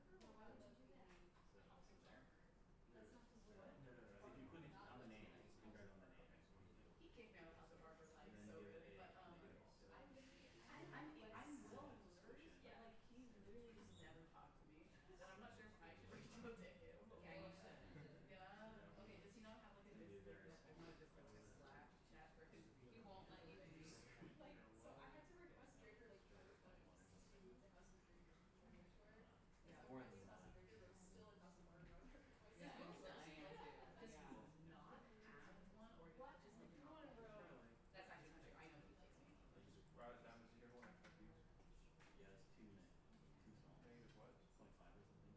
Parker, why would you do that? So from there. That's not the No, word. if you put it on the name, you can write on the name. He kicked me out of House of Barber like And then so give good, it a but negative offset. I'm so nervous, but like he literally just never talked to me, and I'm not sure if I should reach out to him. Yeah, you should. Yeah. Okay. Does he not have like a Maybe Discord? there's- I want to just like a Slack chat for his. He won't let you do. Like, so I had to request Draper like 4 times to move to House of Draper from Nashville. Yeah. So my new House of Draper was still in House of Barber. Yeah, I am too. Does he Yeah. not have one, or What? just like You not? wanna grow? That's actually not true. I know he likes me. Just write it down as you want. Yeah, it's too small. Negative what? 0.5 or something.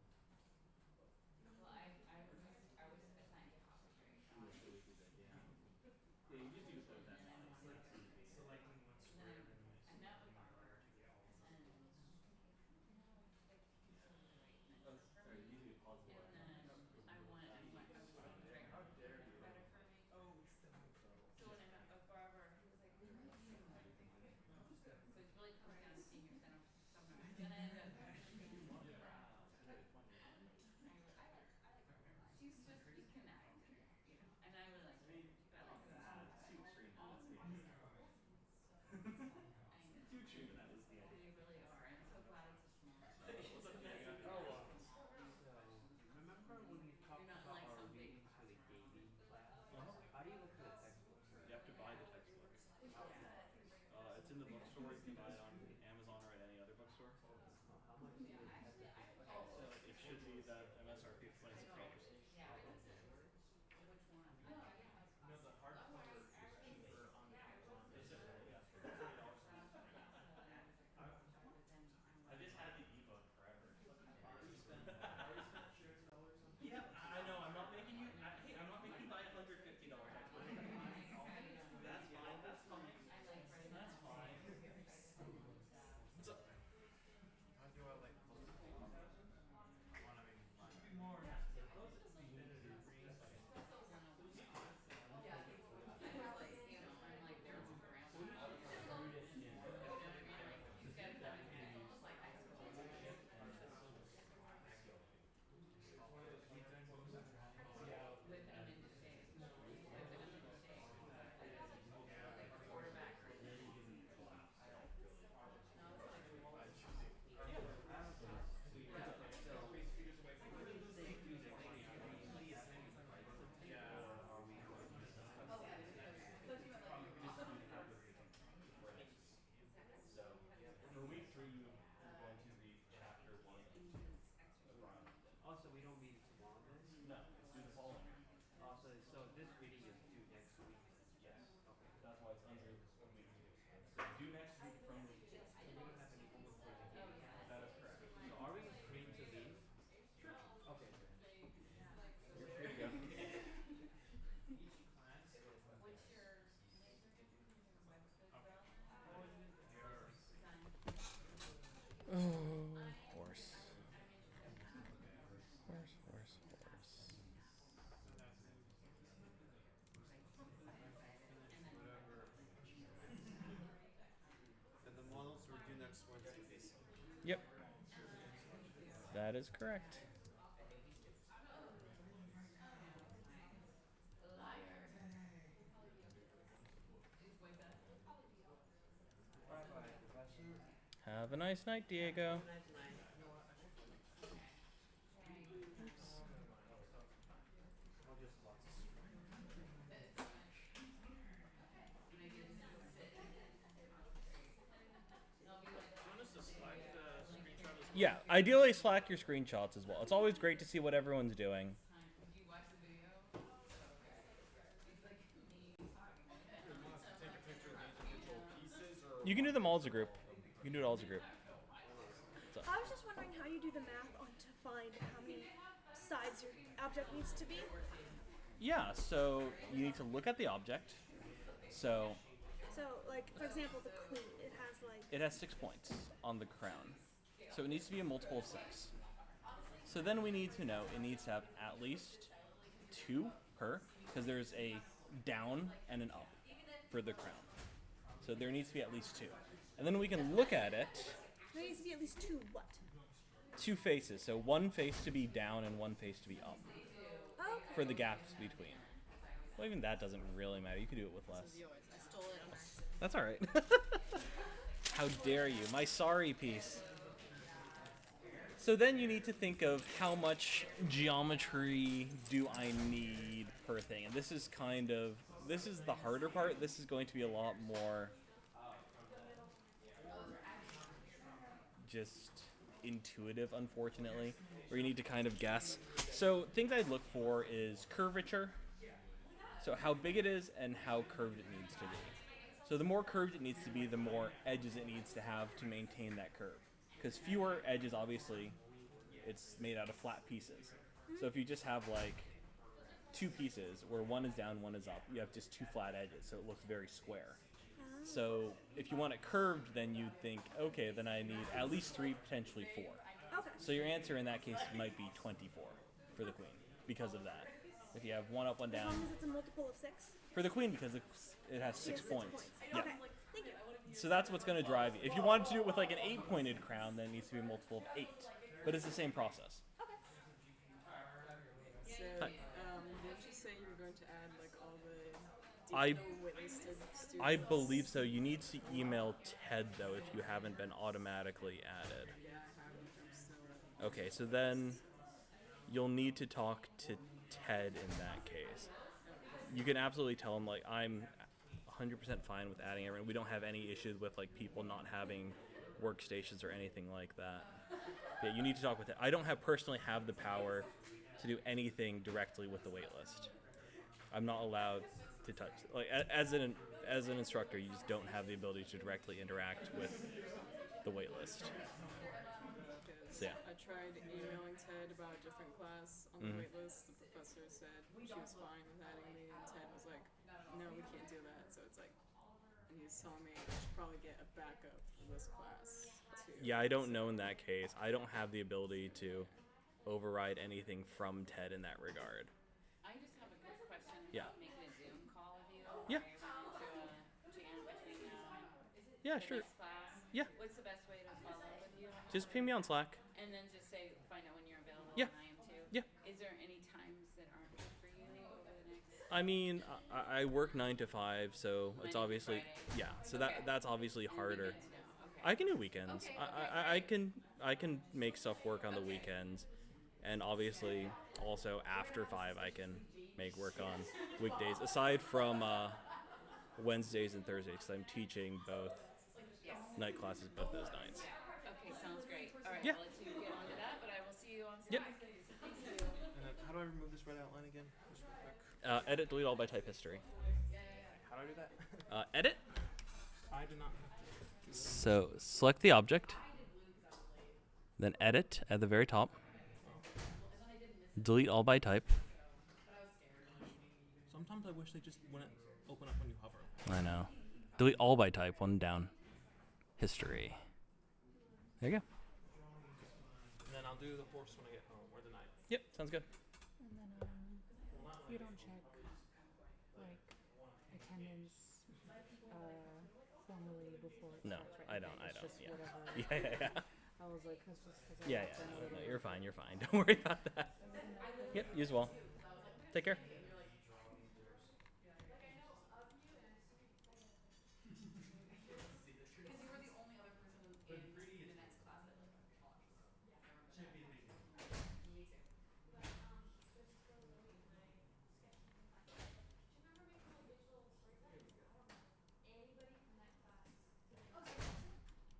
Well, I was assigned to House of Drake. Yeah, so we do that, yeah. Yeah, you just need to put that And then on. I wanted to go. Selecting one And square then and I met with Barber to get all and like he's so great. Oh, sorry, you need to pause the And button. then I was like Drake How dare you? better for me. Oh, it's done. So when I met with Barber, he was like, we might do everything. So it really comes down to seeing your center. Someone who's gonna end up. I like Barber a lot. She's just, we connect, you know, and I really like her. I like her. Too extreme. I know. Too buy it on Amazon or at any other bookstore. How much do you have to pay? So it should be the MSRP of $26. Which one? No, the hardcover is cheaper on Amazon than Is the it really? ebook. Yeah, $30 more. But then I'm I just had the ebook forever. Already spent $30 on Yeah, I know. I'm not making you. Hey, I'm not making you buy $150 item. That's fine. That's fine. That's fine. So, How do I like post it? I wanna make it fun. Those Infinity rings. I'm like their own grandma. You know what I mean? Like she's got it done. It's almost like high school. Whip them into shape. Whip them into shape. Like a quarterback. No, it's like so for week 3, you're going to read chapter 1 and 2 of the Crown. Also, we don't meet tomorrow then? No, it's due the following week. So this reading is due next week. Yes. Okay. That's why it's under week 2. So due next week from week 2. So we don't have any homework for today. That is correct. So are we free to leave? Sure. Okay. You're free to go. what's your major? Web development? Oh, horse. Horse. And the models were due next Wednesday. Yep. That is correct. Bye bye, Professor. Have a nice night, Diego. Good night tonight. I'll just lock this. Yeah, ideally Slack your screenshots as well. It's always great to see what everyone's doing. Do you watch the video? It's like me You can do them all as a group. You can do it all as a group. I was just wondering how you do the math on to find how many sides your object needs to be. Yeah, so you need to look at the object. So So, like, for example, the queen, it has like. it has 6 points on the crown. So it needs to be a multiple of 6. So then we need to know it needs to have at least 2 per, because there's a down and an up for the crown. So there needs to be at least 2. And then we can look at it, There needs to be at least 2 what? 2 faces. So one face to be down and one face to be up Okay. for the gaps between. Well, even that doesn't really matter. You could do it with less. I stole it on accident. That's all right. How dare you? My sorry piece. So then you need to think of how much geometry do I need per thing. And this is the harder part. This is going to be a lot more just intuitive, unfortunately, where you need to kind of guess. So things I'd look for is curvature. So how big it is and how curved it needs to be. So the more curved it needs to be, the more edges it needs to have to maintain that curve. Because fewer edges, obviously, it's made out of flat pieces. So if you just have like 2 pieces where one is down, one is up, you have just 2 flat edges, so it looks very square. So if you want it curved, then you think, okay, then I need at least 3, potentially 4. Okay. So your answer in that case might be 24 for the queen because of that. If you have 1 up, 1 As down. long as it's a multiple of 6. For the queen, because it has 6 Yes, points. Yeah. Okay. Thank you. So that's what's going to drive you. If you wanted to do it with like an 8-pointed crown, then it needs to be a multiple of 8. But it's the same process. So, Hi. didn't you say you were going to add like all the I- digital waitlisted students? I believe so. You need to email Ted, though, if you haven't been automatically added. Yeah, I haven't. I'm still. Okay, so then you'll need to talk to Ted in that case. You can absolutely tell him, like, I'm 100% fine with adding everyone. We don't have any issues with like people not having workstations or anything like that. Yeah, you need to talk with it. I don't personally have the power to do anything directly with the waitlist. I'm not allowed to touch like as an instructor. You just don't have the ability to directly interact with the waitlist. Because Yeah. I tried emailing Ted about a different class on the Mhm. waitlist. The professor said she was fine with adding me, and Ted was like, "No, we can't do that." So it's like, and he's telling me I should probably get a backup for this class too. Yeah, I don't know in that case. I don't have the ability to override anything from Ted in that regard. I just have a quick question Yeah. about making a Zoom call with you. Yeah. If I wanted to jam between now and Yeah, the sure. next class. Yeah. What's the best way to follow up with you? Just ping me on Slack. And then just say, find out when you're available Yeah. and I am too. Yeah. Is there any times that aren't good for you over the next? I mean, I work 9 to 5, so Monday it's through obviously Friday? yeah. So Okay. that's obviously And harder. weekends, no. Okay. I can do weekends. Okay, I can make stuff work on the weekends, and obviously also after 5 I can make work on weekdays aside from Wednesdays and Thursdays because I'm teaching both Yes. night classes both those nights. Okay, sounds great. All right, Yeah. I'll let you get on to that, but I will see you on Yep. Slack. Thank you. And then how do I remove this red outline again? Just real quick. Edit, delete all by type history. How do I do that? Edit. I do not. So select the object, then edit at the very top. Delete all by type. Sometimes I wish they just wouldn't open up when you hover. I know. Delete all by type, one down. History. There you go. And then I'll do the horse when I get home, or the night. Yep, sounds good. And then you don't check like attendance formally before it No, starts, right? I don't. Okay, I it's don't. just Yeah. whatever. Yeah. I was like, that's just 'cause I Yeah. walked in a No, little you're fine. You're fine. Don't worry about that. Yep. You as well. Take care. Because you were the only other person in the next class that like talked. Me too.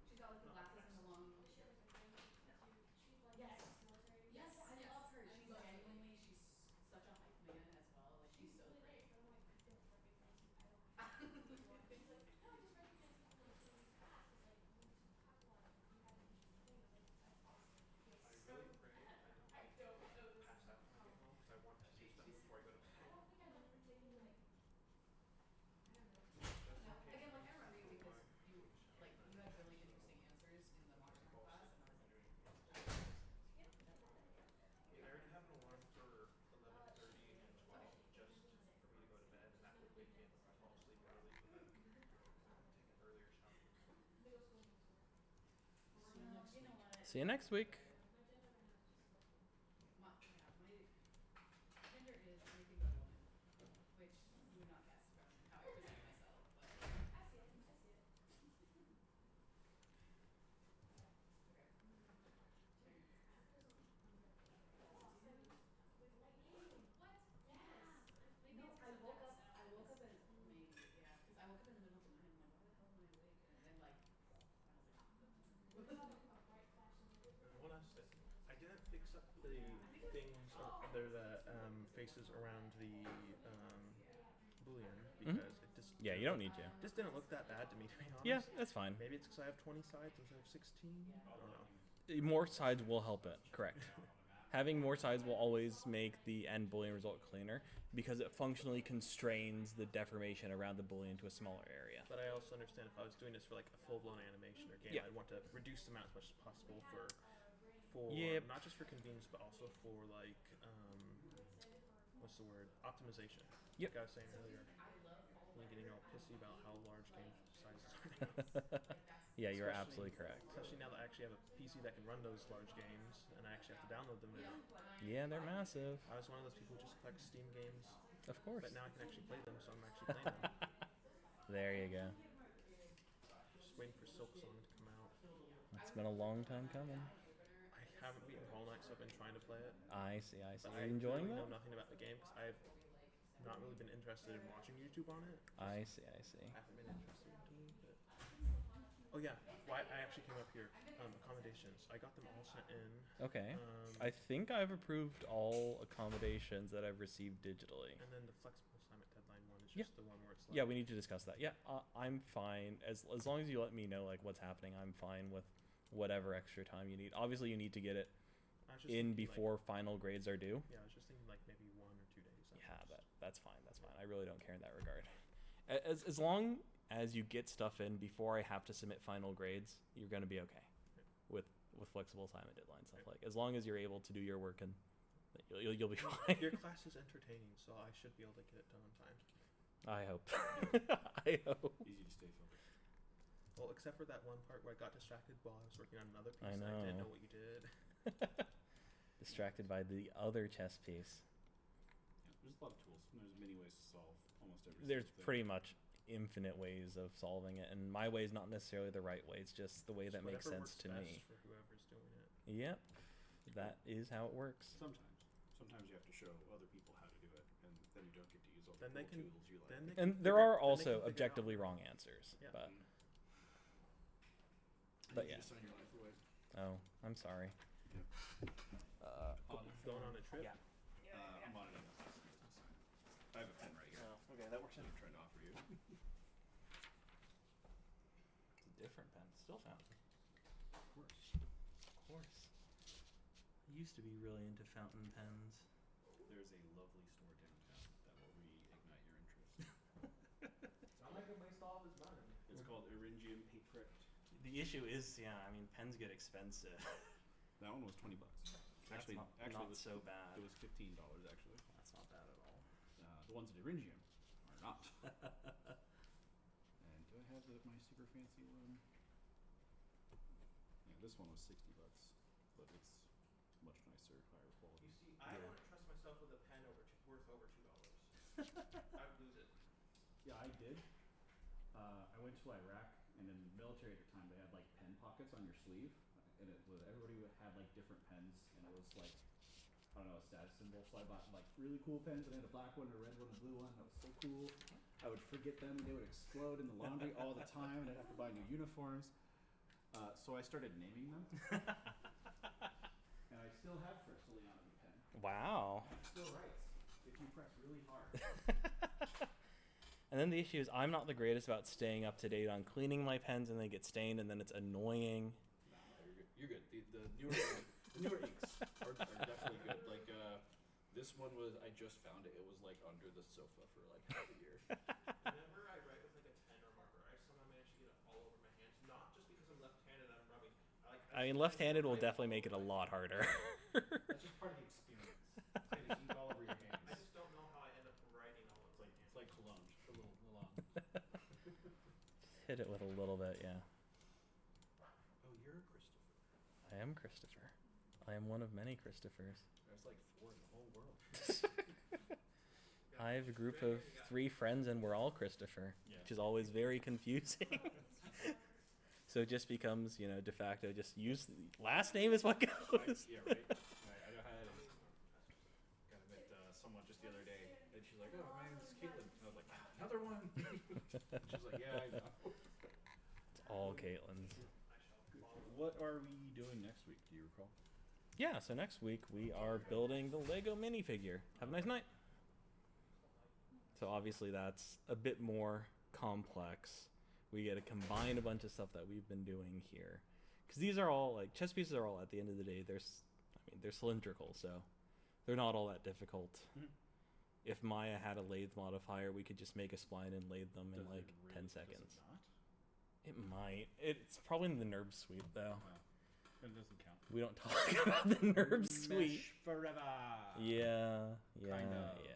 She's got like the glasses and the long. Yes. Yes, I love her. She's genuinely, she's such a hype man as well. Like she's so great. I really pray I don't like pass out when I get home because I want to do stuff before I go to bed. Again, like I remember you because you like you had really interesting answers in the modern art class, and I was like, I mean, I already have an alarm for 11:30 and 12 just for me to go to bed, and that would wake me up if I fall asleep early, but then take an earlier shower. See you next week. my gender is anything but woman, which you would not guess from how I present myself, but I see it. No, I woke up and maybe, yeah, because I woke up in the middle of the night and I'm like, why the hell am I awake? And then like, I was like, And one last thing, I didn't fix up the things, the faces around the boolean because it just Yeah, you don't need to. just didn't look that bad to me, to be honest. Yeah, that's fine. Maybe it's because I have 20 sides instead of 16. I don't know. More sides will help it. Correct. Having more sides will always make the end Boolean result cleaner because it functionally constrains the deformation around the Boolean to a smaller area. But I also understand if I was doing this for like a full-blown animation or game, Yeah. I'd want to reduce the amount as much as possible for Yep. not just for convenience, but also for like what's the word? Optimization. Yep. Like I was saying earlier. Me getting all pissy about how large game sizes are now. Yeah, you're Especially- absolutely correct. Especially now that I actually have a PC that can run those large games, and I actually have to download them now. Yeah, they're massive. I was one of those people who just collect Steam games, Of course. but now I can actually play them, so I'm actually playing them. There you go. Just waiting for Silk Song to come out. It's been a long time coming. I haven't beaten Hollow Knight, so I've been trying to play it. I see. But Are I you enjoying really that? know nothing about the game because I've not really been interested in watching YouTube on it. I see. I see. I haven't been interested in doing it. Oh yeah, why I actually came up here. Accommodations. I got them all sent in. Okay. I think I've approved all accommodations that I've received digitally. And then the flexible assignment deadline one is Yeah. just the one where it's like. Yeah, we need to discuss that. Yeah, I'm fine as long as you let me know like what's happening. I'm fine with whatever extra time you need. Obviously, you need to get it I was just in thinking, before final grades are due. Yeah, I was just thinking like maybe 1 or 2 days. at Yeah, most. that's fine. That's fine. I really don't care in that regard. As long as you get stuff in before I have to submit final grades, you're gonna be okay with flexible assignment deadlines stuff like. As long as you're able to do your work and you'll be fine. Your class is entertaining, so I should be able to get it done on time. I hope. I hope. Easy to stay focused. Well, except for that one part where I got distracted while I was working on another piece. I And I didn't know. know what you did. Distracted by the other chess piece. Yeah, there's a lot of tools. And there's many ways to solve almost every There's single thing. pretty much infinite ways of solving it, and my way is not necessarily the right way. It's just the way that Just makes whatever sense works to best me. for whoever's doing it. Yep, that is how it works. Sometimes you have to show other people how to do it, and then you don't get to use all the Then they cool can- tools you like. then they And can there figure- are then they also can figure it out. objectively wrong answers, Yeah. but I but need yeah. you to sign your life away. Oh, I'm sorry. Going on a trip. Yeah. I'm on it. I have a pen right here. Oh, okay, that works. I'm trying to offer you. It's a different pen, still fountain. Of course. Of course. I used to be really into fountain pens. There's a lovely store downtown that will reignite your interest. Sound like a waste all of his money. It's called Eringium Paprict. The issue is, yeah, I mean, pens get expensive. That one was $20. Actually, not it was so bad. It was $15 actually. That's not bad at all. The ones at Eringium are not. And do I have my super fancy one? Yeah, this one was $60, but it's much nicer, higher quality. You see, I wouldn't trust myself with a pen worth over $2. I would lose it. Yeah, I did. I went to Iraq, and in the military at the time, they had like pen pockets on your sleeve, and it was everybody had like different pens, and it was like I don't know, a status symbol. So I bought like really cool pens, and I had a black one, a red one, a blue one. That was so cool. I would forget them, and they would explode in the laundry all the time, and I'd have to buy new uniforms. So I started naming them, and I still have Crystalliana pen. Wow. It still writes if you press really hard. And then the issue is I'm not the greatest about staying up to date on cleaning my pens and they get stained and then it's annoying. Nah, you're good. The newer inks are definitely good. Like this one was I just found it. It was like under the sofa for like half a year. Whenever I write with like a pen or marker, I somehow manage to get it all over my hands. Not just because I'm left-handed and I'm rubbing. I mean, left-handed will definitely make it a lot harder. That's just part of the experience. It's like the ink all over your hands. I just don't know how I end up writing all over. It's like cologne, just a little. Hit it with a little bit, yeah. Oh, you're a Christopher. I am Christopher. I am one of many Christophers. There's like 4 in the whole world. I have a group of 3 friends and we're all Christopher, Yeah. which is always very confusing. So it just becomes, de facto, just use last name is what goes. Yeah, right. I know how that is. Got to met someone just the other day, and she's like, "Oh, my name is Caitlin." And I was like, "Another one." She's like, "Yeah, I know." It's all Caitlin's. What are we doing next week? Do you recall? Yeah, so next week we are building the Lego minifigure. Have a nice night. So obviously that's a bit more complex. We get to combine a bunch of stuff that we've been doing here. Because these are all, chess pieces are all, at the end of the day, they're cylindrical, so they're not all that difficult. Mhm. If Maya had a lathe modifier, we could just make a spline and lathe them in, Does it 10 really- seconds. Does it not? It might. It's probably in the NURB suite, though. Wow. That doesn't count. We don't talk about the NURB suite. Mesh forever. Yeah, Kind of. yeah.